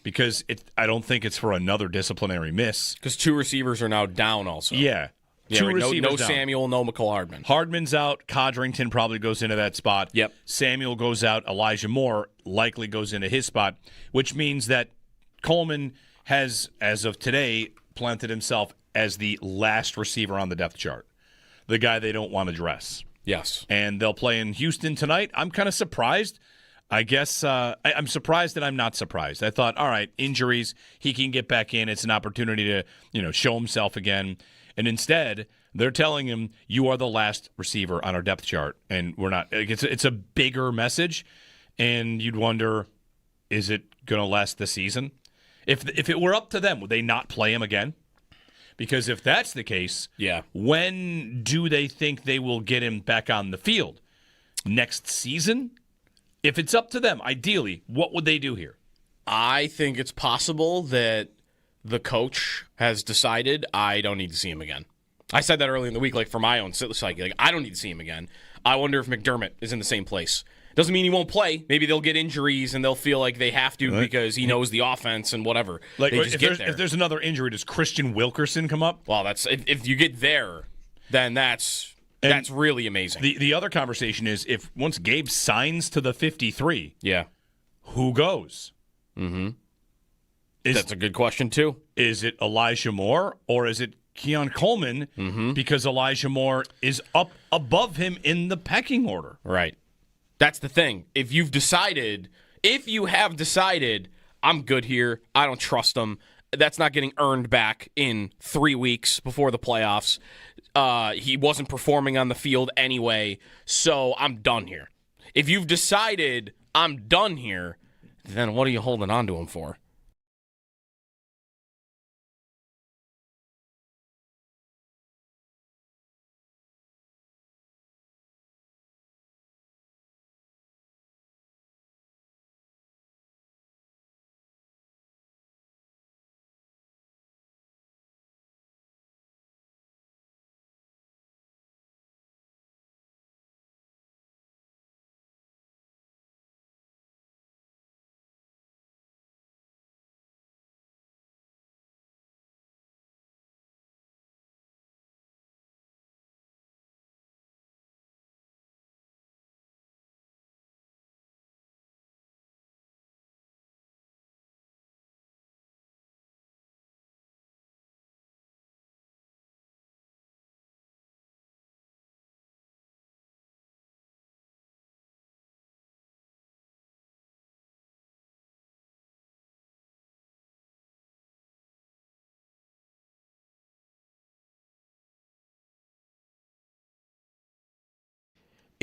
Because I don't think it's for another disciplinary miss. Because 2 receivers are now down also. Yeah. Yeah, Two receivers no down. Samuel, no McCall Hardman. Hardman's out. Codrington probably goes into that spot. Yep. Samuel goes out. Elijah Moore likely goes into his spot, which means that Coleman has, as of today, planted himself as the last receiver on the depth chart, the guy they don't want to dress. Yes. And they'll play in Houston tonight. I'm kind of surprised. I guess I'm surprised that I'm not surprised. I thought, all right, injuries, he can get back in. It's an opportunity to show himself again. And instead, they're telling him, you are the last receiver on our depth chart. And we're not. It's a bigger message. And you'd wonder, is it going to last the season? If it were up to them, would they not play him again? Because if that's the case, when do they think they will get him back on the field? Next season? If it's up to them, ideally, what would they do here? I think it's possible that the coach has decided I don't need to see him again. I said that early in the week, like for my own psyche. Like I don't need to see him again. I wonder if McDermott is in the same place. Doesn't mean he won't play. Maybe they'll get injuries and they'll feel like they have to because he knows the offense and whatever. Like they just if there's another injury, does Christian Wilkerson come up? Well, that's if you get there, then that's really amazing. The other conversation is if once Gabe signs to the 53, who goes? Mm-hmm. That's a good question, too. Is it Elijah Moore or is it Keon Coleman? Mm-hmm. Because Elijah Moore is up above him in the pecking order. Right. That's the thing. If you have decided, I'm good here, I don't trust him, that's not getting earned back in 3 weeks before the playoffs. He wasn't performing on the field anyway, so I'm done here. If you've decided I'm done here, then what are you holding on to him for?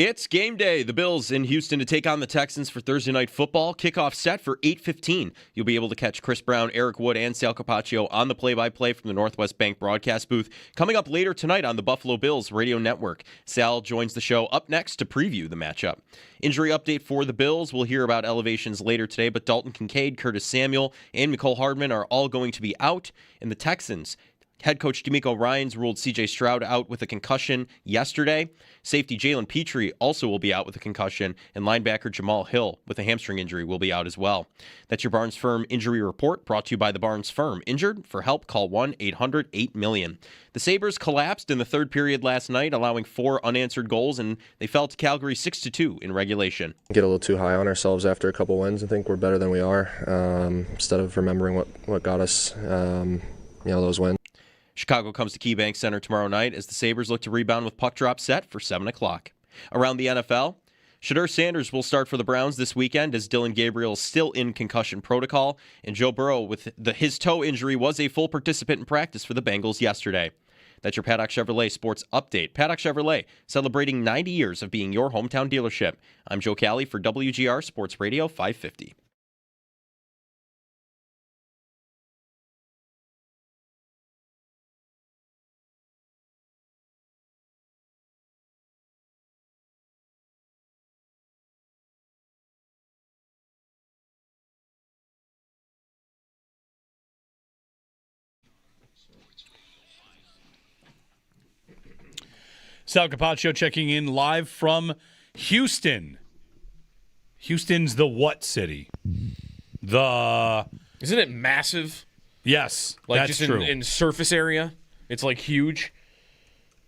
It's game day. The Bills in Houston to take on the Texans for Thursday Night Football. Kickoff set for 8:15. You'll be able to catch Chris Brown, Eric Wood, and Sal Capaccio on the play-by-play from the Northwest Bank broadcast booth. Coming up later tonight on the Buffalo Bills radio network. Sal joins the show up next to preview the matchup. Injury update for the Bills. We'll hear about elevations later today, but Dalton Kincaid, Curtis Samuel, and Mecole Hardman are all going to be out. And the Texans, head coach D'Amico Ryans ruled C.J. Stroud out with a concussion yesterday. Safety Jalen Petrie also will be out with a concussion, and linebacker Jamal Hill with a hamstring injury will be out as well. That's your Barnes Firm Injury Report, brought to you by the Barnes Firm. Injured? For help, call 1-800-8-million. The Sabres collapsed in the third period last night, allowing 4 unanswered goals, and they fell to Calgary 6-2 in regulation. Get a little too high on ourselves after a couple wins. I think we're better than we are. Instead of remembering what got us, those wins. Chicago comes to KeyBank Center tomorrow night as the Sabres look to rebound with puck drop set for 7 o'clock. Around the NFL, Shedeur Sanders will start for the Browns this weekend as Dylan Gabriel is still in concussion protocol, and Joe Burrow with his toe injury was a full participant in practice for the Bengals yesterday. That's your Paddock Chevrolet Sports Update. Paddock Chevrolet, celebrating 90 years of being your hometown dealership. I'm Joe Cali for WGR Sports Radio 550. Sal Capaccio checking in live from Houston. Houston's the what city? Isn't it massive? Yes, like that's just true. In surface area, it's like huge.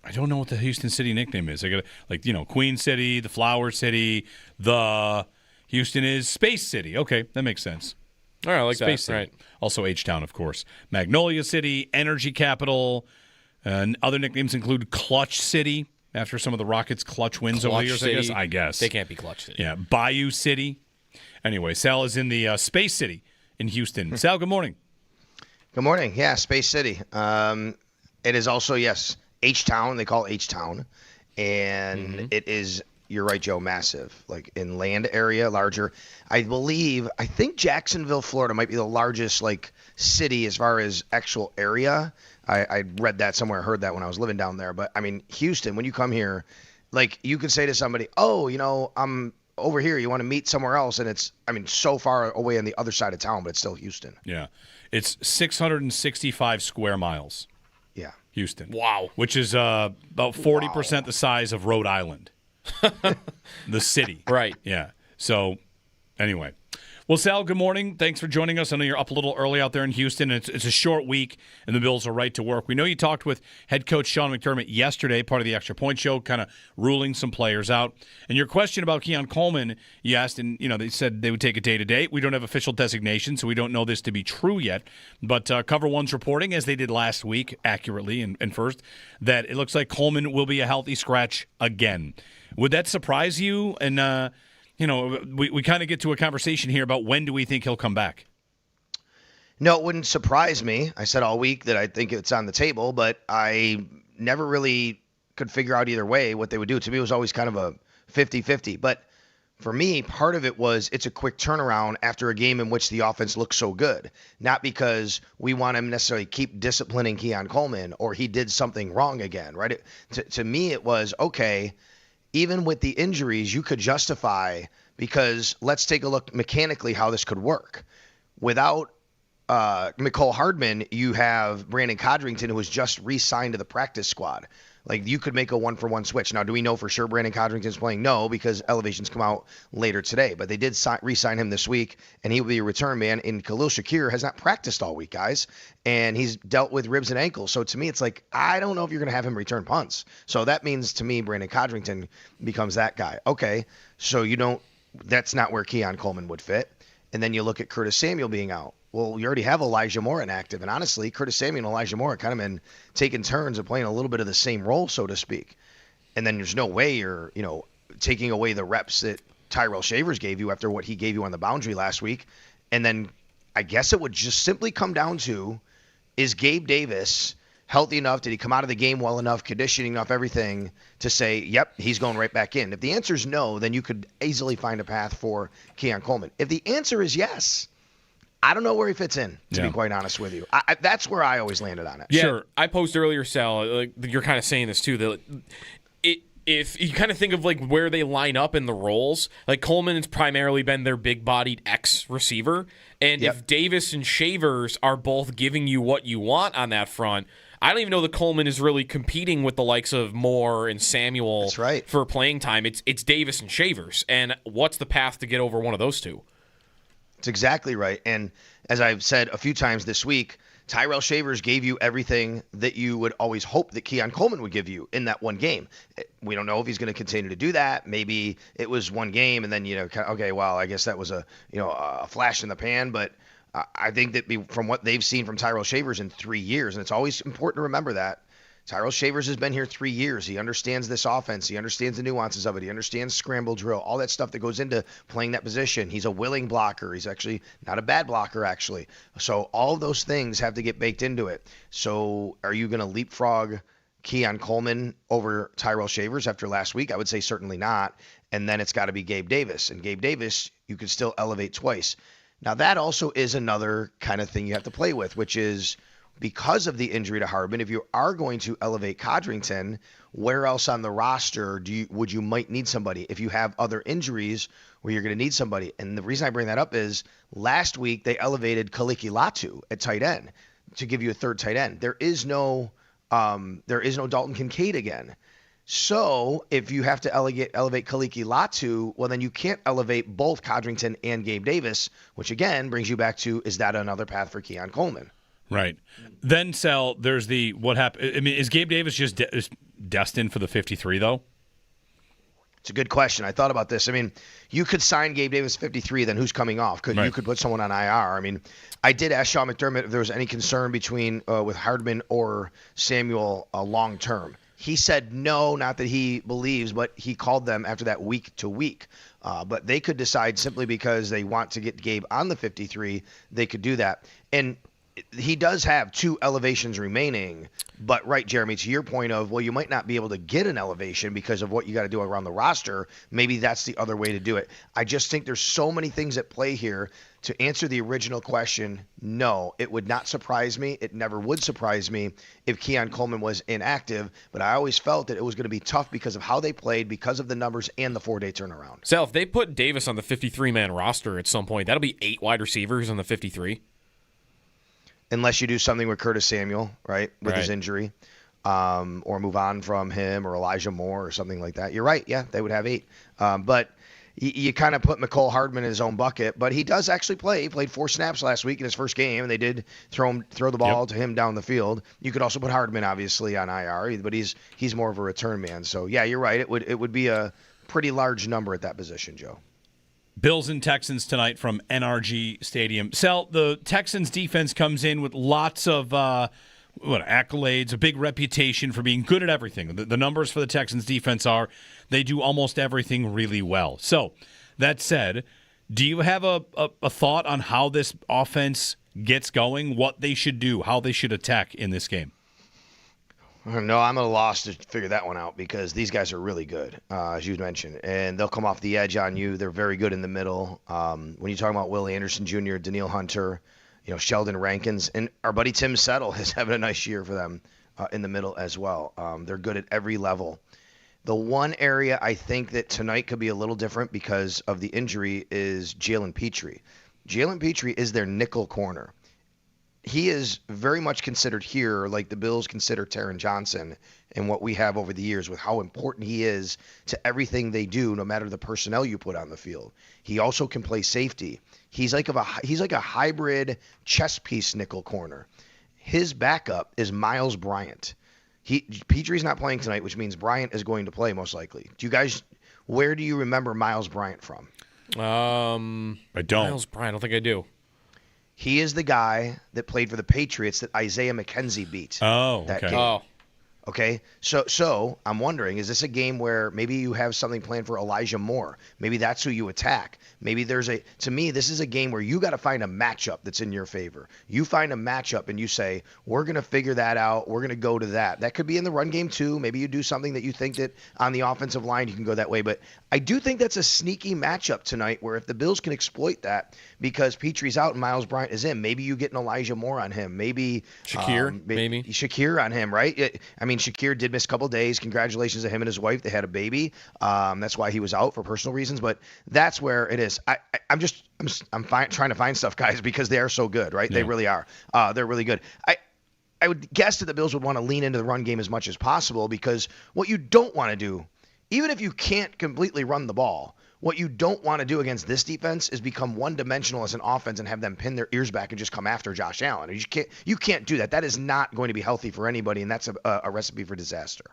I don't know what the Houston City nickname is. I got Queen City, the Flower City, the Houston is Space City. Okay, that makes sense. All right, I like Space that. City. Right. Also H-Town, of course. Magnolia City, Energy Capital. And other nicknames include Clutch City, after some of the Rockets' clutch wins over the years, City. I guess. They can't be Clutch City. Yeah, Bayou City. Anyway, Sal is in the Space City in Houston. Sal, good morning. Good morning. Yeah, Space City. It is also, yes, H-Town. They call it H-Town. And it is, you're right, Joe, massive. Like in land area, larger. I think Jacksonville, Florida might be the largest, city as far as actual area. I read that somewhere, heard that when I was living down there. But, I mean, Houston, when you come here, you could say to somebody, I'm over here. You want to meet somewhere else? And it's, so far away on the other side of town, but it's still Houston. Yeah. It's 665 square miles. Yeah. Houston. Wow. Which is about 40% the size of Rhode Island. The city. Right. Yeah. So, anyway. Well, Sal, good morning. Thanks for joining us. I know you're up a little early out there in Houston. It's a short week, and the Bills are right to work. We know you talked with head coach Sean McDermott yesterday, part of the Extra Point Show, kind of ruling some players out. And your question about Keon Coleman, you asked, and they said they would take it day to day. We don't have official designation, so we don't know this to be true yet. But Cover One's reporting, as they did last week, accurately and first, that it looks like Coleman will be a healthy scratch again. Would that surprise you? And we kind of get to a conversation here about when do we think he'll come back? No, it wouldn't surprise me. I said all week that I think it's on the table, but I never really could figure out either way what they would do. To me, it was always kind of a 50-50. But for me, part of it was it's a quick turnaround after a game in which the offense looks so good. Not because we want him necessarily keep disciplining Keon Coleman or he did something wrong again, right? To me, it was, okay, even with the injuries, you could justify, because let's take a look mechanically how this could work. Without Mecole Hardman, you have Brandon Codrington, who was just re-signed to the practice squad. You could make a one-for-one switch. Now, do we know for sure Brandon Codrington's playing? No, because elevations come out later today. But they did re-sign him this week, and he will be a return man. And Khalil Shakir has not practiced all week, guys, and he's dealt with ribs and ankles. So to me, it's I don't know if you're going to have him return punts. So that means, to me, Brandon Codrington becomes that guy. Okay, so that's not where Keon Coleman would fit. And then you look at Curtis Samuel being out. Well, you already have Elijah Moore inactive. And honestly, Curtis Samuel and Elijah Moore kind of been taking turns of playing a little bit of the same role, so to speak. And then there's no way you're, taking away the reps that Tyrell Shavers gave you after what he gave you on the boundary last week. And then I guess it would just simply come down to, is Gabe Davis healthy enough? Did he come out of the game well enough, conditioning enough, everything to say, yep, he's going right back in? If the answer is no, then you could easily find a path for Keon Coleman. If the answer is yes, I don't know where he fits in, to be quite honest with you. That's where I always landed on it. Yeah, sure. I posed earlier, Sal, like, you're kind of saying this too, that if you kind of think of like where they line up in the roles, like Coleman has primarily been their big-bodied X receiver, and if Davis and Shavers are both giving you what you want on that front, I don't even know that Coleman is really competing with the likes of Moore and Samuel for playing time. It's Davis and Shavers, and what's the path to get over one of those two? That's exactly right. And as I've said a few times this week, Tyrell Shavers gave you everything that you would always hope that Keon Coleman would give you in that one game. We don't know if he's going to continue to do that. Maybe it was one game and then, okay, well, I guess that was a flash in the pan. But I think that from what they've seen from Tyrell Shavers in 3 years, and it's always important to remember that, Tyrell Shavers has been here 3 years. He understands this offense. He understands the nuances of it. He understands scramble drill, all that stuff that goes into playing that position. He's a willing blocker. He's actually not a bad blocker, actually. So all those things have to get baked into it. So are you going to leapfrog Keon Coleman over Tyrell Shavers after last week? I would say certainly not. And then it's got to be Gabe Davis. And Gabe Davis, you could still elevate twice. Now, that also is another kind of thing you have to play with, which is because of the injury to Hardman, if you are going to elevate Codrington, where else on the roster would you might need somebody? If you have other injuries where you're going to need somebody. And the reason I bring that up is last week they elevated Kaliki Latu at tight end to give you a third tight end. There is no Dalton Kincaid again. So if you have to elevate Kaliki Latu, well, then you can't elevate both Codrington and Gabe Davis, which again brings you back to, is that another path for Keon Coleman? Right. Then, Sal, there's what happened. I mean, is Gabe Davis just destined for the 53, though? It's a good question. I thought about this. I mean, you could sign Gabe Davis 53, then who's coming off? You could put someone on IR. I mean, I did ask Sean McDermott if there was any concern with Hardman or Samuel long term. He said no, not that he believes, but he called them after that week to week. But they could decide simply because they want to get Gabe on the 53, they could do that. And he does have 2 elevations remaining, but right, Jeremy, to your point of, well, you might not be able to get an elevation because of what you got to do around the roster. Maybe that's the other way to do it. I just think there's so many things at play here. To answer the original question, no, it would not surprise me. It never would surprise me if Keon Coleman was inactive, but I always felt that it was going to be tough because of how they played, because of the numbers and the 4-day turnaround. Sal, if they put Davis on the 53-man roster at some point, that'll be 8 wide receivers on the 53. Unless you do something with Curtis Samuel, right, with his injury, or move on from him or Elijah Moore or something like that. You're right. Yeah, they would have 8. But you kind of put McCole Hardman in his own bucket. But he does actually play. He played 4 snaps last week in his first game, and they did throw the ball to him down the field. You could also put Hardman, obviously, on IR, but he's more of a return man. So, yeah, you're right. It would be a pretty large number at that position, Joe. Bills and Texans tonight from NRG Stadium. Sal, the Texans defense comes in with lots of accolades, a big reputation for being good at everything. The numbers for the Texans defense are they do almost everything really well. So, that said, do you have a thought on how this offense gets going, what they should do, how they should attack in this game? No, I'm at a loss to figure that one out because these guys are really good, as you mentioned, and they'll come off the edge on you. They're very good in the middle. When you talk about Will Anderson Jr., Daniil Hunter, Sheldon Rankins, and our buddy Tim Settle is having a nice year for them in the middle as well. They're good at every level. The one area I think that tonight could be a little different because of the injury is Jalen Petrie. Jalen Petrie is their nickel corner. He is very much considered here like the Bills consider Taron Johnson and what we have over the years with how important he is to everything they do, no matter the personnel you put on the field. He also can play safety. He's like a hybrid chess piece nickel corner. His backup is Miles Bryant. Petrie's not playing tonight, which means Bryant is going to play most likely. Where do you remember Miles Bryant from? I don't. Miles Bryant, I don't think I do. He is the guy that played for the Patriots that Isaiah McKenzie beat. Oh, that okay. game. Okay, so I'm wondering, is this a game where maybe you have something planned for Elijah Moore? Maybe that's who you attack. Maybe to me, this is a game where you got to find a matchup that's in your favor. You find a matchup and you say, we're going to figure that out. We're going to go to that. That could be in the run game too. Maybe you do something that you think that on the offensive line you can go that way. But I do think that's a sneaky matchup tonight where if the Bills can exploit that because Petrie's out and Miles Bryant is in, maybe you get an Elijah Moore on him. Maybe Shakir, maybe Shakir on him, right? I mean, Shakir did miss a couple days. Congratulations to him and his wife. They had a baby. That's why he was out for personal reasons. But that's where it is. I'm trying to find stuff, guys, because they are so good, right? Yeah. They really are. They're really good. I would guess that the Bills would want to lean into the run game as much as possible because what you don't want to do, even if you can't completely run the ball, what you don't want to do against this defense is become one-dimensional as an offense and have them pin their ears back and just come after Josh Allen. You can't do that. That is not going to be healthy for anybody, and that's a recipe for disaster.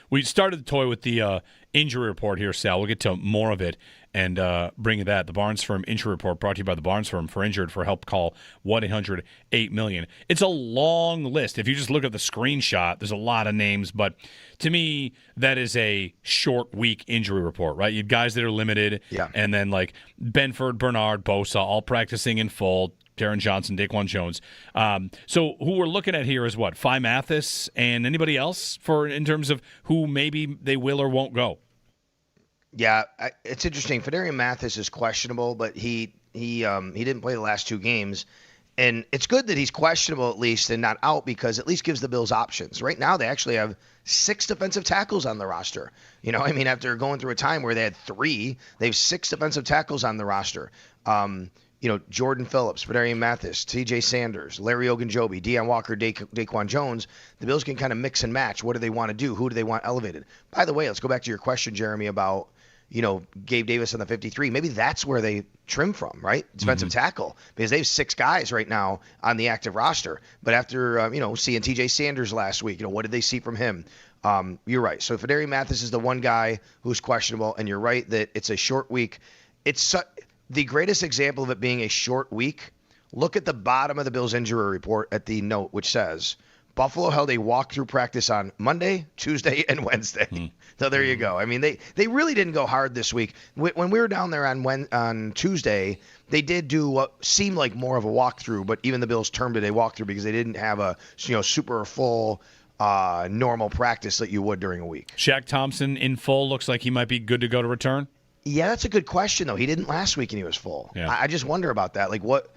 We started the toy with the injury report here, Sal. We'll get to more of it and bring you that. The Barnes Firm Injury Report brought to you by the Barnes Firm. For injured, for help, call 1-800-8-MILLION. It's a long list. If you just look at the screenshot, there's a lot of names, but to me, that is a short week injury report, right? You have guys that are limited, and then like Benford, Bernard, Bosa, all practicing in full. Darren Johnson, Daquan Jones. So who we're looking at here is what? Phi Mathis and anybody else in terms of who maybe they will or won't go? Yeah, it's interesting. Phidarian Mathis is questionable, but he didn't play the last two games. And it's good that he's questionable at least and not out because at least gives the Bills options. Right now they actually have 6 defensive tackles on the roster. After going through a time where they had 3, they have 6 defensive tackles on the roster. Jordan Phillips, Phidarian Mathis, T.J. Sanders, Larry Ogunjobi, Deion Walker, Daquan Jones. The Bills can kind of mix and match. What do they want to do? Who do they want elevated? By the way, let's go back to your question, Jeremy, about Gabe Davis on the 53. Maybe that's where they trim from, right? Defensive tackle, because they have 6 guys right now on the active roster. But after seeing T.J. Sanders last week, what did they see from him? You're right. So Phidarian Mathis is the one guy who's questionable, and you're right that it's a short week. It's the greatest example of it being a short week. Look at the bottom of the Bills injury report at the note, which says Buffalo held a walkthrough practice on Monday, Tuesday, and Wednesday. So there you go. I mean, they really didn't go hard this week. When we were down there on Tuesday, they did do what seemed like more of a walkthrough, but even the Bills termed it a walkthrough because they didn't have a super full normal practice that you would during a week. Shaq Thompson in full looks like he might be good to go to return. Yeah, that's a good question, though. He didn't last week and he was full. Yeah. I just wonder about that. Like, what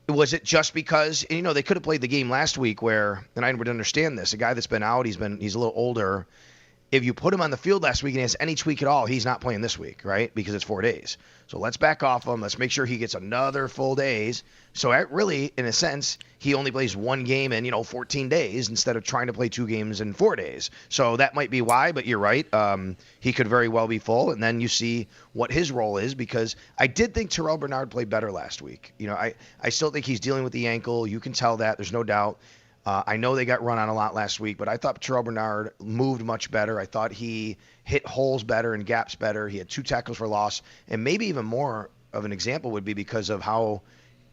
was it just because, they could have played the game last week where, and I would understand this, a guy that's been out, he's a little older. If you put him on the field last week and he has any tweak at all, he's not playing this week, right? Because it's 4 days. So let's back off him. Let's make sure he gets another full days. So really, in a sense, he only plays 1 game in, 14 days instead of trying to play 2 games in 4 days. So that might be why, but you're right. He could very well be full. And then you see what his role is because I did think Terrell Bernard played better last week. I still think he's dealing with the ankle. You can tell that. There's no doubt. I know they got run on a lot last week, but I thought Terrell Bernard moved much better. I thought he hit holes better and gaps better. He had 2 tackles for loss. And maybe even more of an example would be because of how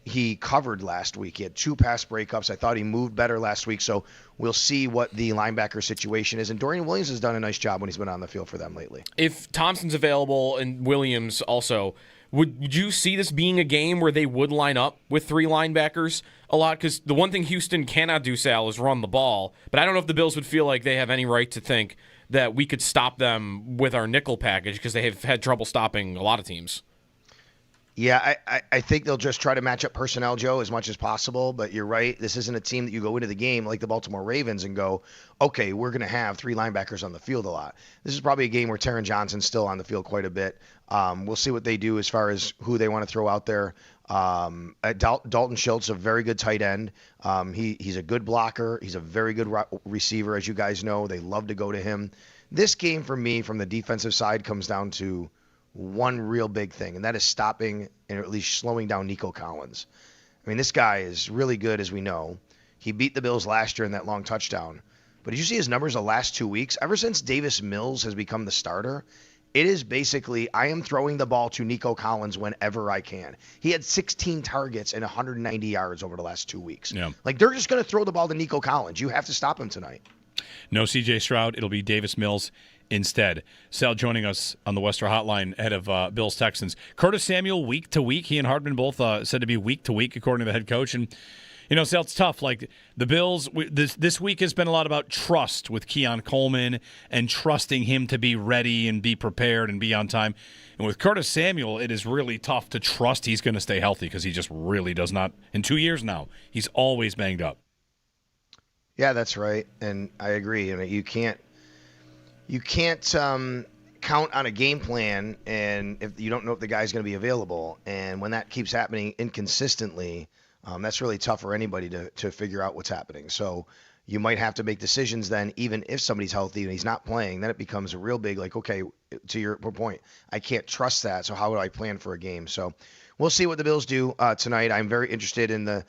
he covered last week. He had 2 pass breakups. I thought he moved better last week. So we'll see what the linebacker situation is. And Dorian Williams has done a nice job when he's been on the field for them lately. If Thompson's available and Williams also, would you see this being a game where they would line up with 3 linebackers a lot? Because the one thing Houston cannot do, Sal, is run the ball. But I don't know if the Bills would feel like they have any right to think that we could stop them with our nickel package because they have had trouble stopping a lot of teams. Yeah, I think they'll just try to match up personnel, Joe, as much as possible. But you're right. This isn't a team that you go into the game like the Baltimore Ravens and go, okay, we're going to have 3 linebackers on the field a lot. This is probably a game where Taron Johnson's still on the field quite a bit. We'll see what they do as far as who they want to throw out there. Dalton Schultz, a very good tight end. He's a good blocker. He's a very good receiver, as you guys know. They love to go to him. This game, for me, from the defensive side, comes down to one real big thing, and that is stopping and at least slowing down Nico Collins. I mean, this guy is really good, as we know. He beat the Bills last year in that long touchdown. But did you see his numbers the last 2 weeks? Ever since Davis Mills has become the starter, it is basically, I am throwing the ball to Nico Collins whenever I can. He had 16 targets and 190 yards over the last 2 weeks. Yeah. Like, they're just going to throw the ball to Nico Collins. You have to stop him tonight. No C.J. Stroud. It'll be Davis Mills instead. Sal joining us on the Western Hotline ahead of Bills Texans. Curtis Samuel, week to week. He and Hardman both said to be week to week, according to the head coach. And Sal, it's tough. Like the Bills, this week has been a lot about trust with Coleman and trusting him to be ready and be prepared and be on time. And with Curtis Samuel, it is really tough to trust he's going to stay healthy because he just really does not. In 2 years now, he's always banged up. Yeah, that's right, and I agree. I mean, you can't count on a game plan, and if you don't know if the guy's going to be available, and when that keeps happening inconsistently, that's really tough for anybody to figure out what's happening. So you might have to make decisions then, even if somebody's healthy and he's not playing, then it becomes a real big, like, okay, to your point, I can't trust that, so how would I plan for a game? So we'll see what the Bills do tonight. I'm very interested in the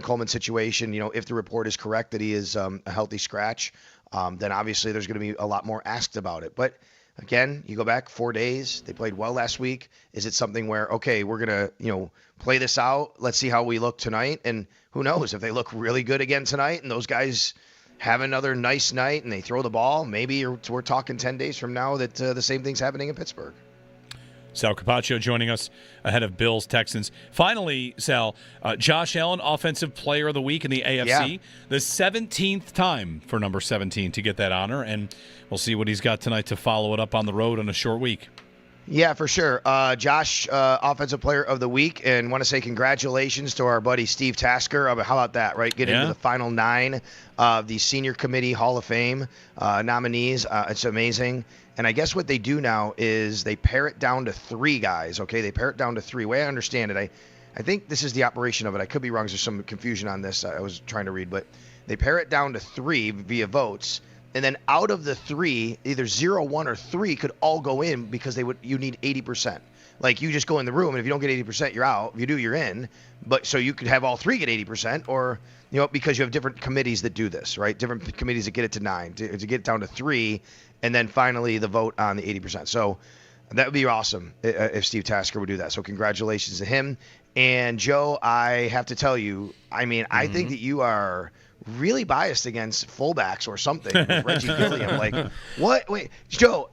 Coleman situation. If the report is correct that he is a healthy scratch, then obviously there's going to be a lot more asked about it. But again, you go back 4 days. They played well last week. Is it something where, okay, we're going to, play this out. Let's see how we look tonight. And who knows if they look really good again tonight and those guys have another nice night and they throw the ball, maybe we're talking 10 days from now that the same thing's happening in Pittsburgh. Sal Capaccio joining us ahead of Bills Texans. Finally, Sal, Josh Allen, Offensive Player of the Week in the AFC. Yeah. The 17th time for number 17 to get that honor, and we'll see what he's got tonight to follow it up on the road on a short week. Yeah, for sure. Josh, Offensive Player of the Week, and want to say congratulations to our buddy Steve Tasker. How about that, right? Get into the final 9 of the Senior Committee Hall of Fame nominees. It's amazing. And I guess what they do now is they pare it down to 3 guys, okay? They pare it down to 3. The way I understand it, I think this is the operation of it. I could be wrong. There's some confusion on this. I was trying to read. But they pare it down to 3 via votes. And then out of the 3, either 0, 1, or 3 could all go in because you need 80%. Like you just go in the room, and if you don't get 80%, you're out. If you do, you're in. But so you could have all 3 get 80%, or because you have different committees that do this, right? Different committees that get it to 9 to get it down to 3, and then finally the vote on the 80%. So that would be awesome if Steve Tasker would do that. So congratulations to him. And Joe, I have to tell you, I think that you are really biased against fullbacks or something with Reggie Gilliam. Like, what? Wait, Joe,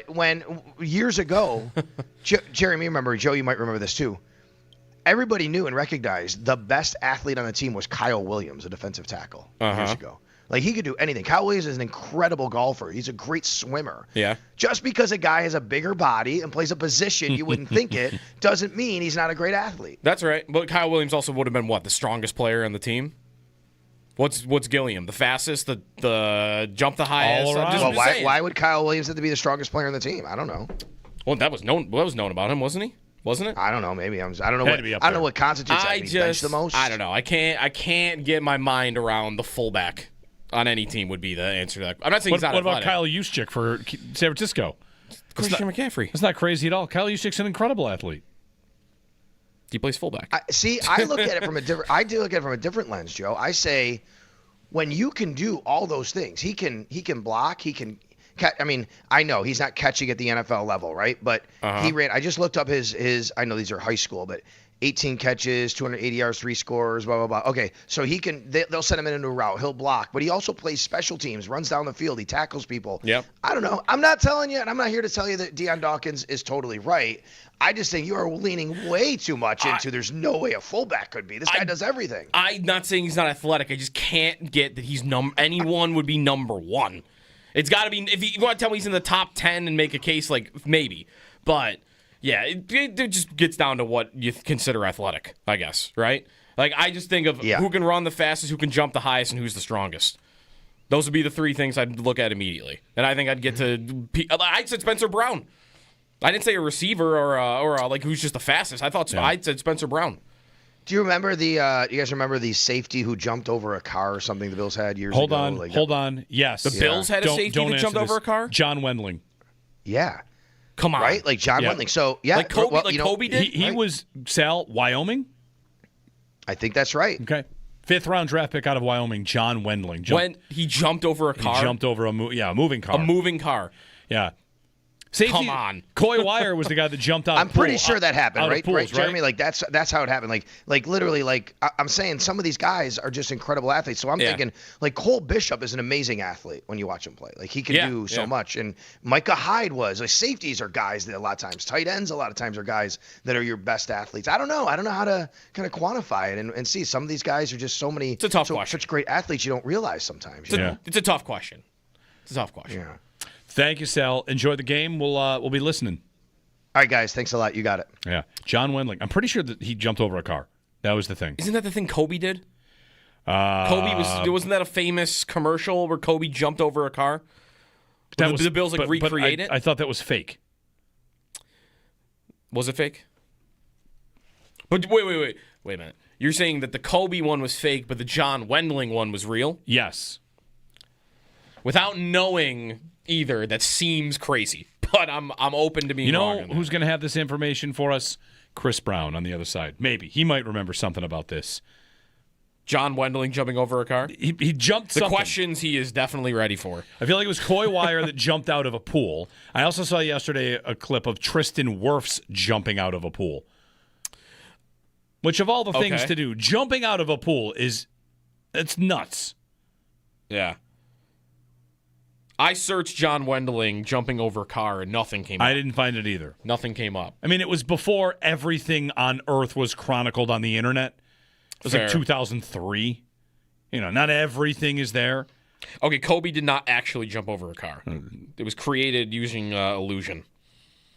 when years ago, Jeremy, remember, Joe, you might remember this too. Everybody knew and recognized the best athlete on the team was Kyle Williams, a defensive tackle, years ago. Like, he could do anything. Kyle Williams is an incredible golfer. He's a great swimmer. Yeah. Just because a guy has a bigger body and plays a position you wouldn't think it doesn't mean he's not a great athlete. That's right. But Kyle Williams also would have been, the strongest player on the team? What's Gilliam? The fastest? The jump the highest? Well, why would Kyle Williams have to be the strongest player on the team? I don't know. Well, that was known about him, wasn't he? Wasn't it? I don't know. Maybe I don't know what constitutes that. He benched the most. I don't know. I can't get my mind around the fullback on any team would be the answer to that. I'm not saying he's not athletic. What about Kyle Juszczyk for San Francisco? Christian McCaffrey. That's not crazy at all. Kyle Juszczyk's an incredible athlete. He plays fullback. I look at it from a different. I do look at it from a different lens, Joe. I say, when you can do all those things, he can block, he can. I know he's not catching at the NFL level, right? But he ran. I just looked up his. I know these are high school, but 18 catches, 280 yards, 3 scores, blah, blah, blah. Okay, so he can. They'll send him into a route. He'll block, but he also plays special teams, runs down the field, he tackles people. Yep. I don't know. I'm not telling you, and I'm not here to tell you that Deion Dawkins is totally right. I just think you are leaning way too much into there's no way a fullback could be. This guy does everything. I'm not saying he's not athletic. I just can't get that he's anyone would be number 1. It's got to be, if you want to tell me he's in the top 10 and make a case, like, maybe. But, yeah, it just gets down to what you consider athletic, I guess, right? Like, I just think of who can run the fastest, who can jump the highest, and who's the strongest. Those would be the 3 things I'd look at immediately. And I think I'd get to, I said Spencer Brown. I didn't say a receiver or like who's just the fastest. I said Spencer Brown. Do you remember you guys remember the safety who jumped over a car or something the Bills had years ago? Hold on. Yes. The Bills had a safety that jumped over a car? John Wendling. Yeah. Come on. Right? Like John Wendling. So, yeah. Like Kobe did? He was, Sal, Wyoming? I think that's right. Okay. 5th round draft pick out of Wyoming, John Wendling. When he jumped over a car? He jumped over a moving car. A moving car. Yeah. Safety, Come on. Coy Wire was the guy that jumped out. I'm pretty sure that happened, right? Pools, right, Jeremy? Like that's how it happened. Like literally, like I'm saying, some of these guys are just incredible athletes. So I'm thinking, like Cole Bishop is an amazing athlete when you watch him play. Like he can do so much. And Micah Hyde was. Like safeties are guys that a lot of times, tight ends a lot of times are guys that are your best athletes. I don't know how to kind of quantify it and see. Some of these guys are just so many. It's a tough question. Such great athletes you don't realize sometimes. It's a tough question. It's a tough question. Yeah. Thank you, Sal. Enjoy the game. We'll be listening. All right, guys. Thanks a lot. You got it. Yeah. John Wendling. I'm pretty sure that he jumped over a car. That was the thing. Isn't that the thing Kobe did? Wasn't that a famous commercial where Kobe jumped over a car? The Bills recreate it? I thought that was fake. Was it fake? But wait a minute. You're saying that the Kobe one was fake, but the John Wendling one was real? Yes. Without knowing either, that seems crazy. But I'm open to being wrong. You know who's going to have this information for us? Chris Brown on the other side. Maybe. He might remember something about this. John Wendling jumping over a car? He jumped the something. questions he is definitely ready for. I feel like it was Coy Wire that jumped out of a pool. I also saw yesterday a clip of Tristan Wirfs jumping out of a pool. Which of all the things to do, jumping out of a pool it's nuts. Yeah. I searched John Wendling jumping over a car and nothing came up. I didn't find it either. Nothing came up. I mean, it was before everything on Earth was chronicled on the internet. It was like 2003. Not everything is there. Okay, Kobe did not actually jump over a car. It was created using illusion.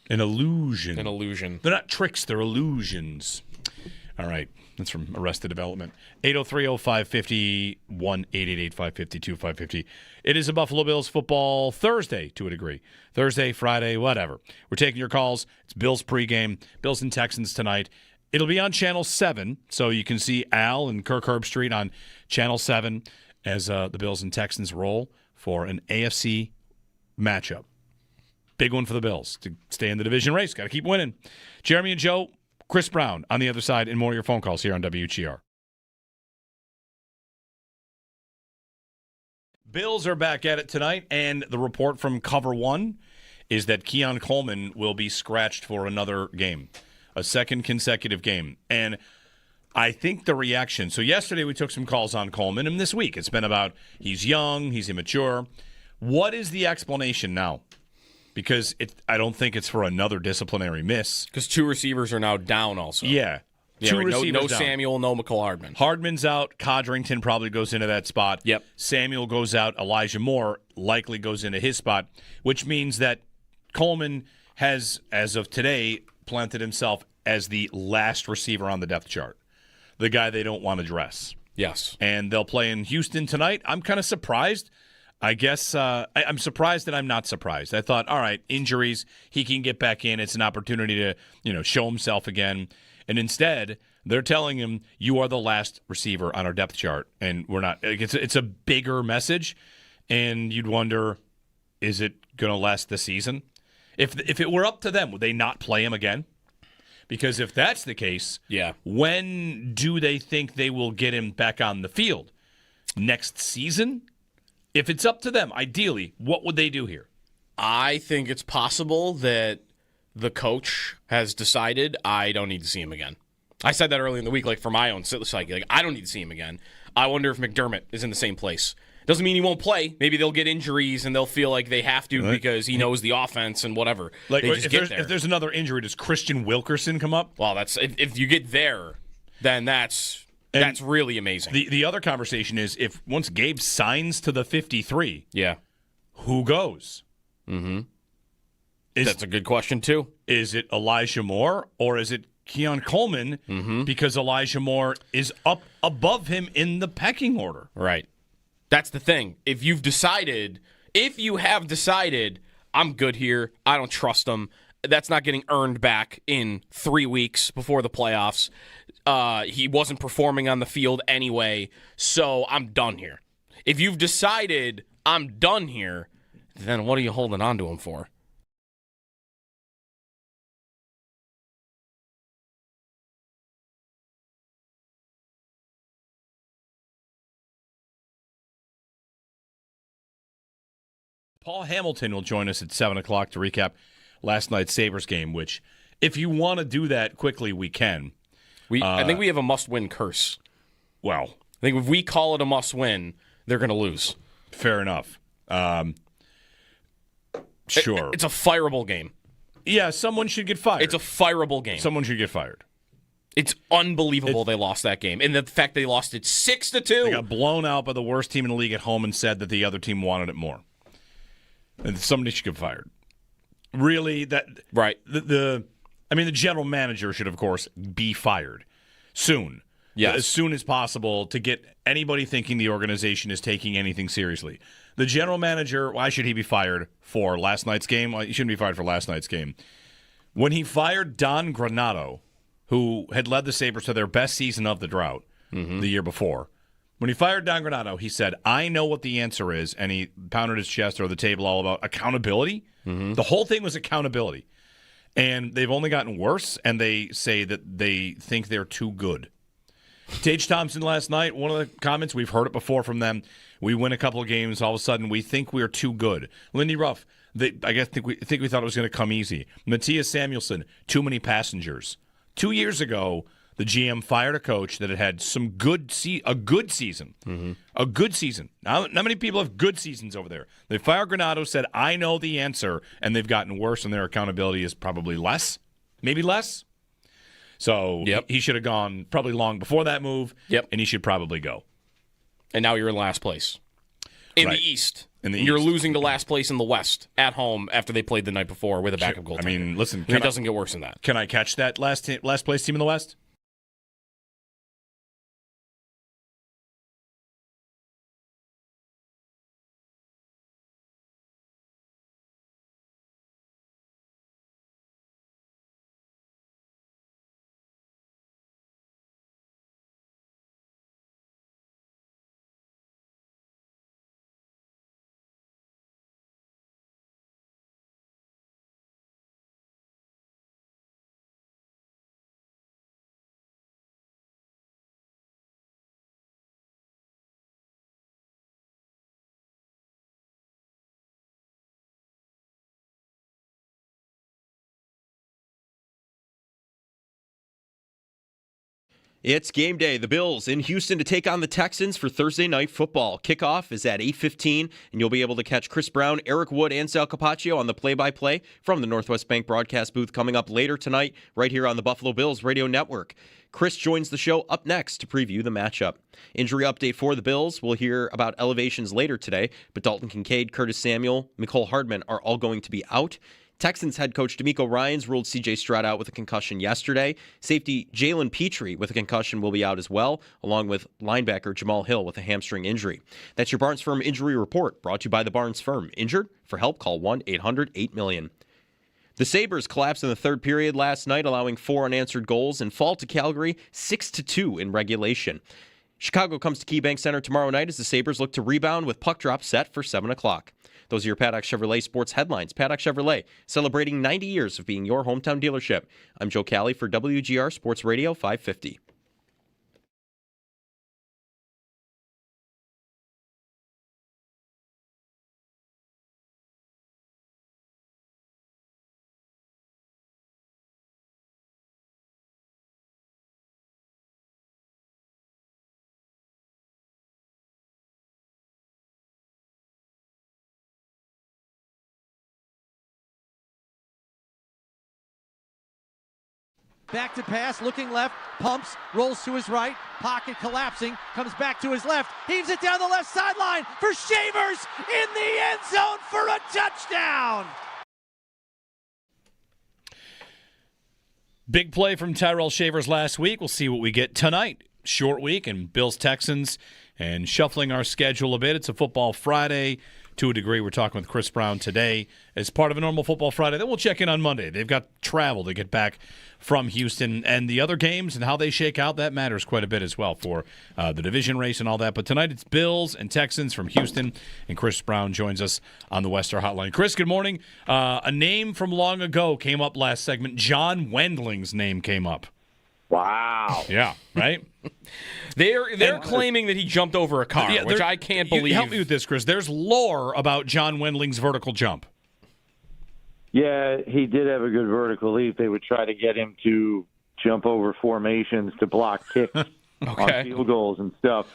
An illusion. An illusion. They're not tricks, they're illusions. All right. That's from Arrested Development. 803-0550, 1-888-552-550. It is a Buffalo Bills football Thursday, to a degree. Thursday, Friday, whatever. We're taking your calls. It's Bills pregame. Bills and Texans tonight. It'll be on Channel 7, so you can see Al and Kirk Herbstreit on Channel 7 as the Bills and Texans roll for an AFC matchup. Big one for the Bills to stay in the division race. Got to keep winning. Jeremy and Joe, Chris Brown on the other side, and more of your phone calls here on WGR. Bills are back at it tonight, and the report from Cover One is that Keon Coleman will be scratched for another game, a second consecutive game. And I think the reaction, so yesterday we took some calls on Coleman, and this week it's been about he's young, he's immature. What is the explanation now? Because I don't think it's for another disciplinary miss. Because two receivers are now down also. Yeah. Two Two receivers no down. Samuel, no McCall Hardman. Hardman's out. Codrington probably goes into that spot. Yep. Samuel goes out. Elijah Moore likely goes into his spot, which means that Coleman has, as of today, planted himself as the last receiver on the depth chart, the guy they don't want to dress. Yes. And they'll play in Houston tonight. I'm kind of surprised. I guess I'm surprised that I'm not surprised. I thought, all right, injuries, he can get back in. It's an opportunity to, show himself again. And instead, they're telling him, you are the last receiver on our depth chart. And we're not. It's a bigger message. And you'd wonder, is it going to last the season? If it were up to them, would they not play him again? Because if that's the case, when do they think they will get him back on the field? Next season? If it's up to them, ideally, what would they do here? I think it's possible that the coach has decided I don't need to see him again. I said that early in the week, for my own psyche. I don't need to see him again. I wonder if McDermott is in the same place. Doesn't mean he won't play. Maybe they'll get injuries and they'll feel like they have to because he knows the offense and whatever. If there's another injury, does Christian Wilkerson come up? Well, that's if you get there, then that's really amazing. The other conversation is if once Gabe signs to the 53, who goes? Mm-hmm. That's a good question, too. Is it Elijah Moore or is it Keon Coleman? Mm-hmm. Because Elijah Moore is up above him in the pecking order. Right. That's the thing. If you have decided, I'm good here, I don't trust him, that's not getting earned back in 3 weeks before the playoffs. He wasn't performing on the field anyway, so I'm done here. If you've decided I'm done here, then what are you holding on to him for? Paul Hamilton will join us at 7 o'clock to recap last night's Sabres game, which if you want to do that quickly, we can. I think we have a must-win curse. Well, I think if we call it a must-win, they're going to lose. Fair enough. Sure. It's a fireable game. Yeah, someone should get fired. It's a fireable game. Someone should get fired. It's unbelievable they lost that game. And the fact they lost it 6-2. They got blown out by the worst team in the league at home and said that the other team wanted it more. And somebody should get fired. Really, that right. The general manager should, of course, be fired soon. Yes. As soon as possible to get anybody thinking the organization is taking anything seriously. The general manager, why should he be fired for last night's game? Well, he shouldn't be fired for last night's game. When he fired Don Granato, who had led the Sabres to their best season of the drought the year before, when he fired Don Granato, he said, I know what the answer is, and he pounded his chest or the table all about accountability. The whole thing was accountability. And they've only gotten worse, and they say that they think they're too good. Tage Thompson last night, one of the comments, we've heard it before from them, we win a couple of games, all of a sudden we think we're too good. Lindy Ruff, I think we thought it was going to come easy. Matthias Samuelsson, too many passengers. 2 years ago, the GM fired a coach that had had a good season. A good season. Not many people have good seasons over there. They fired Granato, said, I know the answer, and they've gotten worse, and their accountability is probably less. Maybe less. So he should have gone probably long before that move, and he should probably go. And now you're in last place. In the East. You're losing to last place in the West at home after they played the night before with a backup goaltender. I mean, listen. It doesn't get worse than that. Can I catch that last place team in the West? It's game day. The Bills in Houston to take on the Texans for Thursday night football. Kickoff is at 8:15, and you'll be able to catch Chris Brown, Eric Wood, and Sal Capaccio on the play-by-play from the Northwest Bank broadcast booth coming up later tonight right here on the Buffalo Bills Radio Network. Chris joins the show up next to preview the matchup. Injury update for the Bills. We'll hear about elevations later today, but Dalton Kincaid, Curtis Samuel, Mecole Hardman are all going to be out. Texans head coach DeMeco Ryans ruled C.J. Stroud out with a concussion yesterday. Safety Jalen Petrie with a concussion will be out as well, along with linebacker Jamal Hill with a hamstring injury. That's your Barnes Firm Injury Report, brought to you by the Barnes Firm. Injured? For help, call 1-800-8-million. The Sabres collapsed in the third period last night, allowing 4 unanswered goals and fall to Calgary 6-2 in regulation. Chicago comes to KeyBank Center tomorrow night as the Sabres look to rebound with puck drop set for 7 o'clock. Those are your Paddock Chevrolet sports headlines. Paddock Chevrolet, celebrating 90 years of being your hometown dealership. I'm Joe Cali for WGR Sports Radio 550. Back to pass, looking left, pumps, rolls to his right, pocket collapsing, comes back to his left, heaves it down the left sideline for Shavers in the end zone for a touchdown. Big play from Tyrell Shavers last week. We'll see what we get tonight. Short week and Bills-Texans, and shuffling our schedule a bit. It's a football Friday. To a degree, we're talking with Chris Brown today as part of a normal football Friday. Then we'll check in on Monday. They've got travel to get back from Houston, and the other games and how they shake out, that matters quite a bit as well for the division race and all that. But tonight it's Bills and Texans from Houston, and Chris Brown joins us on the Westar Hotline. Chris, good morning. A name from long ago came up last segment. John Wendling's name came up. Wow. Yeah, right? They're claiming that he jumped over a car, which I can't believe. Help me with this, Chris. There's lore about John Wendling's vertical jump. Yeah, he did have a good vertical leap. They would try to get him to jump over formations to block kicks on field goals and stuff.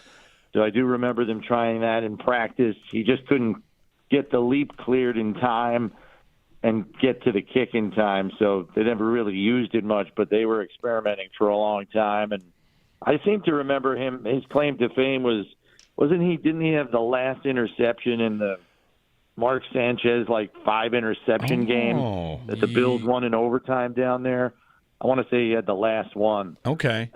So I do remember them trying that in practice. He just couldn't get the leap cleared in time and get to the kick in time. So they never really used it much, but they were experimenting for a long time. And I seem to remember him, his claim to fame didn't he have the last interception in the Mark Sanchez 5 interception game that the Bills won in overtime down there? I want to say he had the last one. Okay.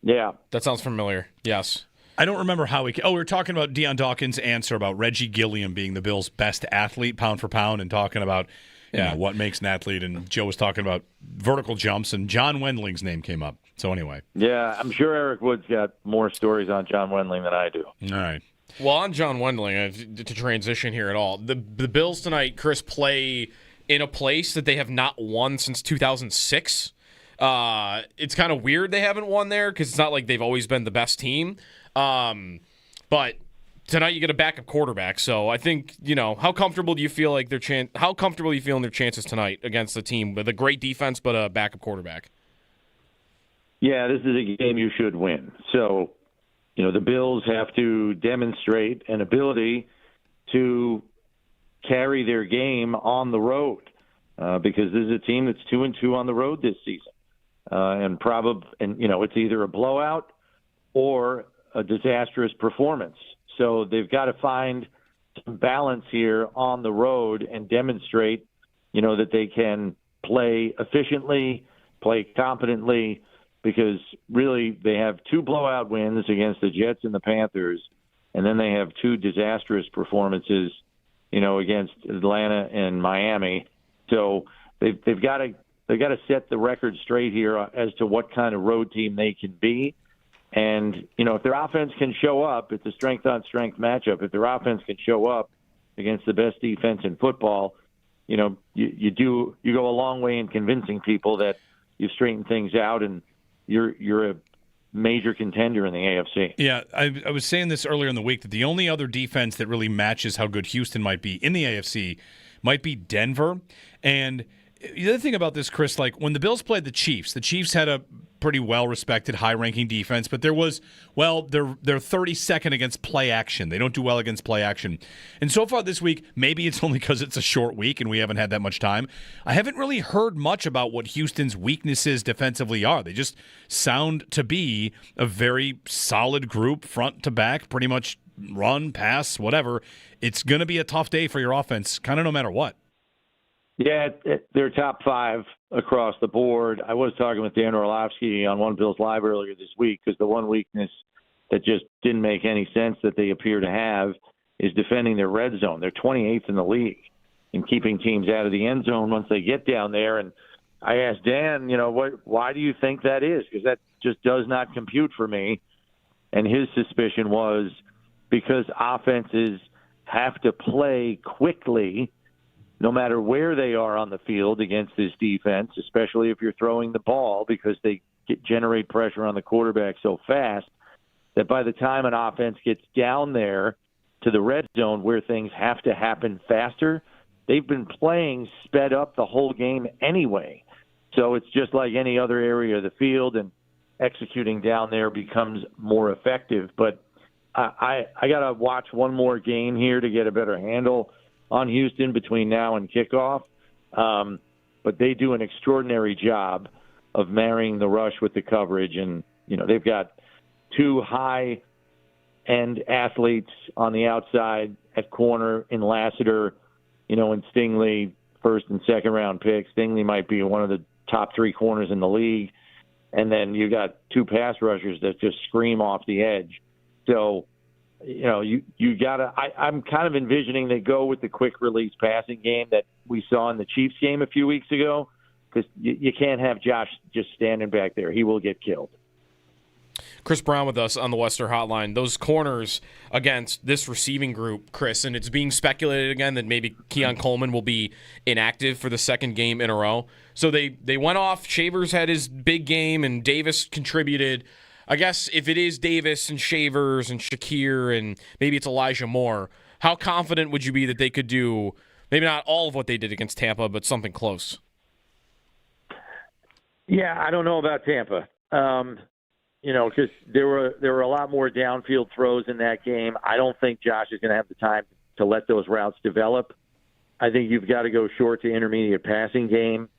Yeah. That sounds familiar. Yes. I don't remember how we were talking about Deion Dawkins' answer about Reggie Gilliam being the Bills' best athlete, pound for pound, and talking about you know, what makes an athlete. And Joe was talking about vertical jumps, and John Wendling's name came up. So anyway. Yeah, I'm sure Eric Wood's got more stories on John Wendling than I do. All right. Well, on John Wendling, to transition here at all, the Bills tonight, Chris, play in a place that they have not won since 2006. It's kind of weird they haven't won there because it's not like they've always been the best team. But tonight you get a backup quarterback, so I think, how comfortable do you feel like how comfortable are you feeling their chances tonight against the team with a great defense but a backup quarterback? Yeah, this is a game you should win. So, the Bills have to demonstrate an ability to carry their game on the road because this is a team that's 2-2 on the road this season. It's either a blowout or a disastrous performance. So they've got to find some balance here on the road and demonstrate, that they can play efficiently, play competently, because really they have 2 blowout wins against the Jets and the Panthers, and then they have 2 disastrous performances, against Atlanta and Miami. So they've got to set the record straight here as to what kind of road team they can be. And, if their offense can show up, it's a strength-on-strength matchup. If their offense can show up against the best defense in football, you go a long way in convincing people that you've straightened things out and you're a major contender in the AFC. Yeah, I was saying this earlier in the week that the only other defense that really matches how good Houston might be in the AFC might be Denver. And the other thing about this, Chris, when the Bills played the Chiefs had a pretty well-respected, high-ranking defense, but they're 32nd against play action. They don't do well against play action. And so far this week, maybe it's only because it's a short week and we haven't had that much time, I haven't really heard much about what Houston's weaknesses defensively are. They just sound to be a very solid group, front to back, pretty much run, pass, whatever. It's going to be a tough day for your offense, kind of no matter what. Yeah, they're top 5 across the board. I was talking with Dan Orlovsky on One Bills Live earlier this week because the one weakness that just didn't make any sense that they appear to have is defending their red zone. They're 28th in the league in keeping teams out of the end zone once they get down there. And I asked Dan, why do you think that is? Because that just does not compute for me. And his suspicion was because offenses have to play quickly no matter where they are on the field against this defense, especially if you're throwing the ball, because they generate pressure on the quarterback so fast that by the time an offense gets down there to the red zone where things have to happen faster, they've been playing sped up the whole game anyway. So it's just like any other area of the field, and executing down there becomes more effective. But I got to watch one more game here to get a better handle on Houston between now and kickoff. But they do an extraordinary job of marrying the rush with the coverage. And, they've got 2 high-end athletes on the outside at corner in Lassiter, and Stingley, first and second round picks. Stingley might be one of the top 3 corners in the league. And then you got 2 pass rushers that just scream off the edge. So, you gotta. I'm kind of envisioning they go with the quick release passing game that we saw in the Chiefs game a few weeks ago, because you can't have Josh just standing back there. He will get killed. Chris Brown with us on the Western Hotline. Those corners against this receiving group, Chris, and it's being speculated again that maybe Keon Coleman will be inactive for the 2nd game in a row. So they went off. Shavers had his big game, and Davis contributed. I guess if it is Davis and Shavers and Shakir and maybe it's Elijah Moore, how confident would you be that they could do Maybe not all of what they did against Tampa, but something close. Yeah, I don't know about Tampa. Because there were a lot more downfield throws in that game. I don't think Josh is going to have the time to let those routes develop. I think you've got to go short to intermediate passing game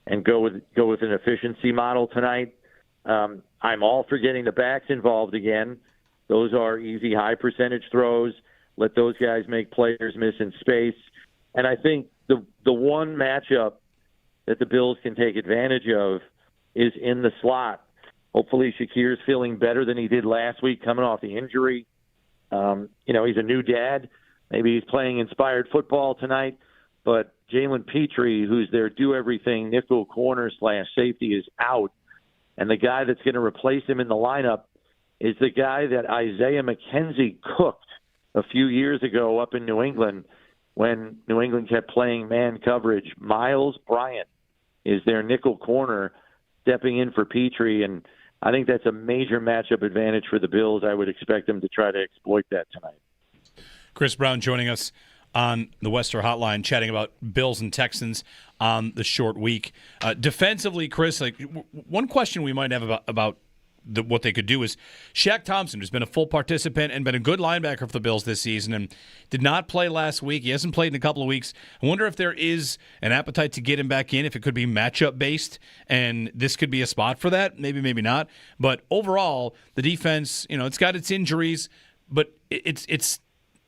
and go with an efficiency model tonight. I'm all for getting the backs involved again. Those are easy, high percentage throws. Let those guys make players miss in space. And I think the one matchup that the Bills can take advantage of is in the slot. Hopefully Shakir's feeling better than he did last week coming off the injury. He's a new dad. Maybe he's playing inspired football tonight. But Jalen Petrie, who's their do-everything nickel corner / safety, is out. And the guy that's going to replace him in the lineup is the guy that Isaiah McKenzie cooked a few years ago up in New England when New England kept playing man coverage. Miles Bryant is their nickel corner stepping in for Petrie, and I think that's a major matchup advantage for the Bills. I would expect them to try to exploit that tonight. Chris Brown joining us on the Western Hotline, chatting about Bills and Texans on the short week. Defensively, Chris, one question we might have about what they could do is Shaq Thompson, who's been a full participant and been a good linebacker for the Bills this season and did not play last week. He hasn't played in a couple of weeks. I wonder if there is an appetite to get him back in, if it could be matchup-based, and this could be a spot for that. Maybe, maybe not. But overall, the defense, it's got its injuries, but it's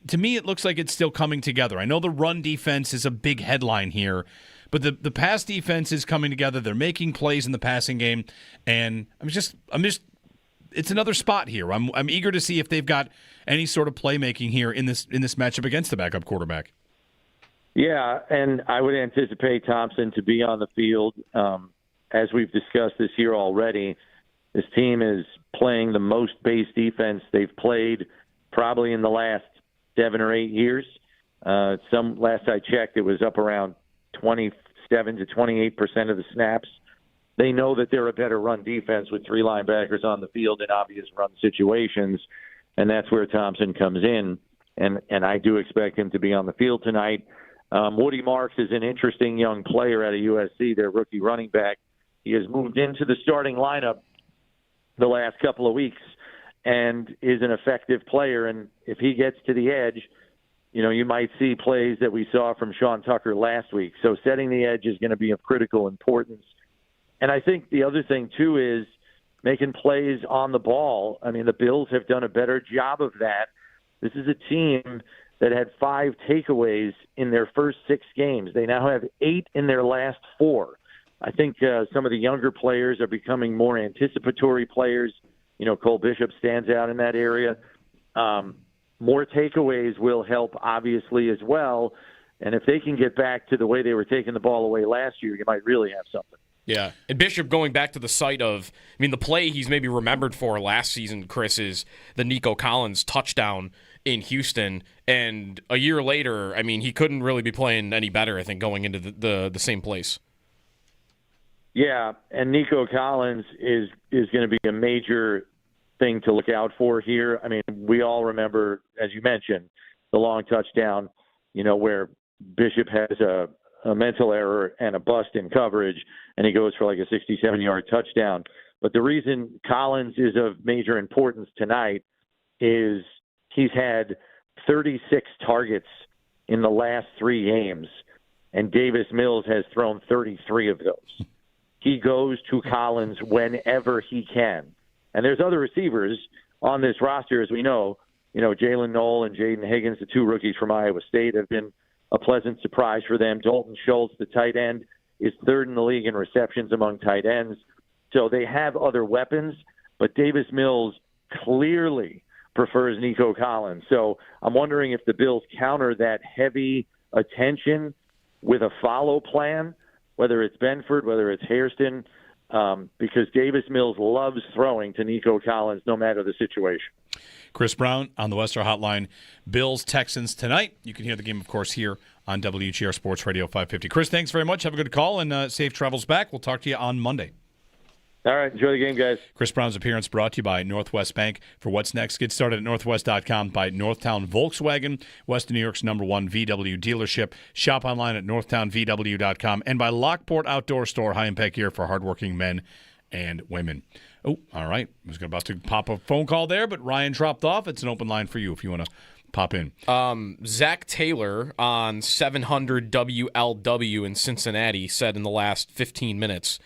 to me, it looks like it's still coming together. I know the run defense is a big headline here, but the pass defense is coming together. They're making plays in the passing game, and I'm just it's another spot here. I'm eager to see if they've got any sort of playmaking here in this matchup against the backup quarterback. Yeah, and I would anticipate Thompson to be on the field. As we've discussed this year already, this team is playing the most base defense they've played probably in the last 7 or 8 years. Last I checked, it was up around 27 to 28% of the snaps. They know that they're a better run defense with 3 linebackers on the field in obvious run situations, and that's where Thompson comes in. And I do expect him to be on the field tonight. Woody Marks is an interesting young player out of USC, their rookie running back. He has moved into the starting lineup the last couple of weeks and is an effective player. And if he gets to the edge, you might see plays that we saw from Sean Tucker last week. So setting the edge is going to be of critical importance. And I think the other thing, too, is making plays on the ball. I mean, the Bills have done a better job of that. This is a team that had 5 takeaways in their first 6 games. They now have 8 in their last 4. I think some of the younger players are becoming more anticipatory players. Cole Bishop stands out in that area. More takeaways will help, obviously, as well. And if they can get back to the way they were taking the ball away last year, you might really have something. Yeah, and Bishop going back to the site of, the play he's maybe remembered for last season, Chris, is the Nico Collins touchdown in Houston. And a year later, he couldn't really be playing any better, I think, going into the same place. Yeah, and Nico Collins is going to be a major thing to look out for here. We all remember, as you mentioned, the long touchdown, where Bishop has a mental error and a bust in coverage, and he goes for like a 67-yard touchdown. But the reason Collins is of major importance tonight is he's had 36 targets in the last 3 games, and Davis Mills has thrown 33 of those. He goes to Collins whenever he can. And there's other receivers on this roster, as we know. Jalen Knoll and Jaden Higgins, the 2 rookies from Iowa State, have been a pleasant surprise for them. Dalton Schultz, the tight end, is 3rd in the league in receptions among tight ends. So they have other weapons, but Davis Mills clearly prefers Nico Collins. So I'm wondering if the Bills counter that heavy attention with a follow plan, whether it's Benford, whether it's Hairston, because Davis Mills loves throwing to Nico Collins no matter the situation. Chris Brown on the Western Hotline. Bills, Texans tonight. You can hear the game, of course, here on WGR Sports Radio 550. Chris, thanks very much. Have a good call and safe travels back. We'll talk to you on Monday. All right, enjoy the game, guys. Chris Brown's appearance brought to you by Northwest Bank. For what's next, get started at northwest.com by Northtown Volkswagen, Western New York's #1 VW dealership. Shop online at northtownvw.com and by Lockport Outdoor Store, high-impact gear for hardworking men and women. Oh, all right. I was about to pop a phone call there, but Ryan dropped off. It's an open line for you if you want to pop in. Zach Taylor on 700 WLW in Cincinnati said in the last 15 minutes,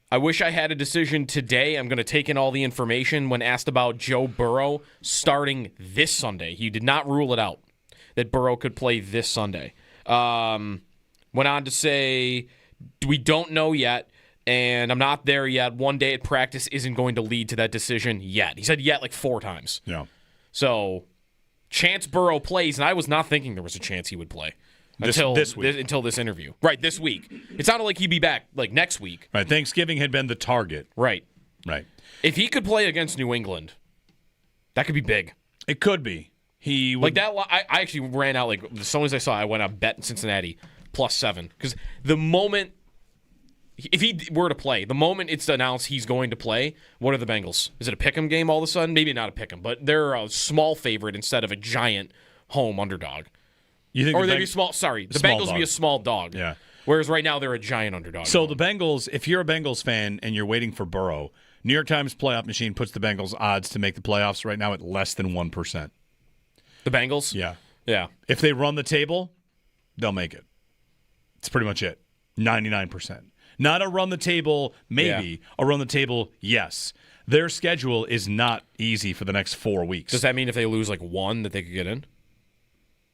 I wish I had a decision today. I'm going to take in all the information when asked about Joe Burrow starting this Sunday. He did not rule it out that Burrow could play this Sunday. Went on to say, we don't know yet, and I'm not there yet. One day at practice isn't going to lead to that decision yet. He said yet like 4 times. Yeah. So, chance Burrow plays, and I was not thinking there was a chance he would play. Until this interview. Right, this week. It sounded like he'd be back like next week. Right, Thanksgiving had been the target. Right. Right. If he could play against New England, that could be big. It could be. He would, like that. I actually ran out, like, as soon as I saw it, I went out bet in Cincinnati +7. Because the moment, if he were to play, the moment it's announced he's going to play, what are the Bengals? Is it a pick'em game all of a sudden? Maybe not a pick'em, but they're a small favorite instead of a giant home underdog. You think or they'd be small. Sorry, the Bengals would be a small dog. Yeah. Whereas right now they're a giant underdog. So the Bengals, if you're a Bengals fan and you're waiting for Burrow, New York Times playoff machine puts the Bengals odds to make the playoffs right now at less than 1%. The Bengals? Yeah. Yeah. If they run the table, they'll make it. It's pretty much it. 99%. Not a run the table, maybe. A run the table, yes. Their schedule is not easy for the next 4 weeks. Does that mean if they lose like one that they could get in?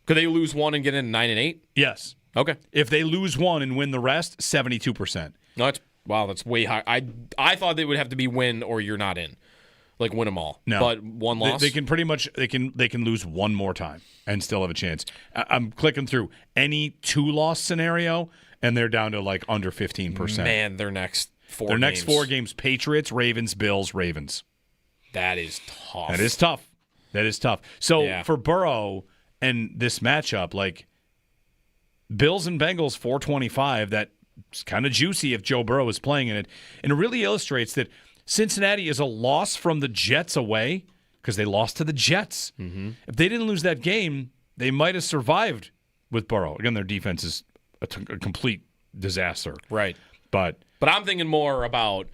Could they lose one and get in 9-8? Yes. Okay. If they lose one and win the rest, 72%. No, that's way high. I thought they would have to be win or you're not in, like win them all. No, but one loss. They can pretty much they can lose one more time and still have a chance. I'm clicking through any 2-loss scenario, and they're down to like under 15%. Man, their next 4 Their games. next 4 games: Patriots, Ravens, Bills, Ravens. That is tough. That is tough. So for Burrow and this matchup, like Bills and Bengals 425, that's kind of juicy if Joe Burrow is playing in it. And it really illustrates that Cincinnati is a loss from the Jets away because they lost to the Jets. Mm-hmm. If they didn't lose that game, they might have survived with Burrow. Again, their defense is a complete disaster. Right. But I'm thinking more about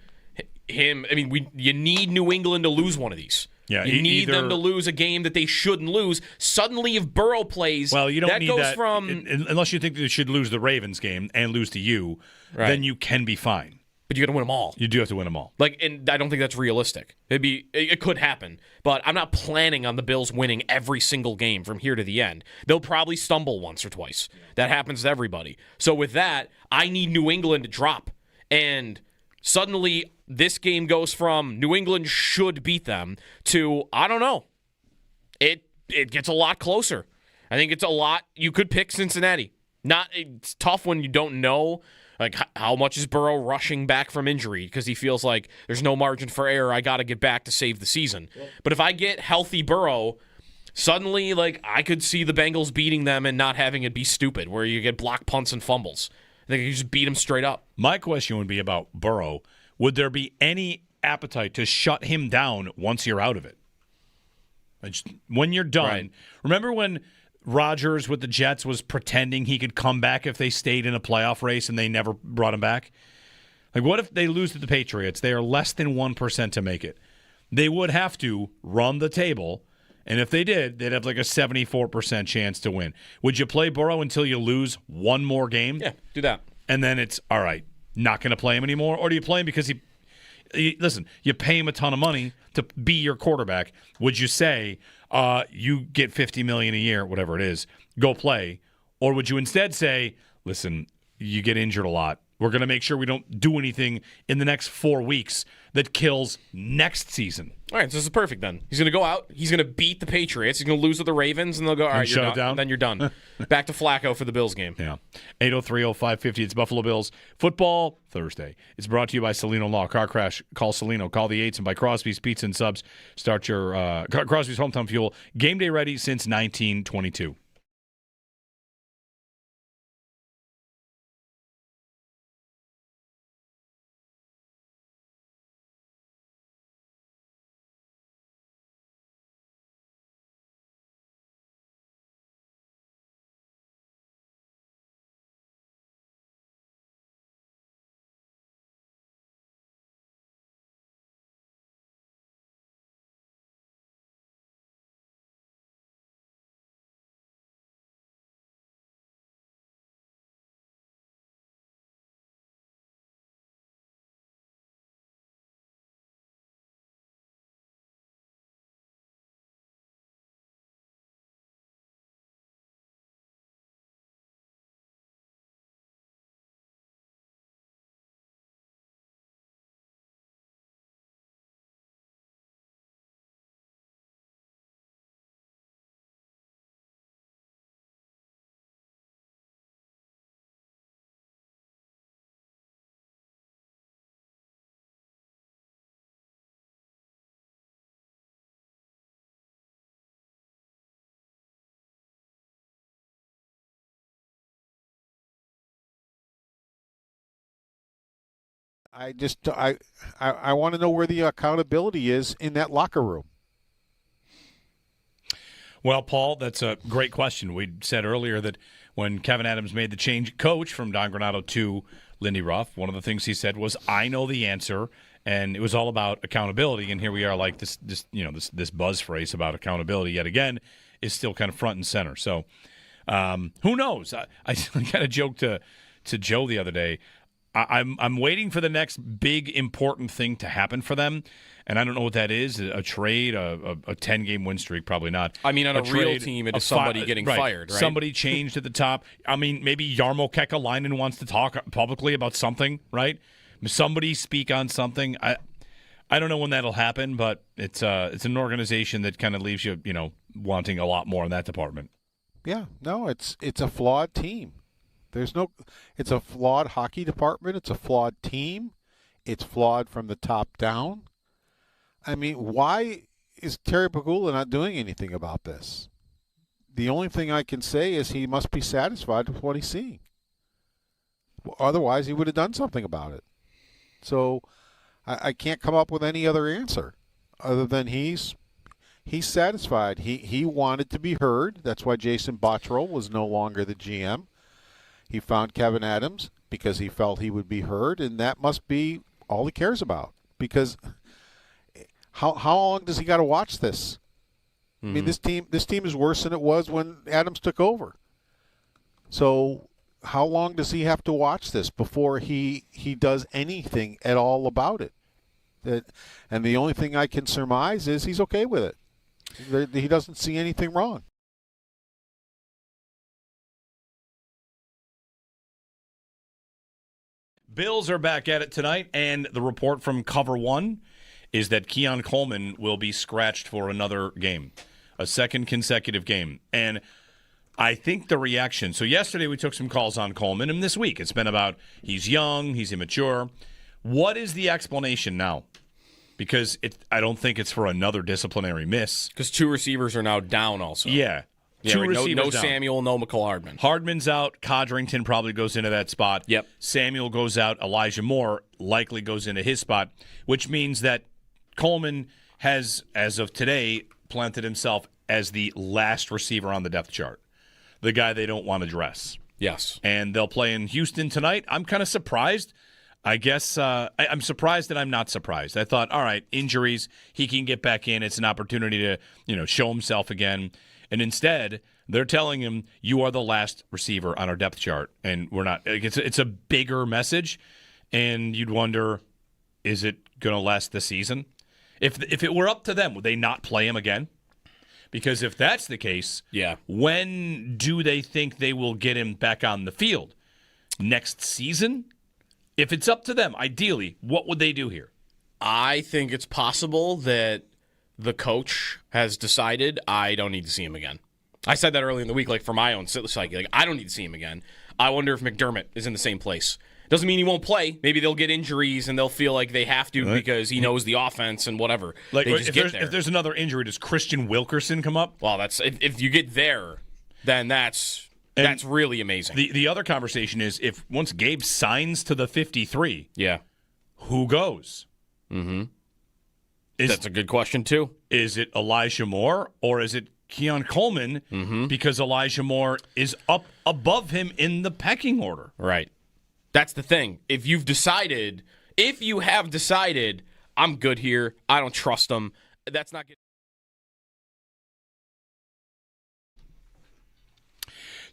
him. I mean, you need New England to lose one of these. Yeah, you need them to lose a game that they shouldn't lose. Suddenly, if Burrow plays, well, you don't that need goes that from unless you think they should lose the Ravens game and lose to you. Right. Then you can be fine. But you got to win them all. You do have to win them all. And I don't think that's realistic. It could happen, but I'm not planning on the Bills winning every single game from here to the end. They'll probably stumble once or twice. That happens to everybody. So with that, I need New England to drop, and suddenly this game goes from New England should beat them to I don't know. It gets a lot closer. I think it's a lot. You could pick Cincinnati. It's tough when you don't know. Like, how much is Burrow rushing back from injury because he feels like there's no margin for error. I got to get back to save the season. But if I get healthy Burrow, suddenly, like, I could see the Bengals beating them and not having it be stupid, where you get block punts and fumbles. I think you just beat them straight up. My question would be about Burrow. Would there be any appetite to shut him down once you're out of it? When you're done. Right. Remember when Rodgers with the Jets was pretending he could come back if they stayed in a playoff race and they never brought him back? Like, what if they lose to the Patriots? They are less than 1% to make it. They would have to run the table, and if they did, they'd have like a 74% chance to win. Would you play Burrow until you lose one more game? Yeah, do that. And then it's, all right, not going to play him anymore? Or do you play him because listen, you pay him a ton of money to be your quarterback. Would you say, you get $50 million a year, whatever it is, go play? Or would you instead say, listen, you get injured a lot. We're going to make sure we don't do anything in the next 4 weeks that kills next season. All right, so this is perfect then. He's going to go out. He's going to beat the Patriots. He's going to lose to the Ravens, and they'll go, all right, you're shut it down? Then you're done. Back to Flacco for the Bills game. Yeah. 803-0550. It's Buffalo Bills football Thursday. It's brought to you by Salino Law. Car crash, call Salino. Call the 8s, and by Crosby's Pizza and Subs. Start your Crosby's Hometown Fuel. Game day ready since 1922. I want to know where the accountability is in that locker room. Well, Paul, that's a great question. We said earlier that when Kevin Adams made the change coach from Don Granato to Lindy Ruff, one of the things he said was, "I know the answer," and it was all about accountability. And here we are, like this buzz phrase about accountability yet again is still kind of front and center. So who knows? I kind of joked to Joe the other day. I'm waiting for the next big important thing to happen for them, and I don't know what that is. A trade, a 10-game win streak, probably not. I mean, on a real trade, team, it is somebody getting fired, right? Somebody changed at the top. I mean, maybe Jarmo Kekalainen wants to talk publicly about something, right? Somebody speak on something. I don't know when that'll happen, but it's an organization that kind of leaves you, wanting a lot more in that department. Yeah, no, it's a flawed team. It's a flawed hockey department. It's a flawed team. It's flawed from the top down. I mean, why is Terry Pegula not doing anything about this? The only thing I can say is he must be satisfied with what he's seeing. Otherwise, he would have done something about it. So I can't come up with any other answer other than he's satisfied. He wanted to be heard. That's why Jason Botterill was no longer the GM. He found Kevin Adams because he felt he would be heard, and that must be all he cares about. Because how long does he got to watch this? I mean, this team is worse than it was when Adams took over. So how long does he have to watch this before he does anything at all about it? And the only thing I can surmise is he's okay with it. He doesn't see anything wrong. Bills are back at it tonight, and the report from Cover One is that Keon Coleman will be scratched for another game, a second consecutive game. And I think the reaction, so yesterday we took some calls on Coleman, and this week it's been about he's young, he's immature. What is the explanation now? Because I don't think it's for another disciplinary miss. Because two receivers are now down also. Yeah. Two receivers no down. Samuel, no McCall Hardman. Hardman's out. Codrington probably goes into that spot. Yep. Samuel goes out. Elijah Moore likely goes into his spot, which means that Coleman has, as of today, planted himself as the last receiver on the depth chart, the guy they don't want to dress. Yes. And they'll play in Houston tonight. I'm kind of surprised. I guess I'm surprised that I'm not surprised. I thought, all right, injuries, he can get back in. It's an opportunity to, show himself again. And instead, they're telling him, you are the last receiver on our depth chart. And we're not. It's a bigger message. And you'd wonder, is it going to last the season? If it were up to them, would they not play him again? Because if that's the case, when do they think they will get him back on the field? Next season? If it's up to them, ideally, what would they do here? I think it's possible that the coach has decided I don't need to see him again. I said that early in the week, for my own psyche. I don't need to see him again. I wonder if McDermott is in the same place. Doesn't mean he won't play. Maybe they'll get injuries and they'll feel like they have to because he knows the offense and whatever. If there's another injury, does Christian Wilkerson come up? Well, that's if you get there, then that's really amazing. The other conversation is if once Gabe signs to the 53, who goes? Mm-hmm. That's a good question, too. Is it Elijah Moore or is it Keon Coleman? Mm-hmm. Because Elijah Moore is up above him in the pecking order. Right. That's the thing. If you have decided, I'm good here, I don't trust him, that's not good.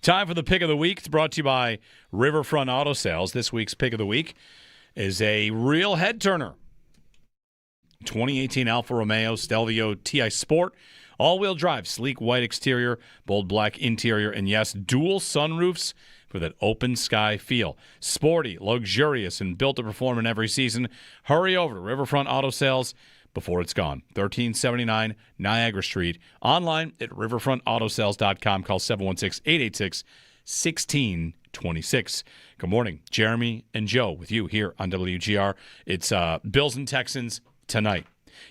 Time for the pick of the week. It's brought to you by Riverfront Auto Sales. This week's pick of the week is a real head turner. 2018 Alfa Romeo Stelvio TI Sport. All-wheel drive, sleek white exterior, bold black interior, and yes, dual sunroofs for that open sky feel. Sporty, luxurious, and built to perform in every season. Hurry over to Riverfront Auto Sales before it's gone. 1379 Niagara Street. Online at riverfrontautosales.com. Call 716-886-1626. Good morning. Jeremy and Joe with you here on WGR. It's Bills and Texans tonight.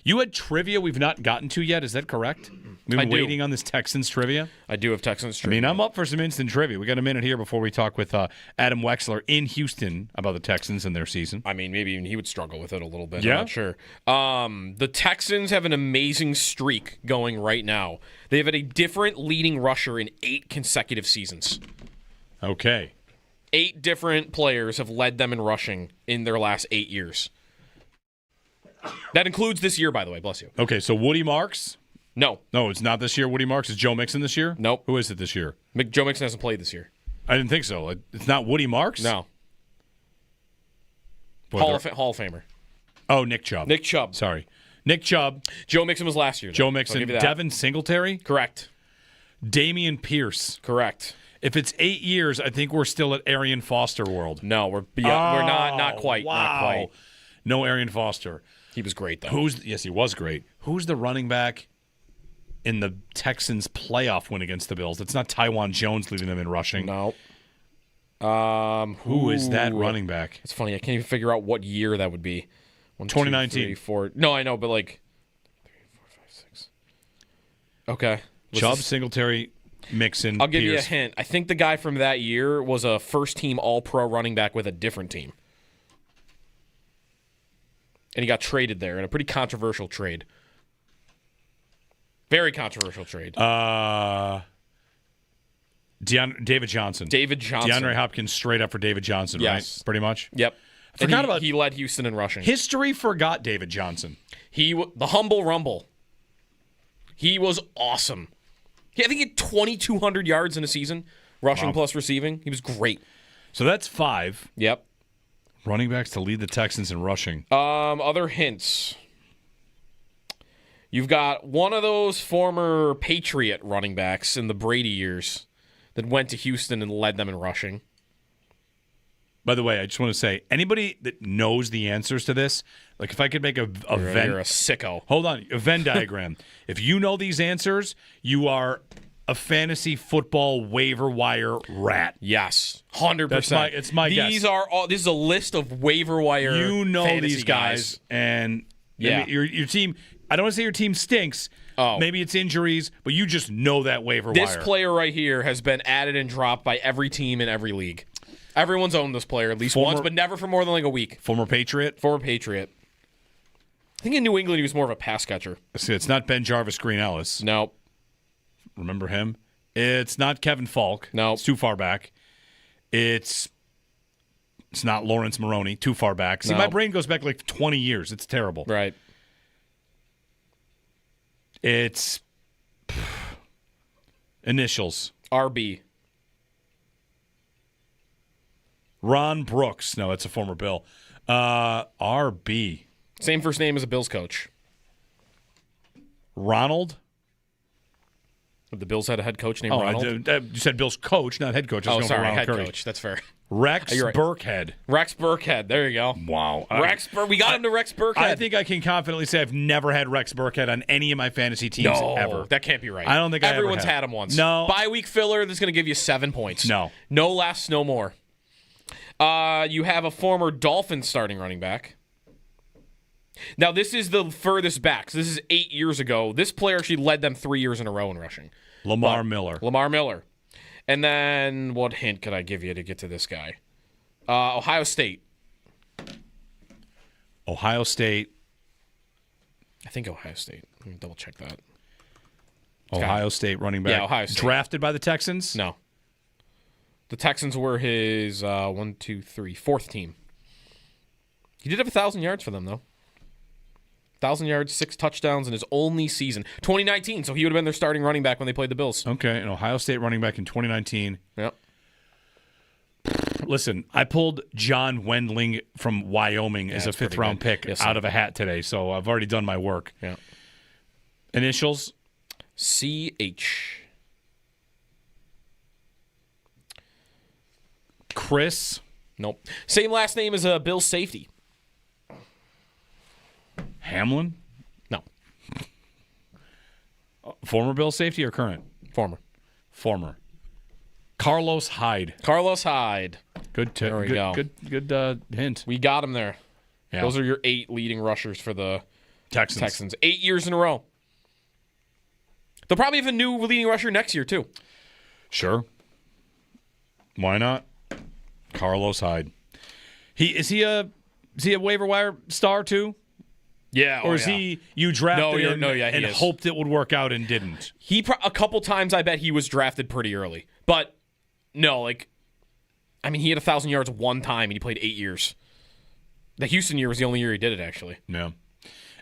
You had trivia we've not gotten to yet. Is that correct? We've been waiting on this Texans trivia. I do have Texans trivia. I mean, I'm up for some instant trivia. We got a minute here before we talk with Adam Wexler in Houston about the Texans and their season. I mean, maybe even he would struggle with it a little bit. Yeah? I'm not sure. The Texans have an amazing streak going right now. They've had a different leading rusher in 8 consecutive seasons. Okay. 8 different players have led them in rushing in their last 8 years. That includes this year, by the way. Bless you. Okay, so Woody Marks? No. No, it's not this year. Woody Marks. Is Joe Mixon this year? Nope. Who is it this year? Joe Mixon hasn't played this year. I didn't think so. It's not Woody Marks? No. Boy, Hall of Famer. Oh, Nick Chubb. Nick Chubb. Sorry. Nick Chubb. Joe Mixon was last year, though. Joe So I'll Mixon. give you that. Devin Singletary? Correct. Damian Pierce. Correct. If it's 8 years, I think we're still at Arian Foster world. No, we're not quite. Wow. Not quite. No Arian Foster. He was great, though. Yes, he was great. Who's the running back in the Texans' playoff win against the Bills? It's not Tywan Jones leading them in rushing. No. Who is that running back? It's funny. I can't even figure out what year that would be. 1, 2, 2019. 3, 4. No, I know, but like 3, 4, 5, 6. Okay. Chubb, Singletary, Mixon, I'll give you a Pierce. hint. I think the guy from that year was a first-team All-Pro running back with a different team. And he got traded there in a pretty controversial trade. Very controversial trade. David Johnson. David Johnson. DeAndre Hopkins straight up for David Johnson, Yes. right? Pretty much? Yep. He led Houston in rushing. History forgot David Johnson. The humble rumble. He was awesome. I think he had 2,200 yards in a season, rushing plus receiving. He was great. So that's 5. Yep. Running backs to lead the Texans in rushing. Other hints. You've got one of those former Patriot running backs in the Brady years that went to Houston and led them in rushing. By the way, I just want to say, anybody that knows the answers to this, like if I could make a Venn... You're a sicko. Hold on. A Venn diagram. If you know these answers, you are a fantasy football waiver wire rat. Yes. 100%. It's my guess. This is a list of waiver wire You know fantasy these guys, and Yeah. your team... I don't want to say your team stinks. Oh. Maybe it's injuries, but you just know that waiver wire. This player right here has been added and dropped by every team in every league. Everyone's owned this player at least once, but never for more than like a week. Former Patriot? Former Patriot. I think in New England he was more of a pass catcher. See, it's not Ben Jarvis Green Ellis. No. Remember him? It's not Kevin Falk. No. It's too far back. It's not Lawrence Maroney. Too far back. See, No. my brain goes back like 20 years. It's terrible. Right. It's initials. RB. Ron Brooks. No, that's a former Bill. RB. Same first name as a Bills coach. Ronald? The Bills had a head coach named Ronald. You said Bills coach, not head coach. I was going for sorry, Ronald head Curry. coach. That's fair. Rex You're right. Burkhead. Rex Burkhead. There you go. Wow. We got him to Rex Burkhead. I think I can confidently say I've never had Rex Burkhead on any of my fantasy teams ever. That can't be right. I don't think Everyone's I ever had him once. No. Bye week filler that's going to give you 7 points. No. No less, no more. You have a former Dolphins starting running back. Now, this is the furthest back. So this is 8 years ago. This player actually led them 3 years in a row in rushing. Lamar Miller. Lamar Miller. And then what hint could I give you to get to this guy? Ohio State. Ohio State. I think Ohio State. Let me double check that. Ohio State running back. Yeah, Ohio State. Drafted by the Texans? No. The Texans were his 4th team. He did have 1,000 yards for them, though. 1,000 yards, 6 touchdowns in his only season. 2019, so he would have been their starting running back when they played the Bills. Okay, an Ohio State running back in 2019. Yep. Listen, I pulled John Wendling from Wyoming as a that's pretty fifth-round good. pick Yes, out sir. of a hat today, so I've already done my work. Yeah. Initials? CH. Chris? Nope. Same last name as a Bills safety. Hamlin? No. Former Bill safety or current? Former. Former. Carlos Hyde. Carlos Hyde. Good There we go. Good hint. We got him there. Yeah. Those are your 8 leading rushers for the Texans. 8 years in a row. They'll probably have a new leading rusher next year, too. Sure. Why not? Carlos Hyde. Is he a waiver wire star, too? Yeah. Or is he you drafted him and hoped it would work out and didn't? A couple times I bet he was drafted pretty early. But, no, he had 1,000 yards one time, and he played 8 years. The Houston year was the only year he did it, actually. Yeah.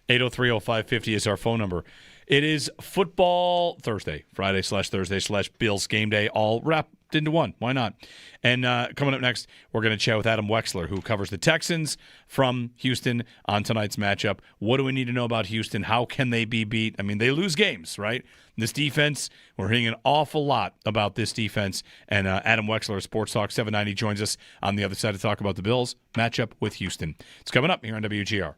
803-0550 is our phone number. It is football Thursday, Friday/Thursday/Bills game day, all wrapped into one. Why not? And coming up next, we're going to chat with Adam Wexler, who covers the Texans from Houston on tonight's matchup. What do we need to know about Houston? How can they be beat? I mean, they lose games, right? This defense, we're hearing an awful lot about this defense. And Adam Wexler, Sports Talk 790, joins us on the other side to talk about the Bills matchup with Houston. It's coming up here on WGR.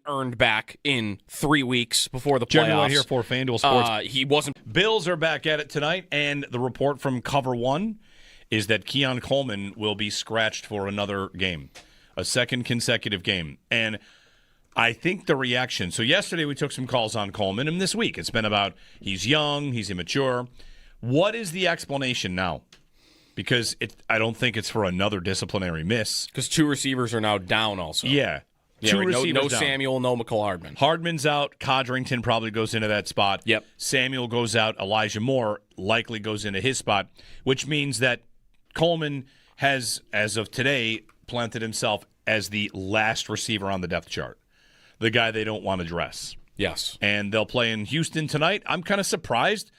Earned back in 3 weeks before the playoffs. Jeremy White here for FanDuel Sports. He wasn't. Bills are back at it tonight, and the report from Cover One is that Coleman will be scratched for another game, a second consecutive game. And I think the reaction. So yesterday we took some calls on Coleman, and this week it's been about he's young, he's immature. What is the explanation now? Because I don't think it's for another disciplinary miss. Because 2 receivers are now down also. Yeah. Yeah, Two receivers no down. Samuel, no McCall Hardman. Hardman's out. Codrington probably goes into that spot. Yep. Samuel goes out. Elijah Moore likely goes into his spot, which means that Coleman has, as of today, planted himself as the last receiver on the depth chart, the guy they don't want to dress. Yes. And they'll play in Houston tonight. I'm kind of surprised.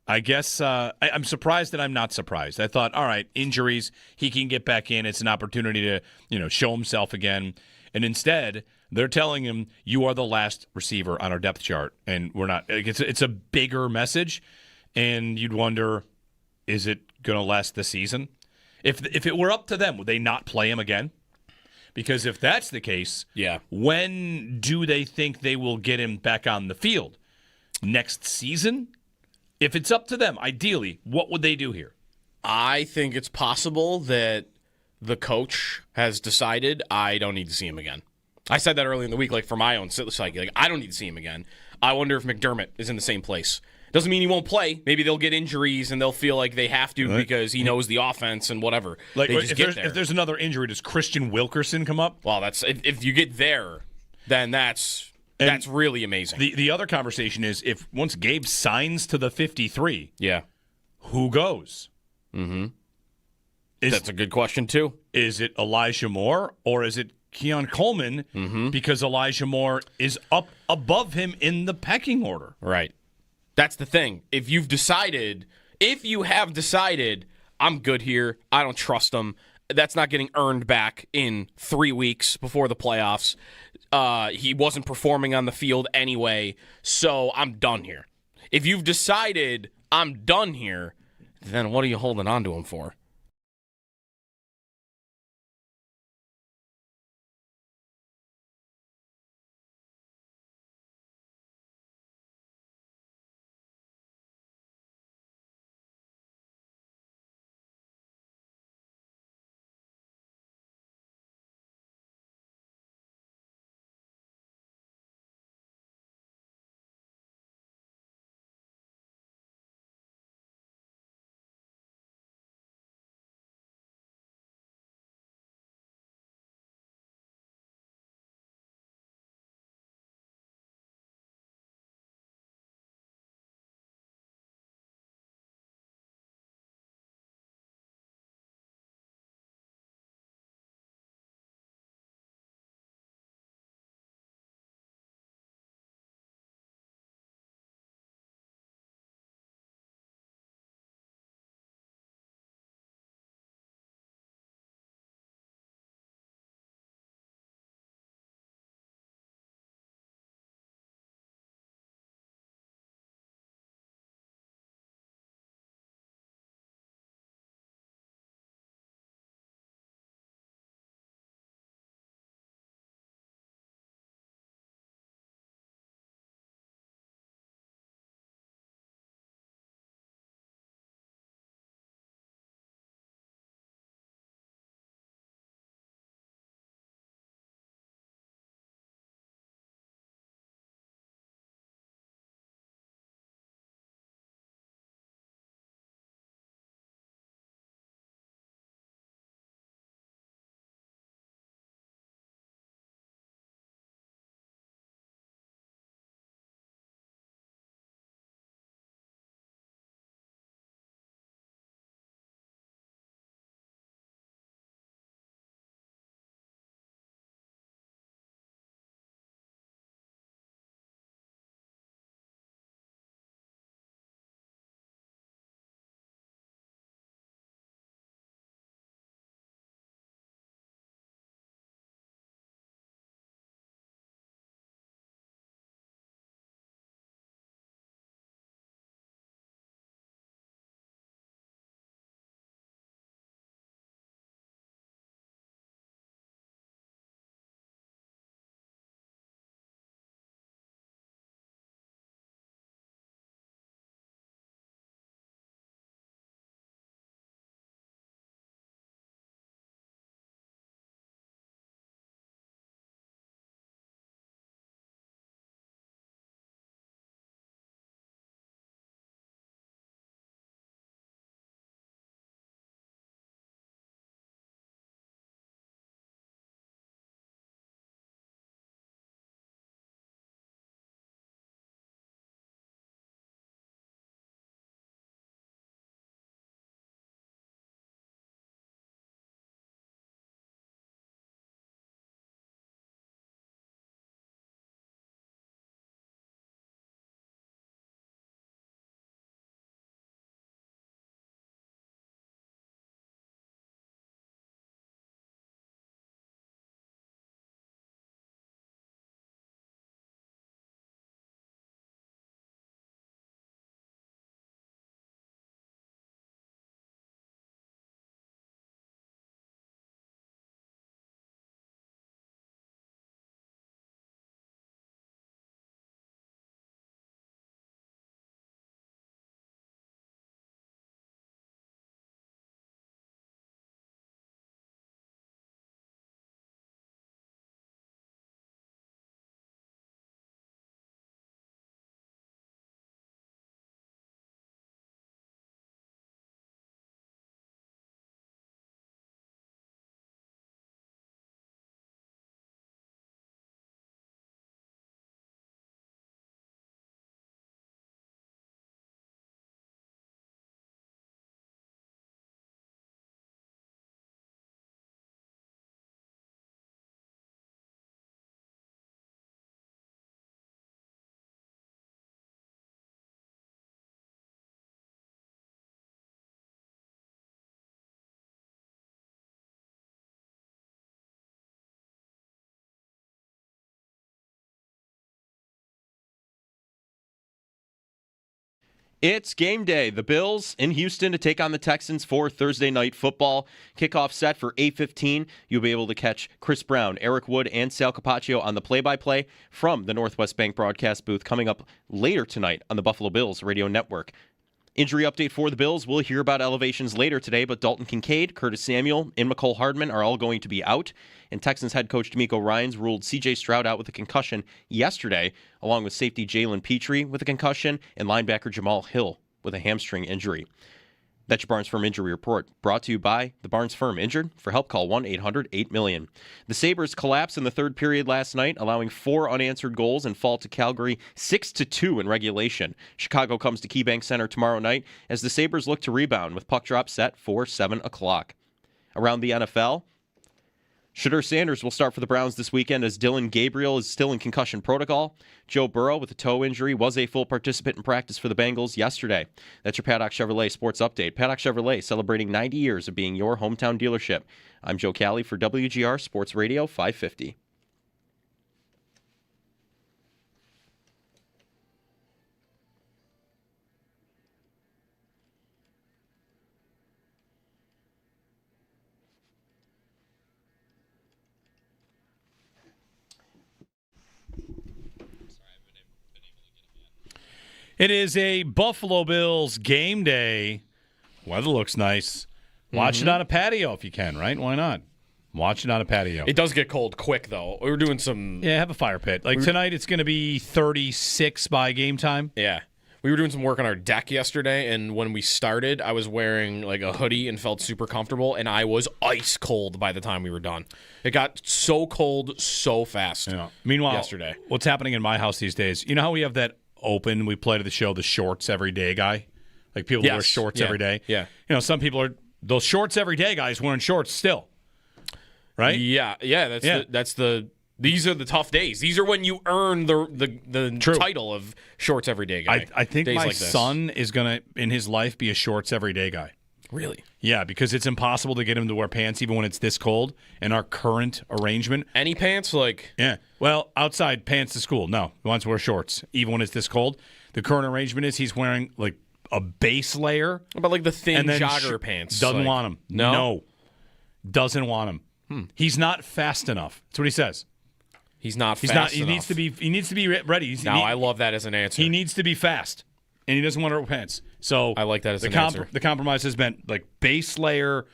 I guess I'm surprised that I'm not surprised. I thought, all right, injuries, he can get back in. It's an opportunity to, show himself again. And instead, they're telling him, you are the last receiver on our depth chart. And we're not. It's a bigger message. And you'd wonder, is it going to last the season? If it were up to them, would they not play him again? Because if that's the case, when do they think they will get him back on the field? Next season? If it's up to them, ideally, what would they do here? I think it's possible that the coach has decided I don't need to see him again. I said that early in the week, for my own psyche. I don't need to see him again. I wonder if McDermott is in the same place. Doesn't mean he won't play. Maybe they'll get injuries and they'll feel like they have to because he knows the offense and whatever. If there's another injury, does Christian Wilkerson come up? Well, if you get there, then that's really amazing. The other conversation is if once Gabe signs to the 53, who goes? Mm-hmm. That's a good question, too. Is it Elijah Moore or is it Coleman? Mm-hmm. Because Elijah Moore is up above him in the pecking order. Right. That's the thing. If you have decided, I'm good here, I don't trust him, that's not getting earned back in 3 weeks before the playoffs. He wasn't performing on the field anyway, so I'm done here. If you've decided I'm done here, then what are you holding on to him for? It's game day. The Bills in Houston to take on the Texans for Thursday night football. Kickoff set for 8:15. You'll be able to catch Chris Brown, Eric Wood, and Sal Capaccio on the play-by-play from the Northwest Bank broadcast booth coming up later tonight on the Buffalo Bills radio network. Injury update for the Bills. We'll hear about elevations later today, but Dalton Kincaid, Curtis Samuel, and McCole Hardman are all going to be out. And Texans head coach D'Amico Ryans ruled C.J. Stroud out with a concussion yesterday, along with safety Jalen Petrie with a concussion and linebacker Jamal Hill with a hamstring injury. That's your Barnes Firm Injury Report, brought to you by the Barnes Firm. Injured? For help, call 1-800-8-million. The Sabres collapsed in the third period last night, allowing 4 unanswered goals and fall to Calgary 6-2 in regulation. Chicago comes to KeyBank Center tomorrow night as the Sabres look to rebound with puck drop set for 7 o'clock. Around the NFL, Shedeur Sanders will start for the Browns this weekend as Dylan Gabriel is still in concussion protocol. Joe Burrow with a toe injury was a full participant in practice for the Bengals yesterday. That's your Paddock Chevrolet Sports Update. Paddock Chevrolet celebrating 90 years of being your hometown dealership. I'm Joe Cali for WGR Sports Radio 550. It is a Buffalo Bills game day. Weather looks nice. Watch it on a patio if you can, right? Why not? Watch it on a patio. It does get cold quick, though. We were doing some... Yeah, have a fire pit. Like tonight, it's going to be 36 by game time. Yeah. We were doing some work on our deck yesterday, and when we started, I was wearing like a hoodie and felt super comfortable, and I was ice cold by the time we were done. It got so cold so fast. Yeah. Meanwhile, yesterday, what's happening in my house these days, you know how we have that open, we play to the show, the shorts every day guy? Like people wear shorts every day. Yeah. You know, some people are, those shorts every day guys wearing shorts still. Right? Yeah. These are the tough days. These are when you earn the title of shorts every day guy. I think days my like this. son is going to, in his life, be a shorts every day guy. Really? Yeah, because it's impossible to get him to wear pants even when it's this cold in our current arrangement. Any pants? Like... Yeah. Well, outside pants to school. No. He wants to wear shorts even when it's this cold. The current arrangement is he's wearing like a base layer. About like the thin and then jogger pants. Doesn't like, want them. No? Doesn't want them. He's not fast enough. That's what he says. He's not fast enough. He needs to be ready. I love that as an answer. He needs to be fast. And he doesn't want to wear pants. So I like that as an answer. The compromise has been like base layer,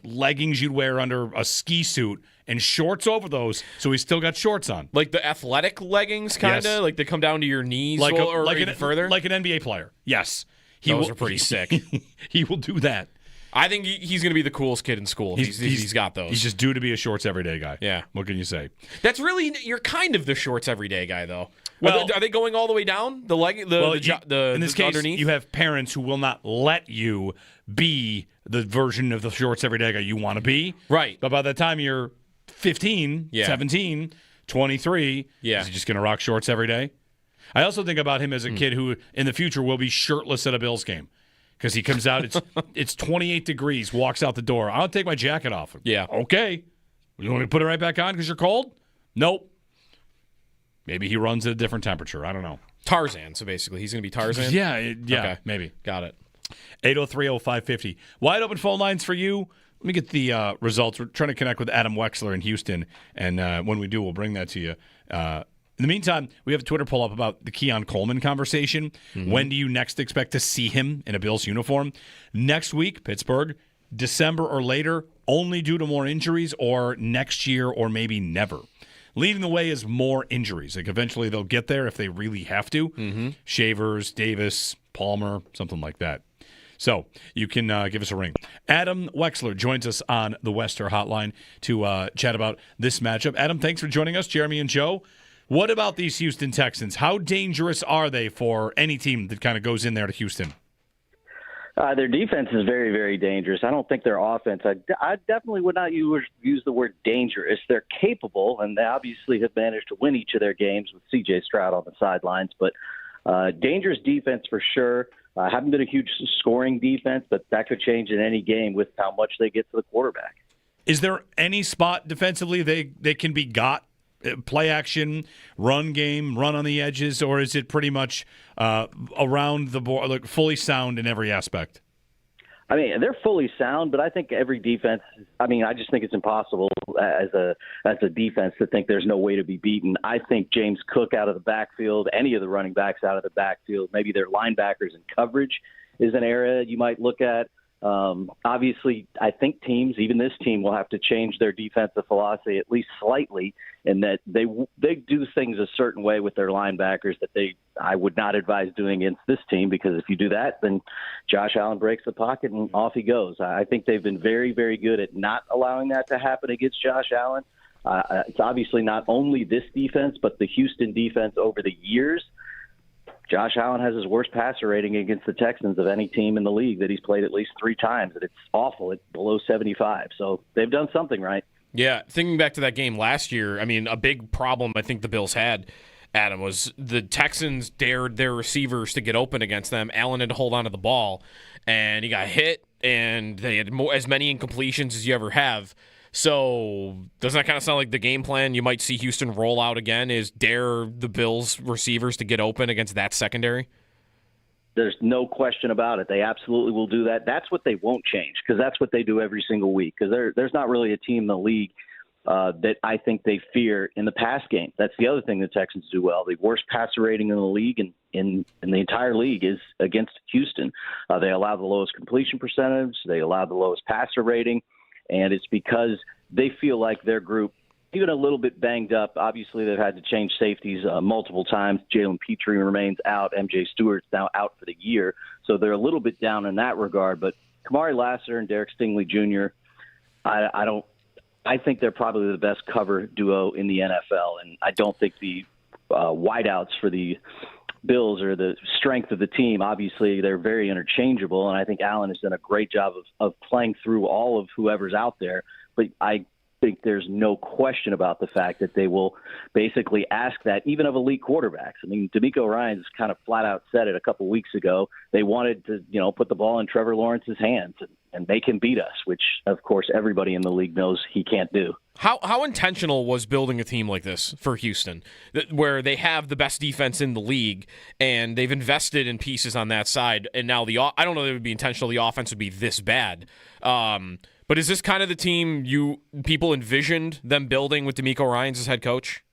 leggings you'd wear under a ski suit, and shorts over those. So he's still got shorts on, like the athletic leggings, kind of Yes. like they come down to your knees, like or even further, like an NBA player. Yes, those are pretty sick. He will do that. I think he's going to be the coolest kid in school. He's got those. He's just due to be a shorts everyday guy. Yeah. What can you say? That's really, you're kind of the shorts everyday guy, though. Well, are they going all the way down? In this case, underneath? you have parents who will not let you be the version of the shorts everyday guy you want to be. Right. But by the time you're 15, 17, 23, is he just going to rock shorts every day? I also think about him as a kid who, in the future, will be shirtless at a Bills game. Because he comes out, it's 28 degrees, walks out the door. I'll take my jacket off. Yeah. Okay. You want me to put it right back on because you're cold? Nope. Maybe he runs at a different temperature. I don't know. Tarzan, so basically. He's going to be Tarzan? Yeah, Okay. Maybe. Got it. 803-0550. Wide open phone lines for you. Let me get the results. We're trying to connect with Adam Wexler in Houston, and when we do, we'll bring that to you. In the meantime, we have a Twitter poll up about the Keon Coleman conversation. Mm-hmm. When do you next expect to see him in a Bills uniform? Next week, Pittsburgh. December or later, only due to more injuries, or next year or maybe never. Leading the way is more injuries. Like eventually they'll get there if they really have to. Mm-hmm. Shavers, Davis, Palmer, something like that. So you can give us a ring. Adam Wexler joins us on the Wester Hotline to chat about this matchup. Adam, thanks for joining us. Jeremy and Joe. What about these Houston Texans? How dangerous are they for any team that kind of goes in there to Houston? Their defense is very, very dangerous. I don't think their offense. I definitely would not use the word dangerous. They're capable, and they obviously have managed to win each of their games with C.J. Stroud on the sidelines. But dangerous defense for sure. Haven't been a huge scoring defense, but that could change in any game with how much they get to the quarterback. Is there any spot defensively they can be got play action, run game, run on the edges, or is it pretty much around the board, like fully sound in every aspect? I mean, they're fully sound, but I think every defense. I mean, I just think it's impossible as a defense to think there's no way to be beaten. I think James Cook out of the backfield, any of the running backs out of the backfield, maybe their linebackers in coverage is an area you might look at. Obviously, I think teams, even this team, will have to change their defensive philosophy at least slightly, in that they do things a certain way with their linebackers that I would not advise doing against this team, because if you do that, then Josh Allen breaks the pocket and off he goes. I think they've been very, very good at not allowing that to happen against Josh Allen. It's obviously not only this defense, but the Houston defense over the years. Josh Allen has his worst passer rating against the Texans of any team in the league that he's played at least 3 times, and it's awful. It's below 75. So they've done something right. Yeah, thinking back to that game last year, I mean, a big problem I think the Bills had, Adam, was the Texans dared their receivers to get open against them. Allen had to hold on to the ball, and he got hit, and they had as many incompletions as you ever have. So doesn't that kind of sound like the game plan you might see Houston roll out again, is dare the Bills receivers to get open against that secondary? There's no question about it. They absolutely will do that. That's what they won't change, because that's what they do every single week, because there's not really a team in the league that I think they fear in the pass game. That's the other thing the Texans do well. The worst passer rating in the league and in the entire league is against Houston. They allow the lowest completion percentage. They allow the lowest passer rating. And it's because they feel like their group, even a little bit banged up. Obviously, they've had to change safeties multiple times. Jalen Petrie remains out. MJ Stewart's now out for the year. So they're a little bit down in that regard. But Kamari Lassiter and Derek Stingley Jr., I think they're probably the best cover duo in the NFL. And I don't think the wideouts for the Bills are the strength of the team. Obviously, they're very interchangeable, and I think Allen has done a great job of playing through all of whoever's out there. But I think there's no question about the fact that they will basically ask that even of elite quarterbacks. I mean, DeMeco Ryans kind of flat out said it a couple weeks ago. They wanted to, put the ball in Trevor Lawrence's hands and make him beat us, which, of course, everybody in the league knows he can't do. How intentional was building a team like this for Houston, where they have the best defense in the league and they've invested in pieces on that side, and now I don't know that it would be intentional the offense would be this bad. But is this kind of the team people envisioned them building with DeMeco Ryans as head coach?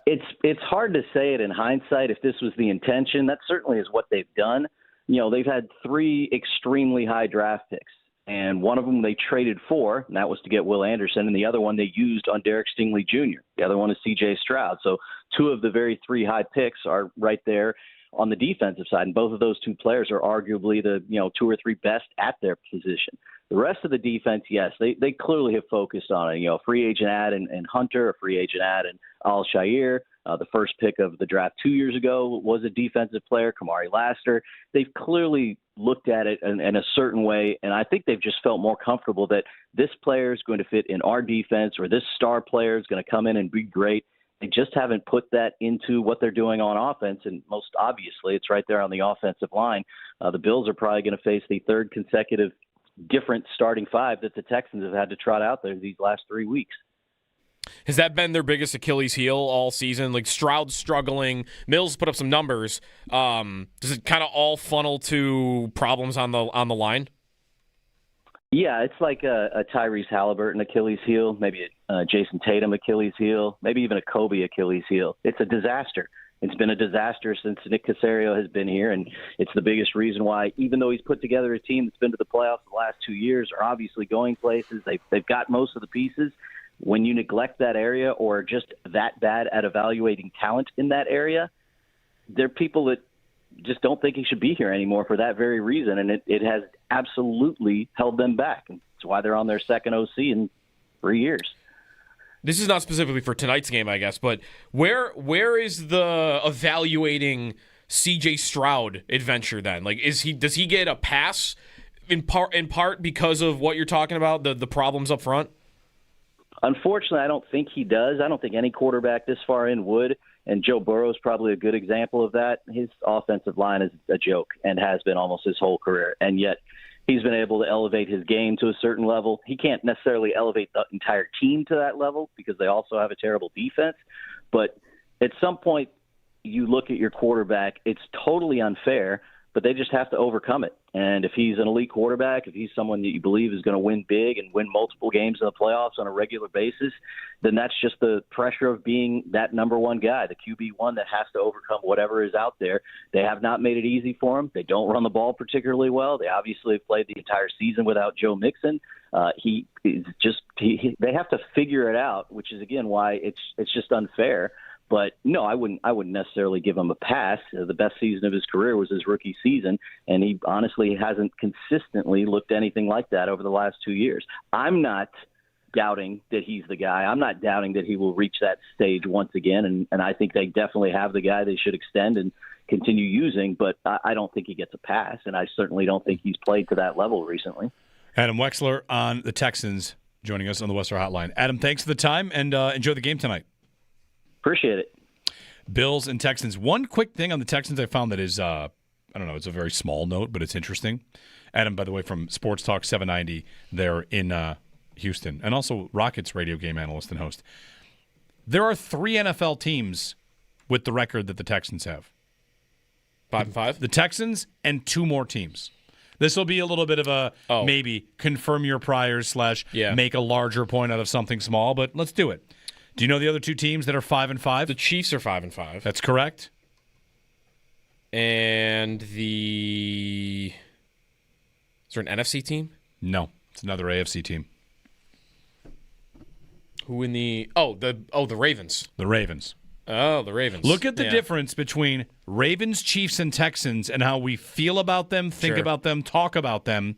It's hard to say it in hindsight if this was the intention. That certainly is what they've done. They've had 3 extremely high draft picks, and one of them they traded for, and that was to get Will Anderson, and the other one they used on Derek Stingley Jr. The other one is C.J. Stroud. So 2 of the very 3 high picks are right there on the defensive side, and both of those 2 players are arguably the 2 or 3 best at their position. The rest of the defense, yes, they clearly have focused on it. A free agent ad and Hunter, a free agent ad and Al-Shaair. The first pick of the draft 2 years ago was a defensive player, Kamari Lassiter. They've clearly looked at it in a certain way, and I think they've just felt more comfortable that this player is going to fit in our defense, or this star player is going to come in and be great. They just haven't put that into what they're doing on offense, and most obviously it's right there on the offensive line. The Bills are probably going to face the 3rd consecutive different starting 5 that the Texans have had to trot out there these last 3 weeks. Has that been their biggest Achilles heel all season? Like, Stroud's struggling. Mills put up some numbers. Does it kind of all funnel to problems on the line? Yeah, it's like a Tyrese Halliburton Achilles heel, maybe a Jason Tatum Achilles heel, maybe even a Kobe Achilles heel. It's a disaster. It's been a disaster since Nick Caserio has been here, and it's the biggest reason why, even though he's put together a team that's been to the playoffs the last 2 years, are obviously going places. They've got most of the pieces. When you neglect that area or just that bad at evaluating talent in that area, there are people that just don't think he should be here anymore for that very reason, and it has absolutely held them back. And that's why they're on their second OC in 3 years. This is not specifically for tonight's game, I guess, but where is the evaluating C.J. Stroud adventure then? Like, does he get a pass in part because of what you're talking about, the problems up front? Unfortunately, I don't think he does. I don't think any quarterback this far in would, and Joe Burrow is probably a good example of that. His offensive line is a joke and has been almost his whole career, and yet He's been able to elevate his game to a certain level. He can't necessarily elevate the entire team to that level because they also have a terrible defense. But at some point, you look at your quarterback, it's totally unfair, but they just have to overcome it. And if he's an elite quarterback, if he's someone that you believe is going to win big and win multiple games in the playoffs on a regular basis, then that's just the pressure of being that number one guy, the QB1 that has to overcome whatever is out there. They have not made it easy for him. They don't run the ball particularly well. They obviously have played the entire season without Joe Mixon. They have to figure it out, which is, again, why it's just unfair. But no, I wouldn't necessarily give him a pass. The best season of his career was his rookie season, and he honestly hasn't consistently looked anything like that over the last 2 years. I'm not doubting that he's the guy. I'm not doubting that he will reach that stage once again, and I think they definitely have the guy they should extend and continue using, but I don't think he gets a pass, and I certainly don't think he's played to that level recently. Adam Wexler on the Texans joining us on the Western Hotline. Adam, thanks for the time, and enjoy the game tonight. Appreciate it. Bills and Texans. One quick thing on the Texans I found that is, I don't know, it's a very small note, but it's interesting. Adam, by the way, from Sports Talk 790 there in Houston, and also Rockets radio game analyst and host. There are 3 NFL teams with the record that the Texans have. 5-5? The Texans and 2 more teams. This will be a little bit of a maybe confirm your priors / make a larger point out of something small, but let's do it. Do you know the other 2 teams that are 5-5? The Chiefs are 5-5. That's correct. And is there an NFC team? No, it's another AFC team. Who in the the Ravens. The Ravens. Oh, the Ravens. Look at the difference between Ravens, Chiefs, and Texans and how we feel about them, think about them, talk about them.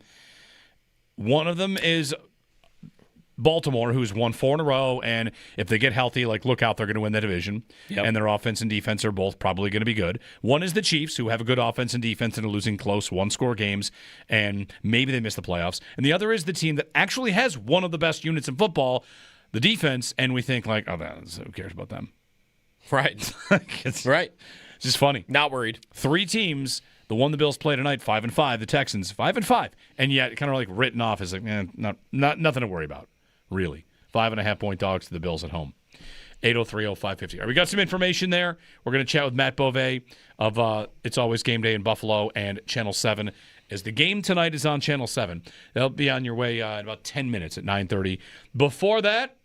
One of them is Baltimore, who's won 4 in a row, and if they get healthy, look out, they're going to win the division. Yep. And their offense and defense are both probably going to be good. One is the Chiefs, who have a good offense and defense and are losing close 1-score games, and maybe they miss the playoffs. And the other is the team that actually has one of the best units in football, the defense, and we think who cares about them? Right. It's right. It's just funny. Not worried. 3 teams. The one the Bills play tonight, 5-5. The Texans, 5-5. And yet kind of written off as nothing to worry about. Really. 5.5-point dogs to the Bills at home. 803-0550. All right, we got some information there. We're going to chat with Matt Beauvais of It's Always Game Day in Buffalo and Channel 7. As the game tonight is on Channel 7. They'll be on your way in about 10 minutes at 9:30. Before that,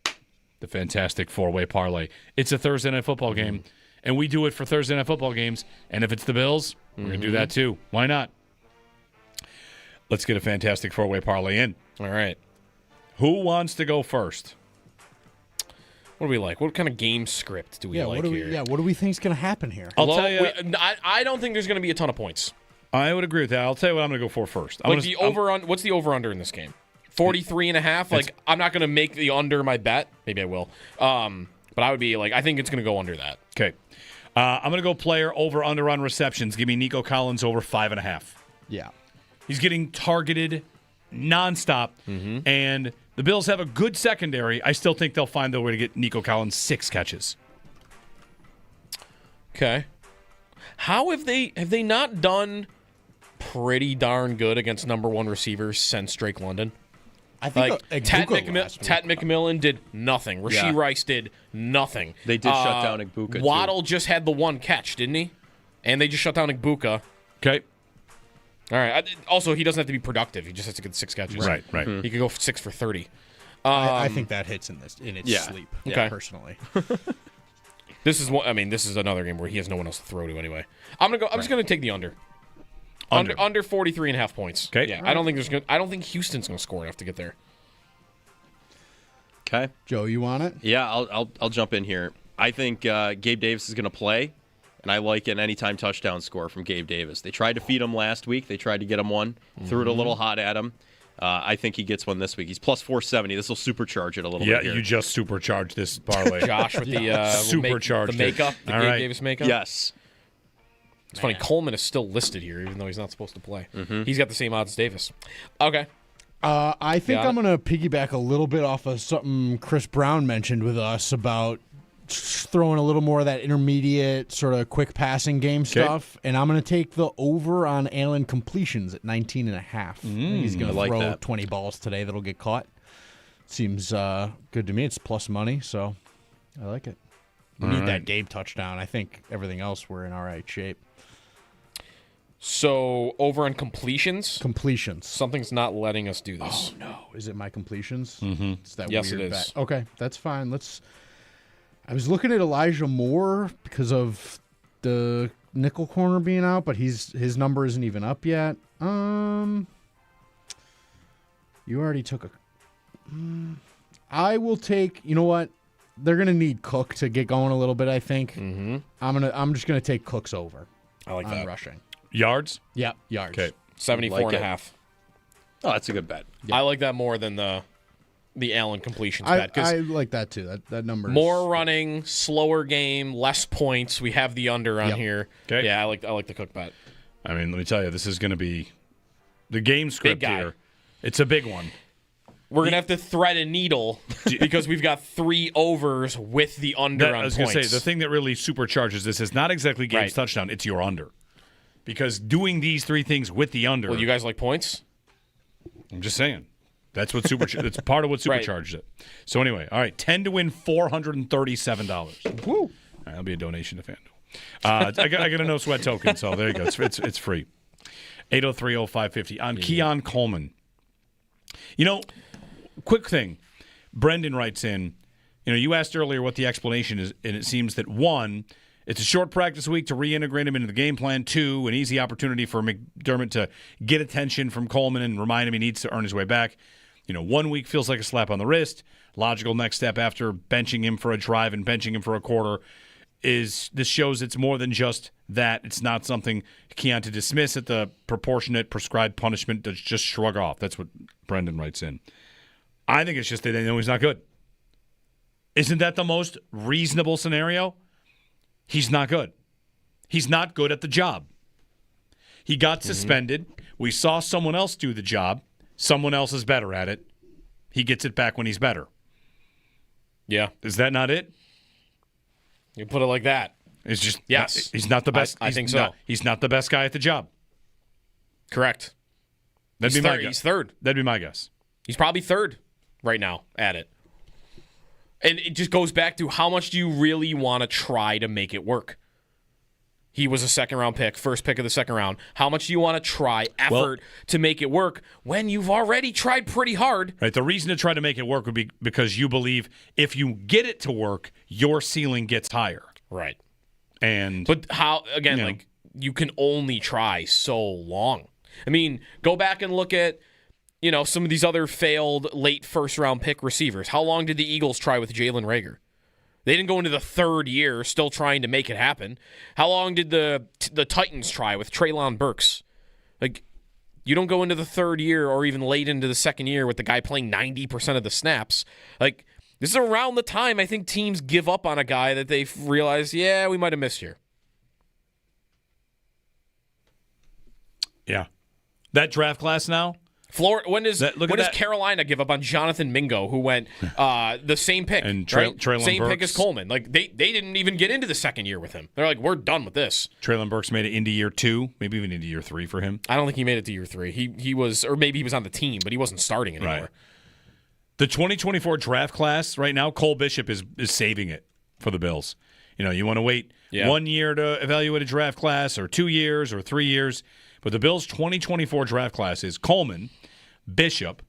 the fantastic 4-way parlay. It's a Thursday night football game, and we do it for Thursday night football games. And if it's the Bills, we're going to do that too. Why not? Let's get a fantastic 4-way parlay in. All right. Who wants to go first? What do we like? What kind of game script do we like here? What do we think is going to happen here? I'll tell you. I don't think there's going to be a ton of points. I would agree with that. I'll tell you what I'm going to go for first. What's the over-under in this game? 43.5? I'm not going to make the under my bet. Maybe I will. But I would be I think it's going to go under that. Okay. I'm going to go player over-under on receptions. Give me Nico Collins over 5.5. Yeah. He's getting targeted nonstop, and the Bills have a good secondary. I still think they'll find their way to get Nico Collins 6 catches. Okay. How have they not done pretty darn good against number 1 receivers since Drake London? I think Tat McMillan did nothing. Rashee Rice did nothing. They did shut down Igbuka, Waddle just had the 1 catch, didn't he? And they just shut down Igbuka. Okay. All right. Also, he doesn't have to be productive. He just has to get 6 catches. Right. He could go 6 for 30. I think that hits in its sleep. Okay. Personally. This is another game where he has no one else to throw to anyway. I'm just gonna take the under. Under 43.5 points. Okay. Yeah. I don't think Houston's gonna score enough to get there. Okay. Joe, you want it? Yeah, I'll jump in here. I think Gabe Davis is going to play, and I like an anytime touchdown score from Gabe Davis. They tried to feed him last week. They tried to get him one. Threw it a little hot at him. I think he gets one this week. He's plus 470. This will supercharge it a little bit. Yeah, here. you just supercharged this parlay. Josh with the supercharged makeup, the Gabe Davis makeup. Yes. It's funny. Coleman is still listed here, even though he's not supposed to play. He's got the same odds as Davis. Okay. I think I'm going to piggyback a little bit off of something Chris Brown mentioned with us about throwing a little more of that intermediate sort of quick passing game stuff, and I'm going to take the over on Allen completions at 19.5. He's going to throw 20 balls today that'll get caught. Seems good to me. It's plus money, so I like it. We need that Gabe touchdown. I think everything else we're in all right shape. So over on completions? Completions. Something's not letting us do this. Oh, no. Is it my completions? Mm-hmm. It's that Yes, weird it is. bet. Okay, that's fine. I was looking at Elijah Moore because of the nickel corner being out, but his number isn't even up yet. You already took I will take, you know what? They're going to need Cook to get going a little bit, I think. Mm-hmm. I'm just going to take Cooks over. I like on that. rushing. Yards? Yep, yards. Okay. 74.5. Oh, that's a good bet. I like that more than the Allen completions I bet. 'cause like that too. That number. more running, slower game, less points. We have the under on here. Okay. Yeah, I like the Cook bet. I mean, let me tell you, this is going to be the game script Big guy. here. It's a big one. We're going to have to thread a needle because we've got 3 overs with the under on I was points. going to say, the thing that really supercharges this is not exactly Gabe's touchdown, it's your under. Because doing these 3 things with the under. Well, you guys like points? I'm just saying. That's what that's part of what supercharged it. So anyway, all right, 10 to win $437. Woo! All right, that'll be a donation to FanDuel. I got a no sweat token, so there you go. It's free. 803-0550 on Keon Coleman. You know, quick thing. Brendan writes in, you asked earlier what the explanation is, and it seems that 1, it's a short practice week to reintegrate him into the game plan. 2, an easy opportunity for McDermott to get attention from Coleman and remind him he needs to earn his way back. 1 week feels like a slap on the wrist. Logical next step after benching him for a drive and benching him for a quarter is this shows it's more than just that. It's not something Keon to dismiss at the proportionate prescribed punishment to just shrug off. That's what Brendan writes in. I think it's just that they know he's not good. Isn't that the most reasonable scenario? He's not good. He's not good at the job. He got suspended. We saw someone else do the job. Someone else is better at it. He gets it back when he's better. Yeah. Is that not it? You put it like that. It's just yes. He's not the best. I think so. He's not the best guy at the job. Correct. That'd be my guess. He's third. That'd be my guess. He's probably third right now at it. And it just goes back to how much do you really want to try to make it work? He was a second-round pick, first pick of the second round. How much do you want to try effort to make it work when you've already tried pretty hard? Right. The reason to try to make it work would be because you believe if you get it to work, your ceiling gets higher. Right. But how, again, you can only try so long. I mean, go back and look at, some of these other failed late first-round pick receivers. How long did the Eagles try with Jalen Reagor? They didn't go into the third year still trying to make it happen. How long did the Titans try with Treylon Burks? You don't go into the third year or even late into the second year with the guy playing 90% of the snaps. This is around the time I think teams give up on a guy that they realize, we might have missed here. Yeah. That draft class now? Florida. When does Carolina give up on Jonathan Mingo, who went the same pick, and Treylon same Burks. pick as Coleman? They didn't even get into the second year with him. They're like, we're done with this. Treylon Burks made it into year 2, maybe even into year 3 for him. I don't think he made it to year 3. He was, or maybe he was on the team, but he wasn't starting anymore. Right. The 2024 draft class right now, Cole Bishop is saving it for the Bills. You want to wait 1 year to evaluate a draft class, or 2 years, or 3 years. But the Bills' 2024 draft class is Coleman, Bishop,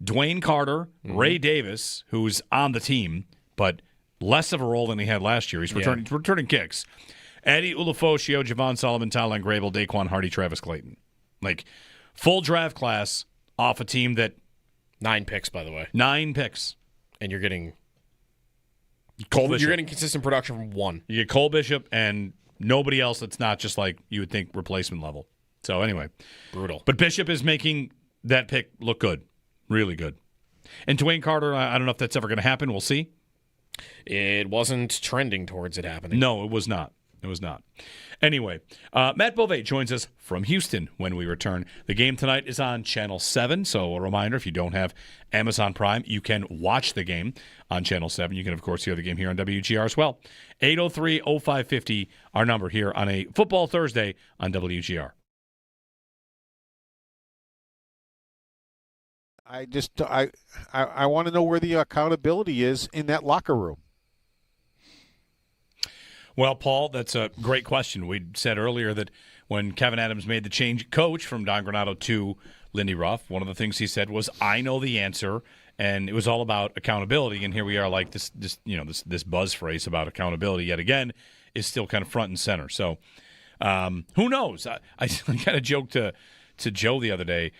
Dwayne Carter, Ray Davis, who's on the team, but less of a role than he had last year. He's returning kicks. Eddie Ulofoshio, Javon Solomon, Tyler Grable, Daquan Hardy, Travis Clayton. Full draft class off a team that 9 picks, by the way. 9 picks. And you're getting Cole Bishop. You're getting consistent production from 1. You get Cole Bishop and nobody else that's not just like you would think replacement level. So anyway. Brutal. But Bishop is making that pick look good. Really good. And Dwayne Carter, I don't know if that's ever going to happen. We'll see. It wasn't trending towards it happening. No, it was not. It was not. Anyway, Matt Bove joins us from Houston when we return. The game tonight is on Channel 7, so a reminder, if you don't have Amazon Prime, you can watch the game on Channel 7. You can, of course, hear the game here on WGR as well. 803-0550, our number here on a Football Thursday on WGR. I want to know where the accountability is in that locker room. Well, Paul, that's a great question. We said earlier that when Kevin Adams made the change coach from Don Granato to Lindy Ruff, one of the things he said was, "I know the answer," and it was all about accountability. And here we are, like this buzz phrase about accountability yet again is still kind of front and center. So who knows? I kind of joked to Joe the other day.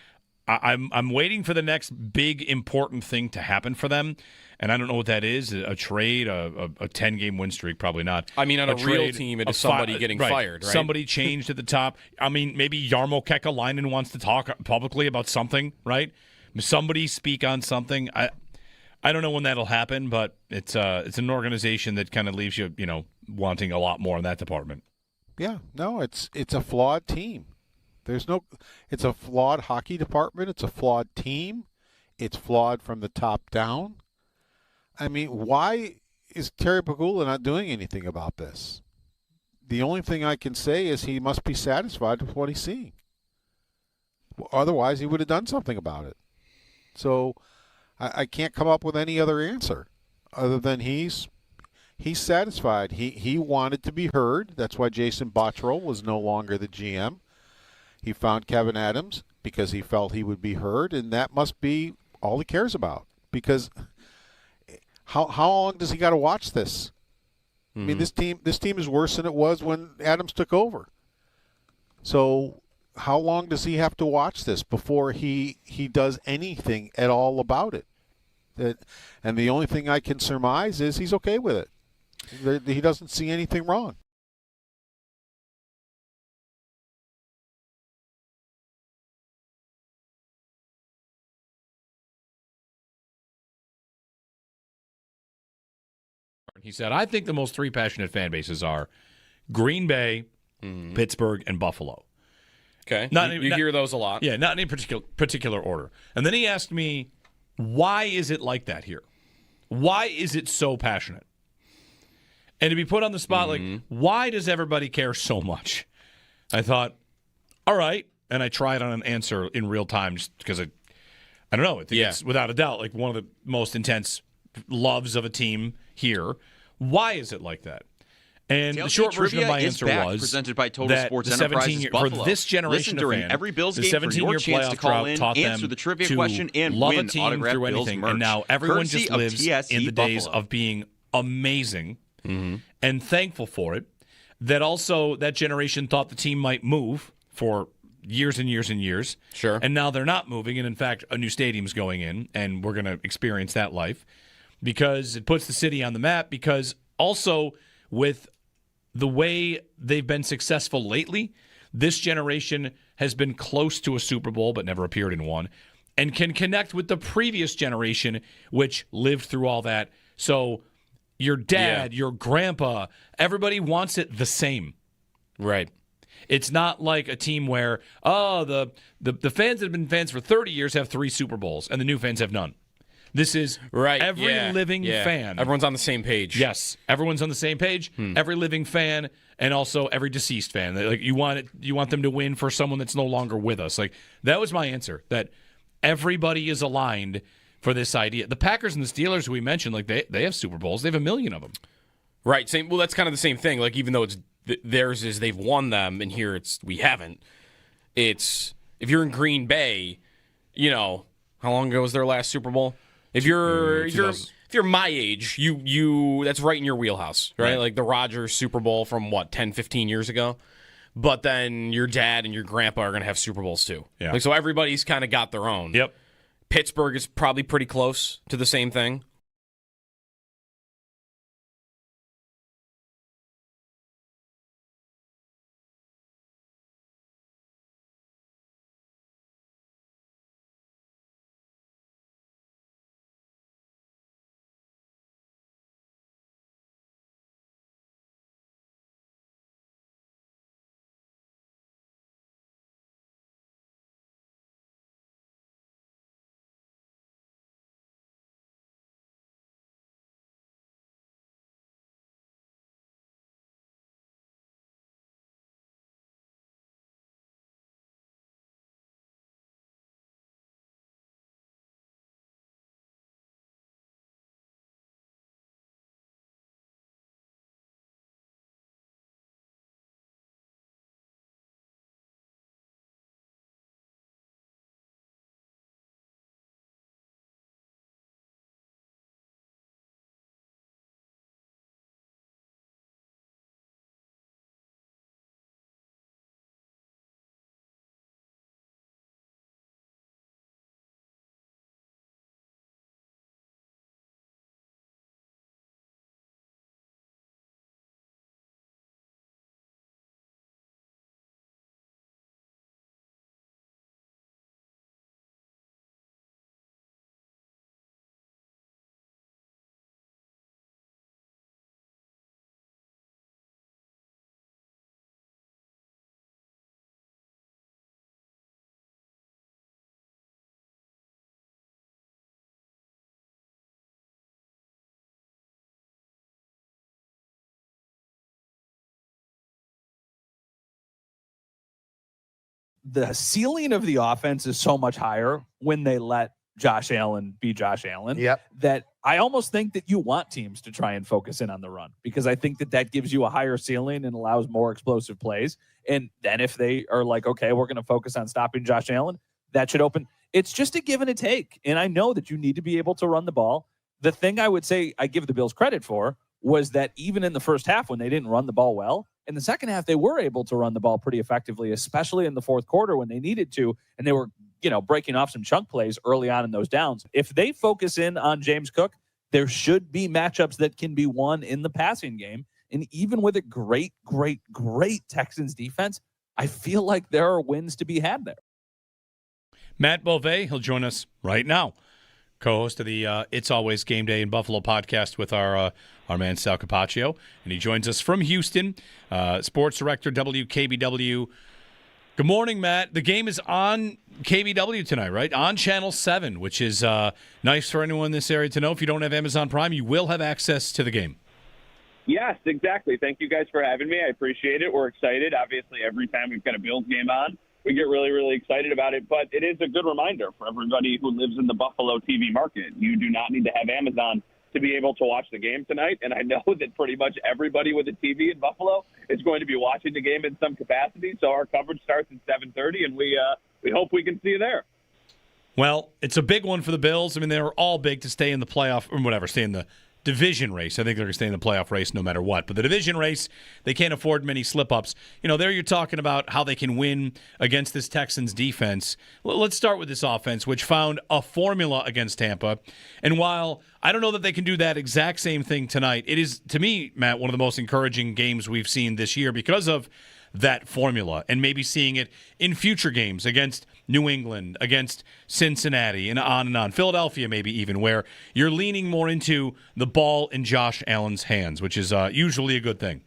I'm waiting for the next big important thing to happen for them. And I don't know what that is, a trade, a 10-game win streak, probably not. I mean, on a real trade, team, it is somebody getting fired, right? Somebody changed at the top. I mean, maybe Jarmo Kekalainen wants to talk publicly about something, right? Somebody speak on something. I don't know when that'll happen, but it's an organization that kind of leaves you, wanting a lot more in that department. Yeah, no, it's a flawed team. It's a flawed hockey department. It's a flawed team. It's flawed from the top down. I mean, why is Terry Pegula not doing anything about this? The only thing I can say is he must be satisfied with what he's seeing. Otherwise, he would have done something about it. So I can't come up with any other answer other than he's satisfied. He wanted to be heard. That's why Jason Botterill was no longer the GM. He found Kevin Adams because he felt he would be heard, and that must be all he cares about. Because how long does he got to watch this? I mean, this team is worse than it was when Adams took over. So how long does he have to watch this before he does anything at all about it? And the only thing I can surmise is he's okay with it. He doesn't see anything wrong. He said, I think the most three passionate fan bases are Green Bay, Pittsburgh, and Buffalo. Okay. You hear those a lot. Yeah, not in any particular order. And then he asked me, why is it like that here? Why is it so passionate? And to be put on the spot, like, why does everybody care so much? I thought, all right. And I tried on an answer in real time just because I don't know. I think it's without a doubt like one of the most intense loves of a team here. Why is it like that? And the short version of my answer was presented by Total that Sports the Enterprises Buffalo. For this generation Listen during of fan, every Bills the game for 17-year your chance to playoff call drought in, taught answer them the trivia to question, and love win a team autographed through Bills anything. merch. And now everyone Courtesy just of lives TSE in the days Buffalo. of being amazing and thankful for it. That also that generation thought the team might move for years and years and years. Sure. And now they're not moving, and in fact, a new stadium's going in, and we're going to experience that life because it puts the city on the map. Because also with the way they've been successful lately, this generation has been close to a Super Bowl but never appeared in one, and can connect with the previous generation, which lived through all that. So your dad, your grandpa, everybody wants it the same. Right. It's not like a team where, the fans that have been fans for 30 years have 3 Super Bowls, and the new fans have none. This is every living fan. Everyone's on the same page. Yes, everyone's on the same page. Every living fan, and also every deceased fan. Like you want them to win for someone that's no longer with us. Like that was my answer. That everybody is aligned for this idea. The Packers and the Steelers, who we mentioned, like they have Super Bowls. They have 1 million of them. Right. Same. Well, that's kind of the same thing. Like even though it's theirs is they've won them, and here we haven't. It's if you're in Green Bay, how long ago was their last Super Bowl? If you're my age, you that's right in your wheelhouse, right? Like the Rodgers Super Bowl from 10, 15 years ago. But then your dad and your grandpa are going to have Super Bowls too. Yeah. Like so everybody's kind of got their own. Yep. Pittsburgh is probably pretty close to the same thing. the ceiling of the offense is so much higher when they let Josh Allen be Josh Allen. That I almost think that you want teams to try and focus in on the run, because I think that gives you a higher ceiling and allows more explosive plays. And then if they are like, okay, we're going to focus on stopping Josh Allen, that should open. It's just a give and a take. And I know that you need to be able to run the ball. The thing I would say I give the Bills credit for was that even in the first half when they didn't run the ball well, in the second half they were able to run the ball pretty effectively, especially in the fourth quarter when they needed to, and they were, breaking off some chunk plays early on in those downs. If they focus in on James Cook, there should be matchups that can be won in the passing game. And even with a great, great, great Texans defense, I feel like there are wins to be had there. Matt Beauvais, he'll join us right now. Co-host of the It's Always Game Day in Buffalo podcast with our man Sal Capaccio. And he joins us from Houston, sports director, WKBW. Good morning, Matt. The game is on KBW tonight, right? On Channel 7, which is nice for anyone in this area to know. If you don't have Amazon Prime, you will have access to the game. Yes, exactly. Thank you guys for having me. I appreciate it. We're excited. Obviously, every time we've got a Bills game on, we get really, really excited about it. But it is a good reminder for everybody who lives in the Buffalo TV market. You do not need to have Amazon to be able to watch the game tonight. And I know that pretty much everybody with a TV in Buffalo is going to be watching the game in some capacity. So our coverage starts at 7:30, and we hope we can see you there. Well, it's a big one for the Bills. I mean, they were all big to stay in the playoff, or whatever, stay in the division race. I think they're going to stay in the playoff race no matter what. But the division race, they can't afford many slip-ups. There you're talking about how they can win against this Texans defense. Let's start with this offense, which found a formula against Tampa. And while I don't know that they can do that exact same thing tonight, it is, to me, Matt, one of the most encouraging games we've seen this year because of that formula and maybe seeing it in future games against New England, against Cincinnati, and on and on. Philadelphia maybe even, where you're leaning more into the ball in Josh Allen's hands, which is usually a good thing.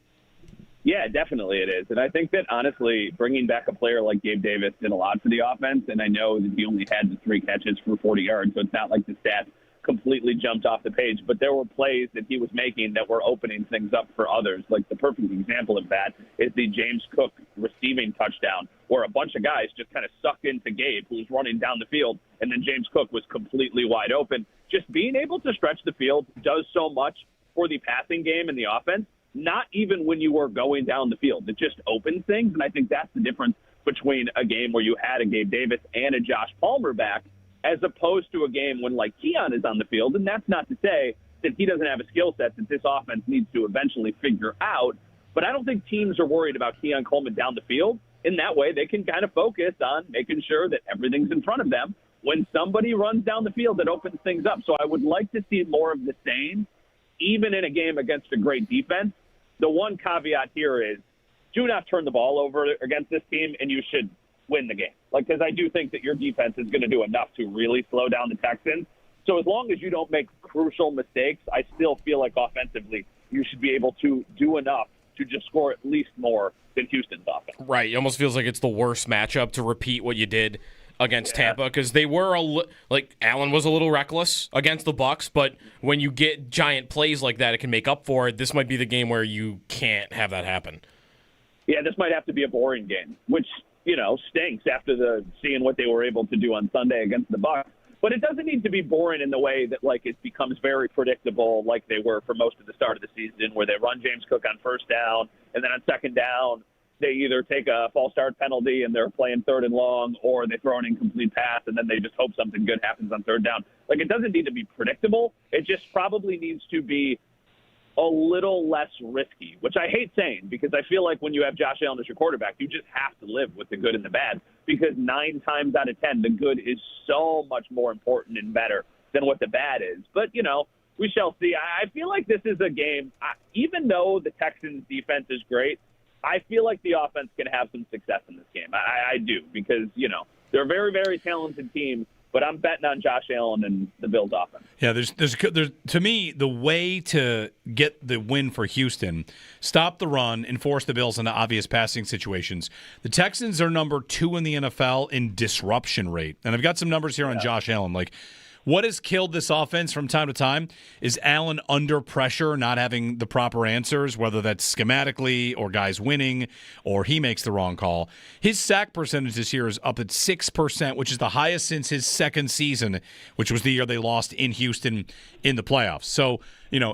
Yeah, definitely it is. And I think that, honestly, bringing back a player like Gabe Davis did a lot for the offense, and I know that he only had the 3 catches for 40 yards, so it's not like the stats completely jumped off the page, but there were plays that he was making that were opening things up for others. Like the perfect example of that is the James Cook receiving touchdown, where a bunch of guys just kind of sucked into Gabe, who was running down the field, and then James Cook was completely wide open. Just being able to stretch the field does so much for the passing game and the offense, not even when you were going down the field. It just opens things, and I think that's the difference between a game where you had a Gabe Davis and a Josh Palmer back, as opposed to a game when, like, Keon is on the field. And that's not to say that he doesn't have a skill set that this offense needs to eventually figure out. But I don't think teams are worried about Keon Coleman down the field. In that way, they can kind of focus on making sure that everything's in front of them. When somebody runs down the field, it opens things up. So I would like to see more of the same, even in a game against a great defense. The one caveat here is do not turn the ball over against this team, and you should win the game. Because I do think that your defense is going to do enough to really slow down the Texans. So as long as you don't make crucial mistakes, I still feel like offensively you should be able to do enough to just score at least more than Houston's offense. Right. It almost feels like it's the worst matchup to repeat what you did against Tampa, because they were Allen was a little reckless against the Bucs, but when you get giant plays like that, it can make up for it. This might be the game where you can't have that happen. Yeah, this might have to be a boring game, which stinks after seeing what they were able to do on Sunday against the Bucs. But it doesn't need to be boring in the way that it becomes very predictable, like they were for most of the start of the season, where they run James Cook on first down, and then on second down they either take a false start penalty and they're playing 3rd and long, or they throw an incomplete pass and then they just hope something good happens on 3rd down. It doesn't need to be predictable. It just probably needs to be a little less risky, which I hate saying, because I feel like when you have Josh Allen as your quarterback, you just have to live with the good and the bad, because 9 times out of 10, the good is so much more important and better than what the bad is. But, we shall see. I feel like this is a game, even though the Texans defense is great, I feel like the offense can have some success in this game. I do, because, they're a very, very talented team. But I'm betting on Josh Allen and the Bills' offense. Yeah, there's to me, the way to get the win for Houston, stop the run and force the Bills into obvious passing situations. The Texans are number 2 in the NFL in disruption rate. And I've got some numbers here on Josh Allen. What has killed this offense from time to time is Allen under pressure, not having the proper answers, whether that's schematically or guys winning or he makes the wrong call. His sack percentage this year is up at 6%, which is the highest since his second season, which was the year they lost in Houston in the playoffs. So,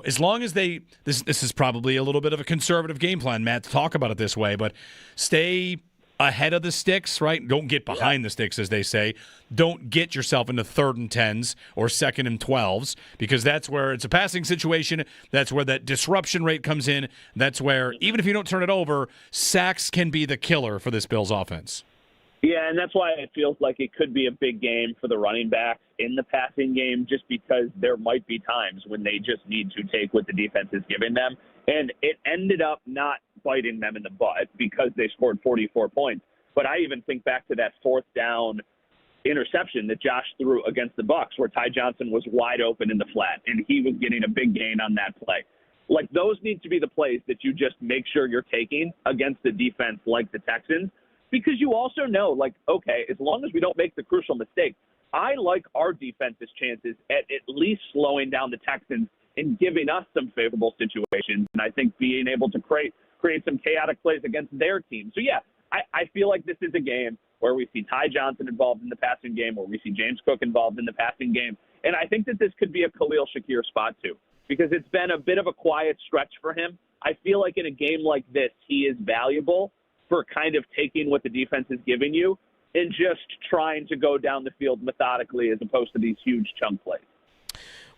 as long as this is probably a little bit of a conservative game plan, Matt, to talk about it this way, but stay ahead of the sticks, right? Don't get behind the sticks, as they say. Don't get yourself into 3rd and 10s or 2nd and 12s, because that's where it's a passing situation. That's where that disruption rate comes in. That's where, even if you don't turn it over, sacks can be the killer for this Bills offense. Yeah, and that's why it feels like it could be a big game for the running backs in the passing game, just because there might be times when they just need to take what the defense is giving them. And it ended up not biting them in the butt because they scored 44 points. But I even think back to that 4th down interception that Josh threw against the Bucs, where Ty Johnson was wide open in the flat, and he was getting a big gain on that play. Like, those need to be the plays that you just make sure you're taking against a defense like the Texans, because you also know, like, okay, as long as we don't make the crucial mistake, I like our defense's chances at least slowing down the Texans and giving us some favorable situations. And I think being able to create some chaotic plays against their team. So, yeah, I feel like this is a game where we see Ty Johnson involved in the passing game, where we see James Cook involved in the passing game. And I think that this could be a Khalil Shakir spot, too, because it's been a bit of a quiet stretch for him. I feel like in a game like this, he is valuable for kind of taking what the defense is giving you and just trying to go down the field methodically as opposed to these huge chunk plays.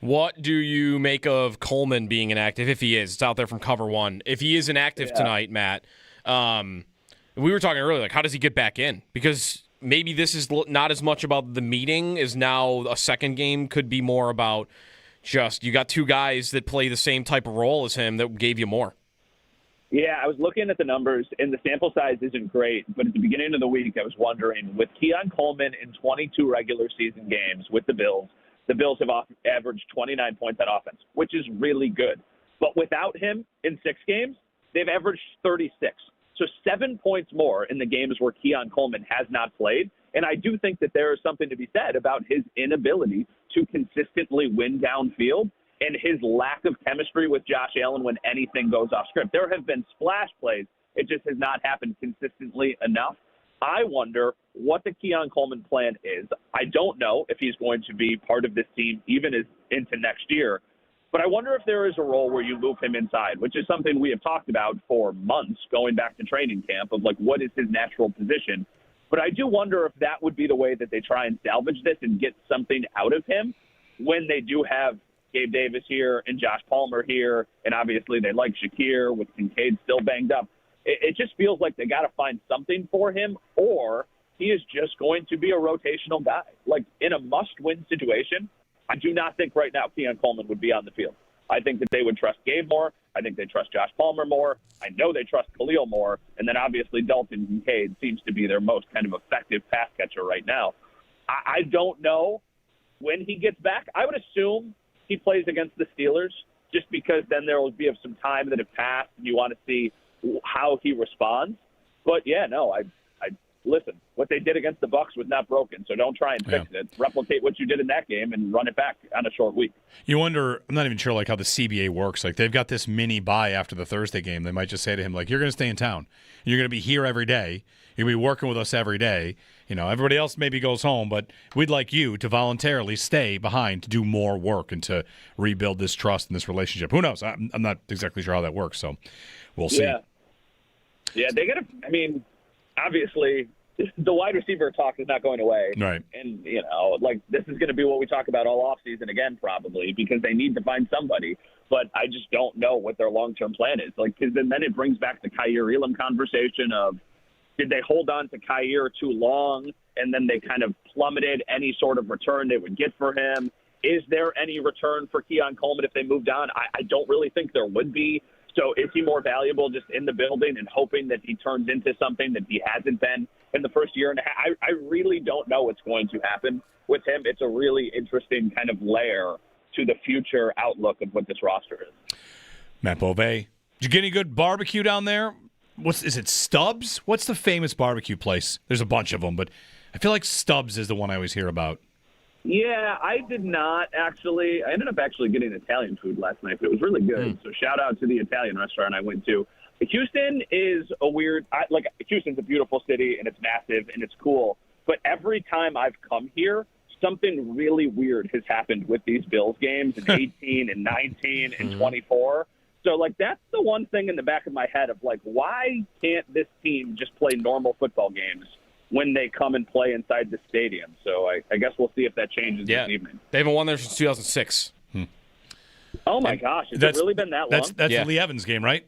What do you make of Coleman being inactive, if he is? It's out there from Cover One. If he is inactive tonight, Matt, we were talking earlier, like, how does he get back in? Because maybe this is not as much about the meeting as now a second game could be more about just you got 2 guys that play the same type of role as him that gave you more. Yeah, I was looking at the numbers, and the sample size isn't great, but at the beginning of the week, I was wondering, with Keon Coleman in 22 regular season games with the Bills have averaged 29 points on offense, which is really good. But without him in 6 games, they've averaged 36. So 7 points more in the games where Keon Coleman has not played. And I do think that there is something to be said about his inability to consistently win downfield and his lack of chemistry with Josh Allen when anything goes off script. There have been splash plays. It just has not happened consistently enough. I wonder what the Keon Coleman plan is. I don't know if he's going to be part of this team even as into next year, but I wonder if there is a role where you move him inside, which is something we have talked about for months going back to training camp of, like, what is his natural position. But I do wonder if that would be the way that they try and salvage this and get something out of him when they do have Gabe Davis here and Josh Palmer here, and obviously they like Shakir with Kincaid still banged up. It just feels like they got to find something for him, or he is just going to be a rotational guy. Like, in a must-win situation, I do not think right now Keon Coleman would be on the field. I think that they would trust Gabe more. I think they trust Josh Palmer more. I know they trust Khalil more. And then obviously Dalton Kincaid seems to be their most kind of effective pass catcher right now. I don't know when he gets back. I would assume he plays against the Steelers just because then there will be some time that have passed and you want to see how he responds. But, yeah, no, I listen, what they did against the Bucs was not broken, so don't try and fix it. Replicate what you did in that game and run it back on a short week. You wonder, I'm not even sure like how the CBA works. Like, they've got this mini bye after the Thursday game. They might just say to him, like, you're going to stay in town. You're going to be here every day. You're going to be working with us every day. You know, everybody else maybe goes home, but we'd like you to voluntarily stay behind to do more work and to rebuild this trust and this relationship. Who knows? I'm not exactly sure how that works, so we'll see. Yeah, they got to, I mean, obviously, the wide receiver talk is not going away. Right. And, you know, like, this is going to be what we talk about all offseason again, probably, because they need to find somebody. But I just don't know what their long-term plan is. Like, because then it brings back the Kaiir Elam conversation of, did they hold on to Kaiir too long, and then they kind of plummeted any sort of return they would get for him? Is there any return for Keon Coleman if they moved on? I don't really think there would be. So is he more valuable just in the building and hoping that he turns into something that he hasn't been in the first year and a half? I really don't know what's going to happen with him. It's a really interesting kind of layer to the future outlook of what this roster is. Matt Bove, did you get any good barbecue down there? Is it Stubbs? What's the famous barbecue place? There's a bunch of them, but I feel like Stubbs is the one I always hear about. Yeah, I did not actually. I ended up actually getting Italian food last night, but it was really good. So shout out to the Italian restaurant I went to. Houston is a weird. Houston's a beautiful city and it's massive and it's cool. But every time I've come here, something really weird has happened with these Bills games in 18 and 19 and 24. So, that's the one thing in the back of my head of, why can't this team just play normal football games when they come and play inside the stadium? So I guess we'll see if that changes this evening. They haven't won there since 2006. Oh, my gosh. Has it really been that long? That's the Lee Evans game, right?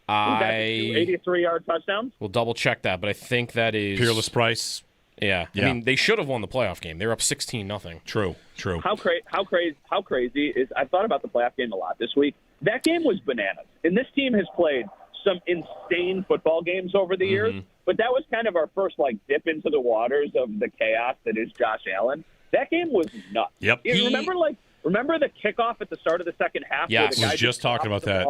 83-yard touchdowns? Will double-check that, but I think that is... Peerless Price. Yeah. I mean, they should have won the playoff game. They were up 16-0. True. How crazy is – I've thought about the playoff game a lot this week. That game was bananas. And this team has played some insane football games over the years, but that was kind of our first, dip into the waters of the chaos that is Josh Allen. That game was nuts. Yep. Remember the kickoff at the start of the second half? Yeah, where the I was guy just talking about that.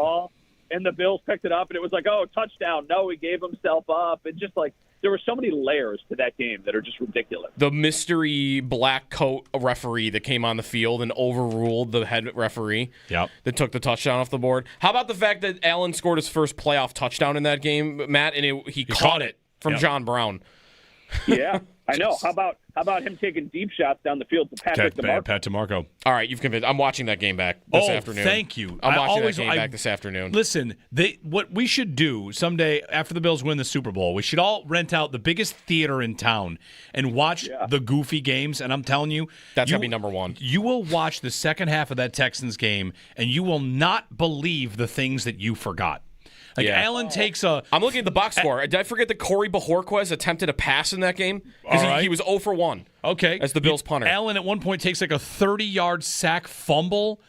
And the Bills picked it up, and it was touchdown. No, he gave himself up. And just there were so many layers to that game that are just ridiculous. The mystery black coat referee that came on the field and overruled the head referee that took the touchdown off the board. How about the fact that Allen scored his first playoff touchdown in that game, Matt, and he caught it from John Brown? Yeah, I know. How about him taking deep shots down the field to Patrick DeMarco? Pat DeMarco. All right, you've convinced. I'm watching that game back this afternoon. Thank you. I'm watching that game back this afternoon. Listen, what we should do someday after the Bills win the Super Bowl, we should all rent out the biggest theater in town and watch the goofy games. And I'm telling you, that's going to be number one. You will watch the second half of that Texans game, and you will not believe the things that you forgot. Allen takes a... I'm looking at the box score. Did I forget that Corey Bajorquez attempted a pass in that game? Because he was 0 for 1. Okay. As the Bills punter. Allen at one point takes a 30-yard sack fumble.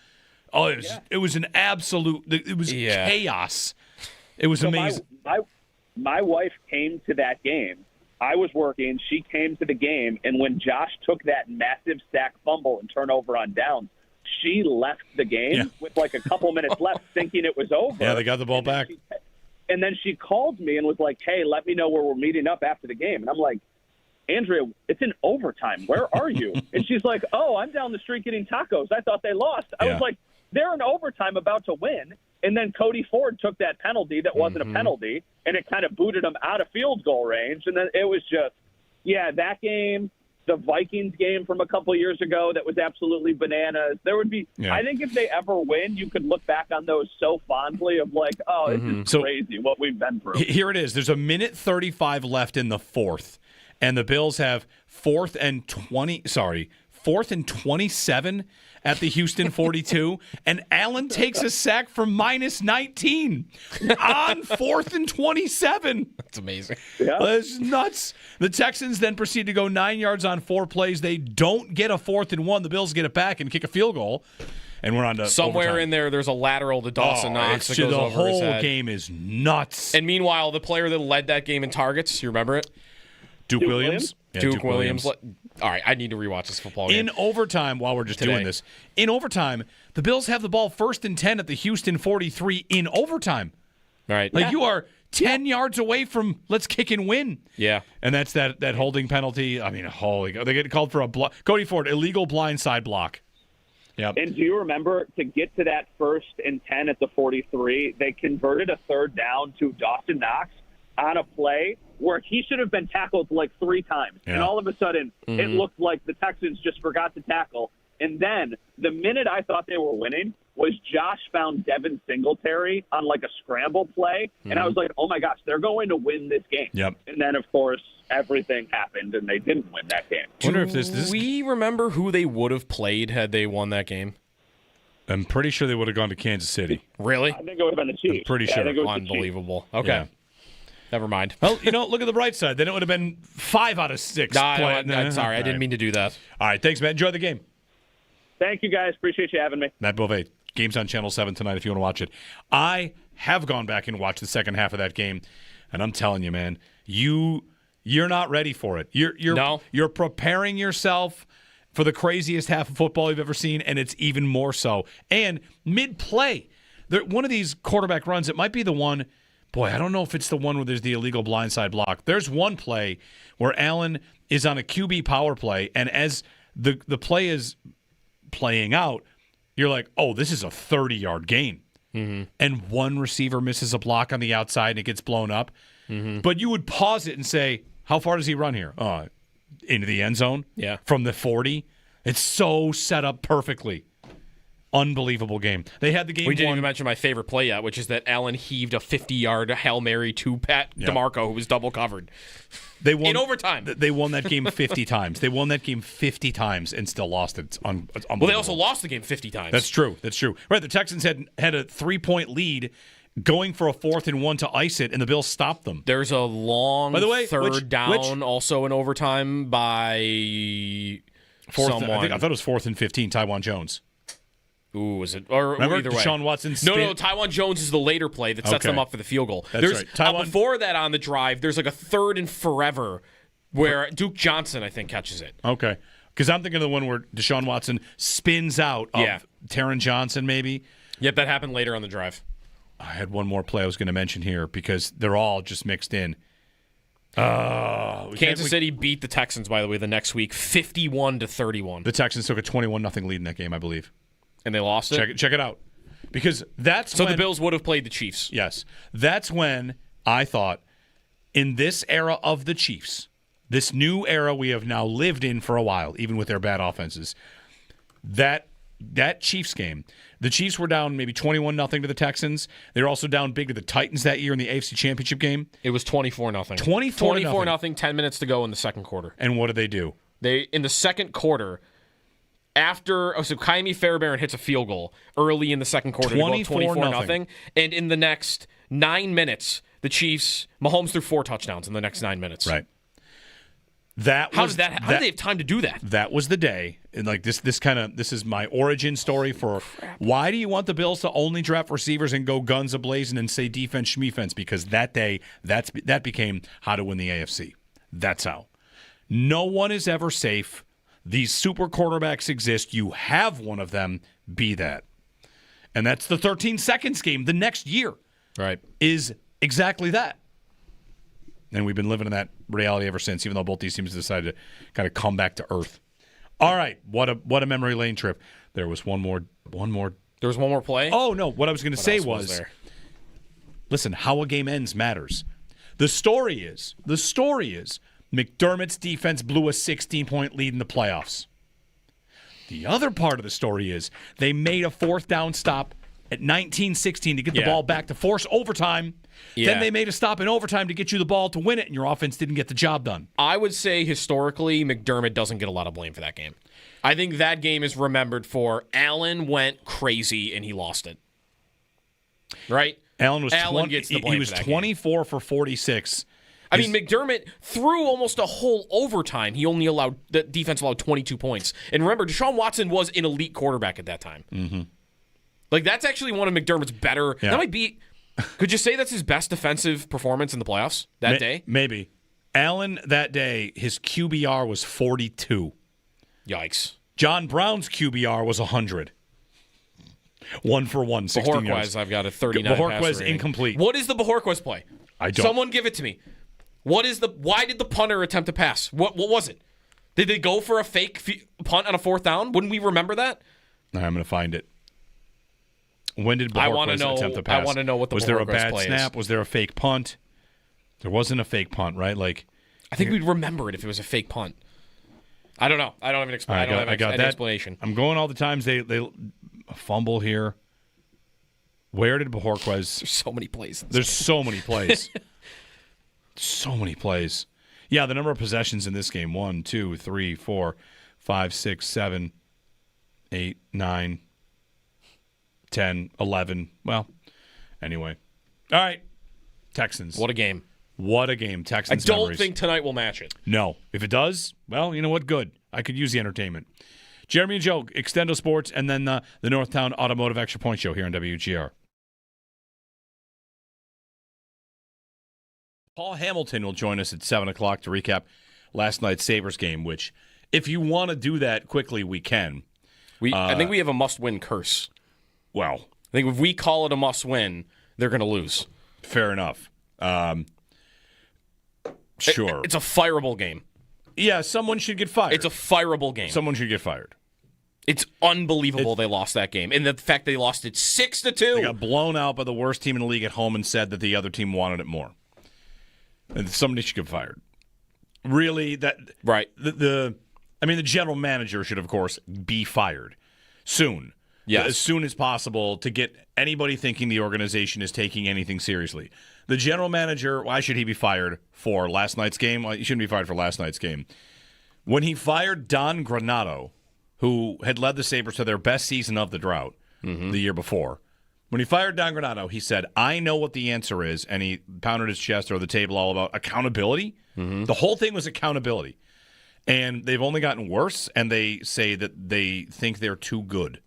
Oh, it was an absolute... It was chaos. It was amazing. My wife came to that game. I was working. She came to the game. And when Josh took that massive sack fumble and turnover on downs, she left the game with a couple minutes left thinking it was over. Yeah, they got the ball back. And then she called me and was like, hey, let me know where we're meeting up after the game. And I'm like, Andrea, it's in overtime. Where are you? And she's like, oh, I'm down the street getting tacos. I thought they lost. I was like, they're in overtime about to win. And then Cody Ford took that penalty that wasn't a penalty, and it kind of booted them out of field goal range. And then it was just, that game. The Vikings game from a couple years ago that was absolutely bananas. There would be, I think if they ever win, you could look back on those so fondly of this is crazy what we've been through. Here it is. There's a minute 35 left in the fourth, and the Bills have 4th and 27 at the Houston 42, and Allen takes a sack from -19 on 4th and 27. That's amazing. Yeah. That's nuts. The Texans then proceed to go 9 yards on 4 plays. They don't get a 4th and 1. The Bills get it back and kick a field goal. And we're on to somewhere overtime. In there's a lateral to Dawson Knox that goes the over his whole head. game is nuts. And meanwhile, the player that led that game in targets, you remember it? Duke Williams? Yeah, Duke Williams. All right, I need to rewatch this football game. In overtime, while we're just doing this, in overtime, the Bills have the ball 1st and 10 at the Houston 43 in overtime. All right. You are 10 yards away from let's kick and win. Yeah. And that's that holding penalty. I mean, holy God. They get called for a block. Cody Ford, illegal blindside block. Yep. And do you remember, to get to that 1st and 10 at the 43, they converted a 3rd down to Dawson Knox on a play where he should have been tackled 3 times. Yeah. And all of a sudden, it looked like the Texans just forgot to tackle. And then the minute I thought they were winning was Josh found Devin Singletary on a scramble play. And I was like, oh, my gosh, they're going to win this game. Yep. And then, of course, everything happened, and they didn't win that game. Do we remember who they would have played had they won that game? I'm pretty sure they would have gone to Kansas City. Really? I think it would have been the Chiefs. I'm pretty sure. Unbelievable. Okay. Yeah. Never mind. Well, look at the bright side. Then it would have been 5 out of 6. I'm sorry. I didn't mean to do that. All right. Thanks, Matt. Enjoy the game. Thank you, guys. Appreciate you having me. Matt Beauvais. Game's on Channel 7 tonight if you want to watch it. I have gone back and watched the second half of that game, and I'm telling you, man, you're not ready for it. You're preparing yourself for the craziest half of football you've ever seen, and it's even more so. And mid-play, one of these quarterback runs, it might be the one. Boy, I don't know if it's the one where there's the illegal blindside block. There's one play where Allen is on a QB power play, and as the play is playing out, you're like, oh, this is a 30-yard gain. Mm-hmm. And one receiver misses a block on the outside and it gets blown up. Mm-hmm. But you would pause it and say, how far does he run here? Into the end zone? Yeah. From the 40? It's so set up perfectly. Unbelievable game. They had the game. We didn't even mention my favorite play yet, which is that Allen heaved a 50-yard Hail Mary to Pat DeMarco, who was double covered. They won in overtime. They won that game 50 times. They won that game 50 times and still lost it. It's unbelievable. Well, they also lost the game 50 times. That's true. Right, the Texans had a 3-point lead going for a 4th and 1 to ice it, and the Bills stopped them. There's a long By the way, third down also in overtime by someone. I thought it was 4th and 15, Tywan Jones. Ooh, was it? Or remember either way. Deshaun Watson? No, Tywan Jones is the later play that sets them up for the field goal. That's right. Before that on the drive, there's like a 3rd and forever where Duke Johnson, I think, catches it. Okay. Because I'm thinking of the one where Deshaun Watson spins out of Taron Johnson, maybe. Yep, that happened later on the drive. I had one more play I was going to mention here because they're all just mixed in. Kansas City beat the Texans, by the way, the next week, 51-31. The Texans took a 21-0 lead in that game, I believe. And they lost it? Check it out. Because that's So the Bills would have played the Chiefs. Yes. That's when I thought, in this era of the Chiefs, this new era we have now lived in for a while, even with their bad offenses, that Chiefs game, the Chiefs were down maybe 21-0 to the Texans. They were also down big to the Titans that year in the AFC Championship game. It was 24-0. 24-0. 10 minutes to go in the second quarter. And what did they do? In the second quarter, so Kaimi Fairbairn hits a field goal early in the second quarter. 24-0. And in the next 9 minutes, the Chiefs, Mahomes threw 4 touchdowns in the next 9 minutes. Right. How did they have time to do that? That was the day, and like this is my origin story for why do you want the Bills to only draft receivers and go guns a-blazing and say defense schmefense? Because that day that became how to win the AFC. That's how. No one is ever safe. These super quarterbacks exist. You have one of them. Be that, and that's the 13 seconds game. The next year, right, is exactly that. And we've been living in that reality ever since, even though both these teams decided to kind of come back to earth. All right, what a memory lane trip. There was one more. There was one more play? Oh, no. What I was going to say was listen, how a game ends matters. The story is McDermott's defense blew a 16-point lead in the playoffs. The other part of the story is they made a 4th down stop at 19-16 to get the ball back to force overtime. Yeah. Then they made a stop in overtime to get you the ball to win it, and your offense didn't get the job done. I would say historically, McDermott doesn't get a lot of blame for that game. I think that game is remembered for Allen went crazy and he lost it. Right? Allen gets the blame. He was for that 24 game. for 46. I mean, McDermott threw almost a whole overtime. The defense allowed 22 points. And remember, Deshaun Watson was an elite quarterback at that time. Mm-hmm. Like, that's actually one of McDermott's better. Yeah. That might be. Could you say that's his best defensive performance in the playoffs that day? Maybe. Allen, that day, his QBR was 42. Yikes. John Brown's QBR was 100. 1 for 1, 16 yards. I've got a 39 Bajorquez incomplete. What is the Bajorquez play? I don't. Someone give it to me. Why did the punter attempt to pass? What was it? Did they go for a fake punt on a 4th down? Wouldn't we remember that? I'm going to find it. When did Bajorquez attempt to pass? I want to know what the Was there a Bajorquez bad play snap? is. Was there a fake punt? There wasn't a fake punt, right? Like, I think we'd remember it if it was a fake punt. I don't know. I don't have an explanation. I'm going all the times they fumble here. Where did Bajorquez? There's so many plays. There's so many plays. So many plays. Yeah, the number of possessions in this game: 1, 2, 3, 4, 5, 6, 7, 8, 9, 10, 11. Well, anyway. All right. Texans. What a game. What a game. Texans. I don't memories. think tonight will match it. No. If it does, well, you know what? Good. I could use the entertainment. Jeremy and Joe, Extendo Sports, and then the Northtown Automotive Extra Point Show here on WGR. Paul Hamilton will join us at 7 o'clock to recap last night's Sabres game, which, if you want to do that quickly, we can. I think we have a must-win curse. Well, I think if we call it a must-win, they're going to lose. Fair enough. Sure. It's a fireable game. Yeah, someone should get fired. It's a fireable game. Someone should get fired. It's unbelievable they lost that game. And the fact they lost it 6-2. They got blown out by the worst team in the league at home and said that the other team wanted it more. And somebody should get fired. Really, that right. The general manager should, of course, be fired soon. Yes. As soon as possible to get anybody thinking the organization is taking anything seriously. The general manager, why should he be fired for last night's game? Well, he shouldn't be fired for last night's game. When he fired Don Granato, who had led the Sabres to their best season of the drought the year before, when he fired Don Granato, he said, I know what the answer is, and he pounded his chest or the table all about accountability. The whole thing was accountability. And they've only gotten worse, and they say that they think they're too good.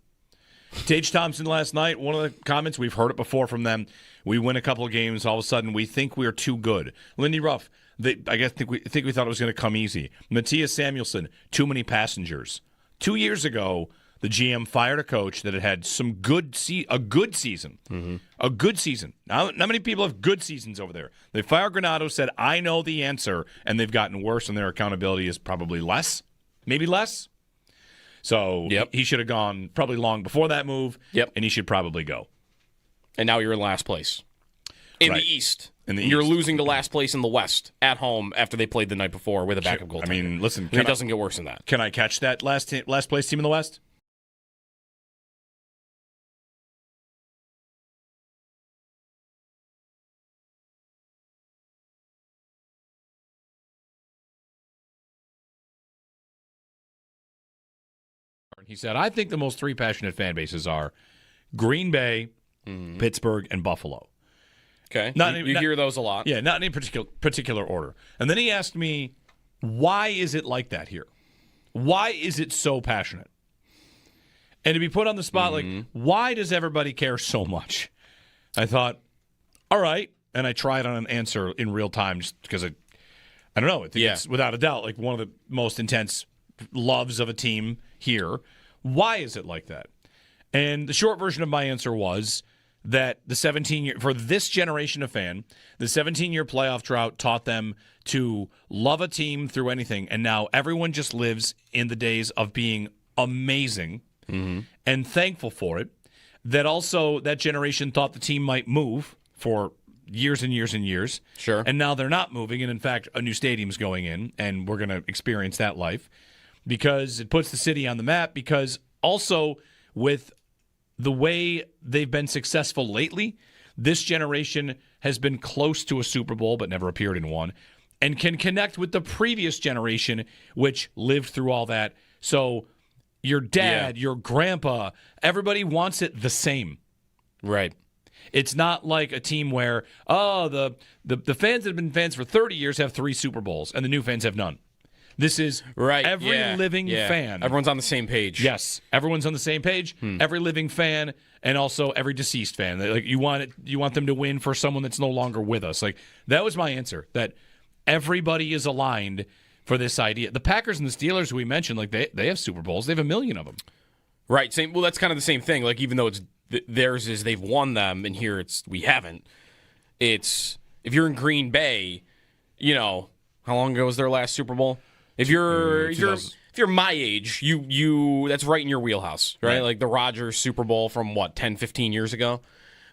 Tage Thompson last night, one of the comments, we've heard it before from them, we win a couple of games, all of a sudden we think we're too good. Lindy Ruff, I think we thought it was going to come easy. Matthias Samuelsson, too many passengers. 2 years ago, the GM fired a coach that had had a good season. A good season. Not many people have good seasons over there. They fired Granato, said, I know the answer, and they've gotten worse, and their accountability is probably less. Maybe less. So he should have gone probably long before that move, and he should probably go. And now you're in last place. In the East. You're losing to last place in the West at home after they played the night before with a backup goaltender. I mean, listen. It doesn't get worse than that. Can I catch that last place team in the West? He said, I think the most three passionate fan bases are Green Bay, Pittsburgh, and Buffalo. Okay. You hear those a lot. Yeah, not in any particular order. And then he asked me, why is it like that here? Why is it so passionate? And to be put on the spot, like, why does everybody care so much? I thought, all right. And I tried on an answer in real time just because I don't know. I think it's without a doubt like one of the most intense loves of a team here. Why is it like that? And the short version of my answer was that the 17-year, for this generation of fan, the 17-year playoff drought taught them to love a team through anything. And now everyone just lives in the days of being amazing and thankful for it. That also that generation thought the team might move for years and years and years. Sure. And now they're not moving. And in fact, a new stadium's going in, and we're going to experience that life because it puts the city on the map. Because also with the way they've been successful lately, this generation has been close to a Super Bowl but never appeared in one and can connect with the previous generation, which lived through all that. So your dad, your grandpa, everybody wants it the same. Right. It's not like a team where, the fans that have been fans for 30 years have 3 Super Bowls and the new fans have none. This is every living fan. Everyone's on the same page. Yes, everyone's on the same page. Every living fan, and also every deceased fan. Like you want them to win for someone that's no longer with us. Like that was my answer. That everybody is aligned for this idea. The Packers and the Steelers, who we mentioned, like they have Super Bowls. They have 1 million of them. Right. Same. Well, that's kind of the same thing. Like even though it's theirs is they've won them, and here we haven't. It's if you're in Green Bay, how long ago was their last Super Bowl? If you're my age, you that's right in your wheelhouse, right? Like the Rodgers Super Bowl from 10, 15 years ago.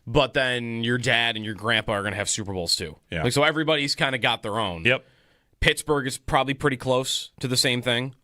But then your dad and your grandpa are going to have Super Bowls too. Yeah. Like so everybody's kind of got their own. Yep. Pittsburgh is probably pretty close to the same thing.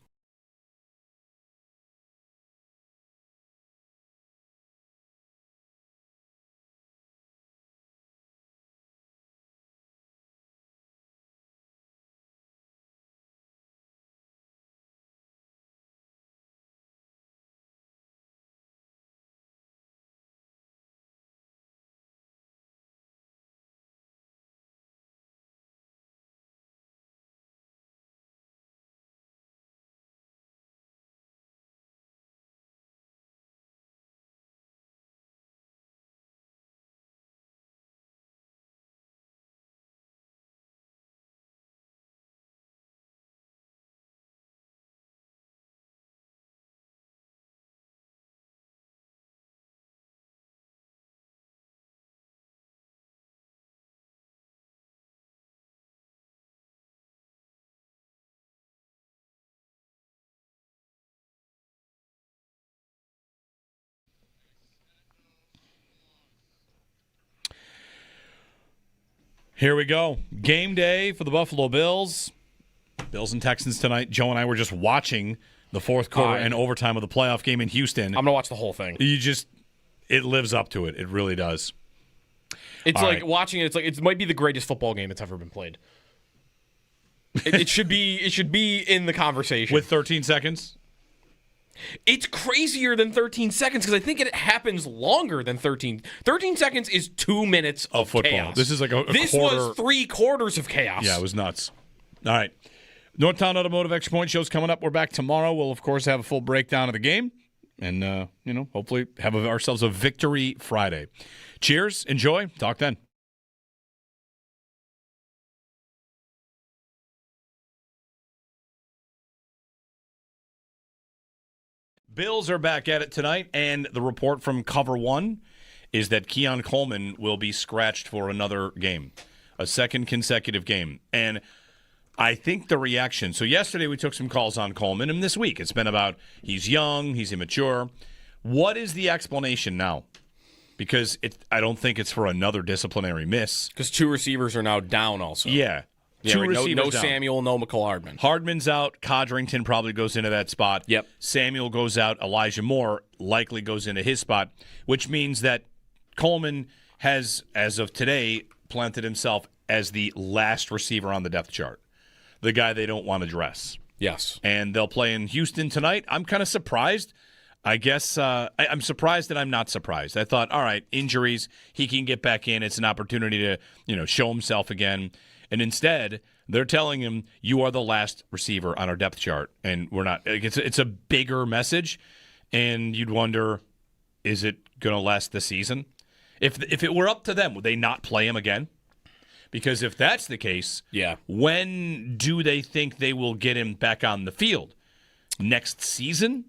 Here we go. Game day for the Buffalo Bills. Bills and Texans tonight. Joe and I were just watching the fourth quarter and overtime of the playoff game in Houston. I'm going to watch the whole thing. It lives up to it. It really does. It's watching it. It's like it might be the greatest football game that's ever been played. It should be in the conversation. With 13 seconds? It's crazier than 13 seconds because I think it happens longer than 13. 13 seconds is 2 minutes of football. Chaos. This is like a This quarter. was 3/4 of chaos. Yeah, it was nuts. All right. Northtown Automotive Extra Point show's coming up. We're back tomorrow. We'll, of course, have a full breakdown of the game and, hopefully have ourselves a Victory Friday. Cheers. Enjoy. Talk then. Bills are back at it tonight, and the report from Cover One is that Keon Coleman will be scratched for another game, a second consecutive game. And I think the reaction, so yesterday we took some calls on Coleman, and this week it's been about he's young, he's immature. What is the explanation now? Because I don't think it's for another disciplinary miss. Because 2 receivers are now down also. Yeah. Two receivers no down. Samuel, no McCall Hardman. Hardman's out. Codrington probably goes into that spot. Yep. Samuel goes out. Elijah Moore likely goes into his spot, which means that Coleman has, as of today, planted himself as the last receiver on the depth chart, the guy they don't want to dress. Yes. And they'll play in Houston tonight. I'm kind of surprised. I guess I'm surprised that I'm not surprised. I thought, all right, injuries, he can get back in. It's an opportunity to, show himself again. And instead, they're telling him, you are the last receiver on our depth chart. And we're not. It's a bigger message. And you'd wonder, is it going to last the season? If it were up to them, would they not play him again? Because if that's the case, when do they think they will get him back on the field? Next season?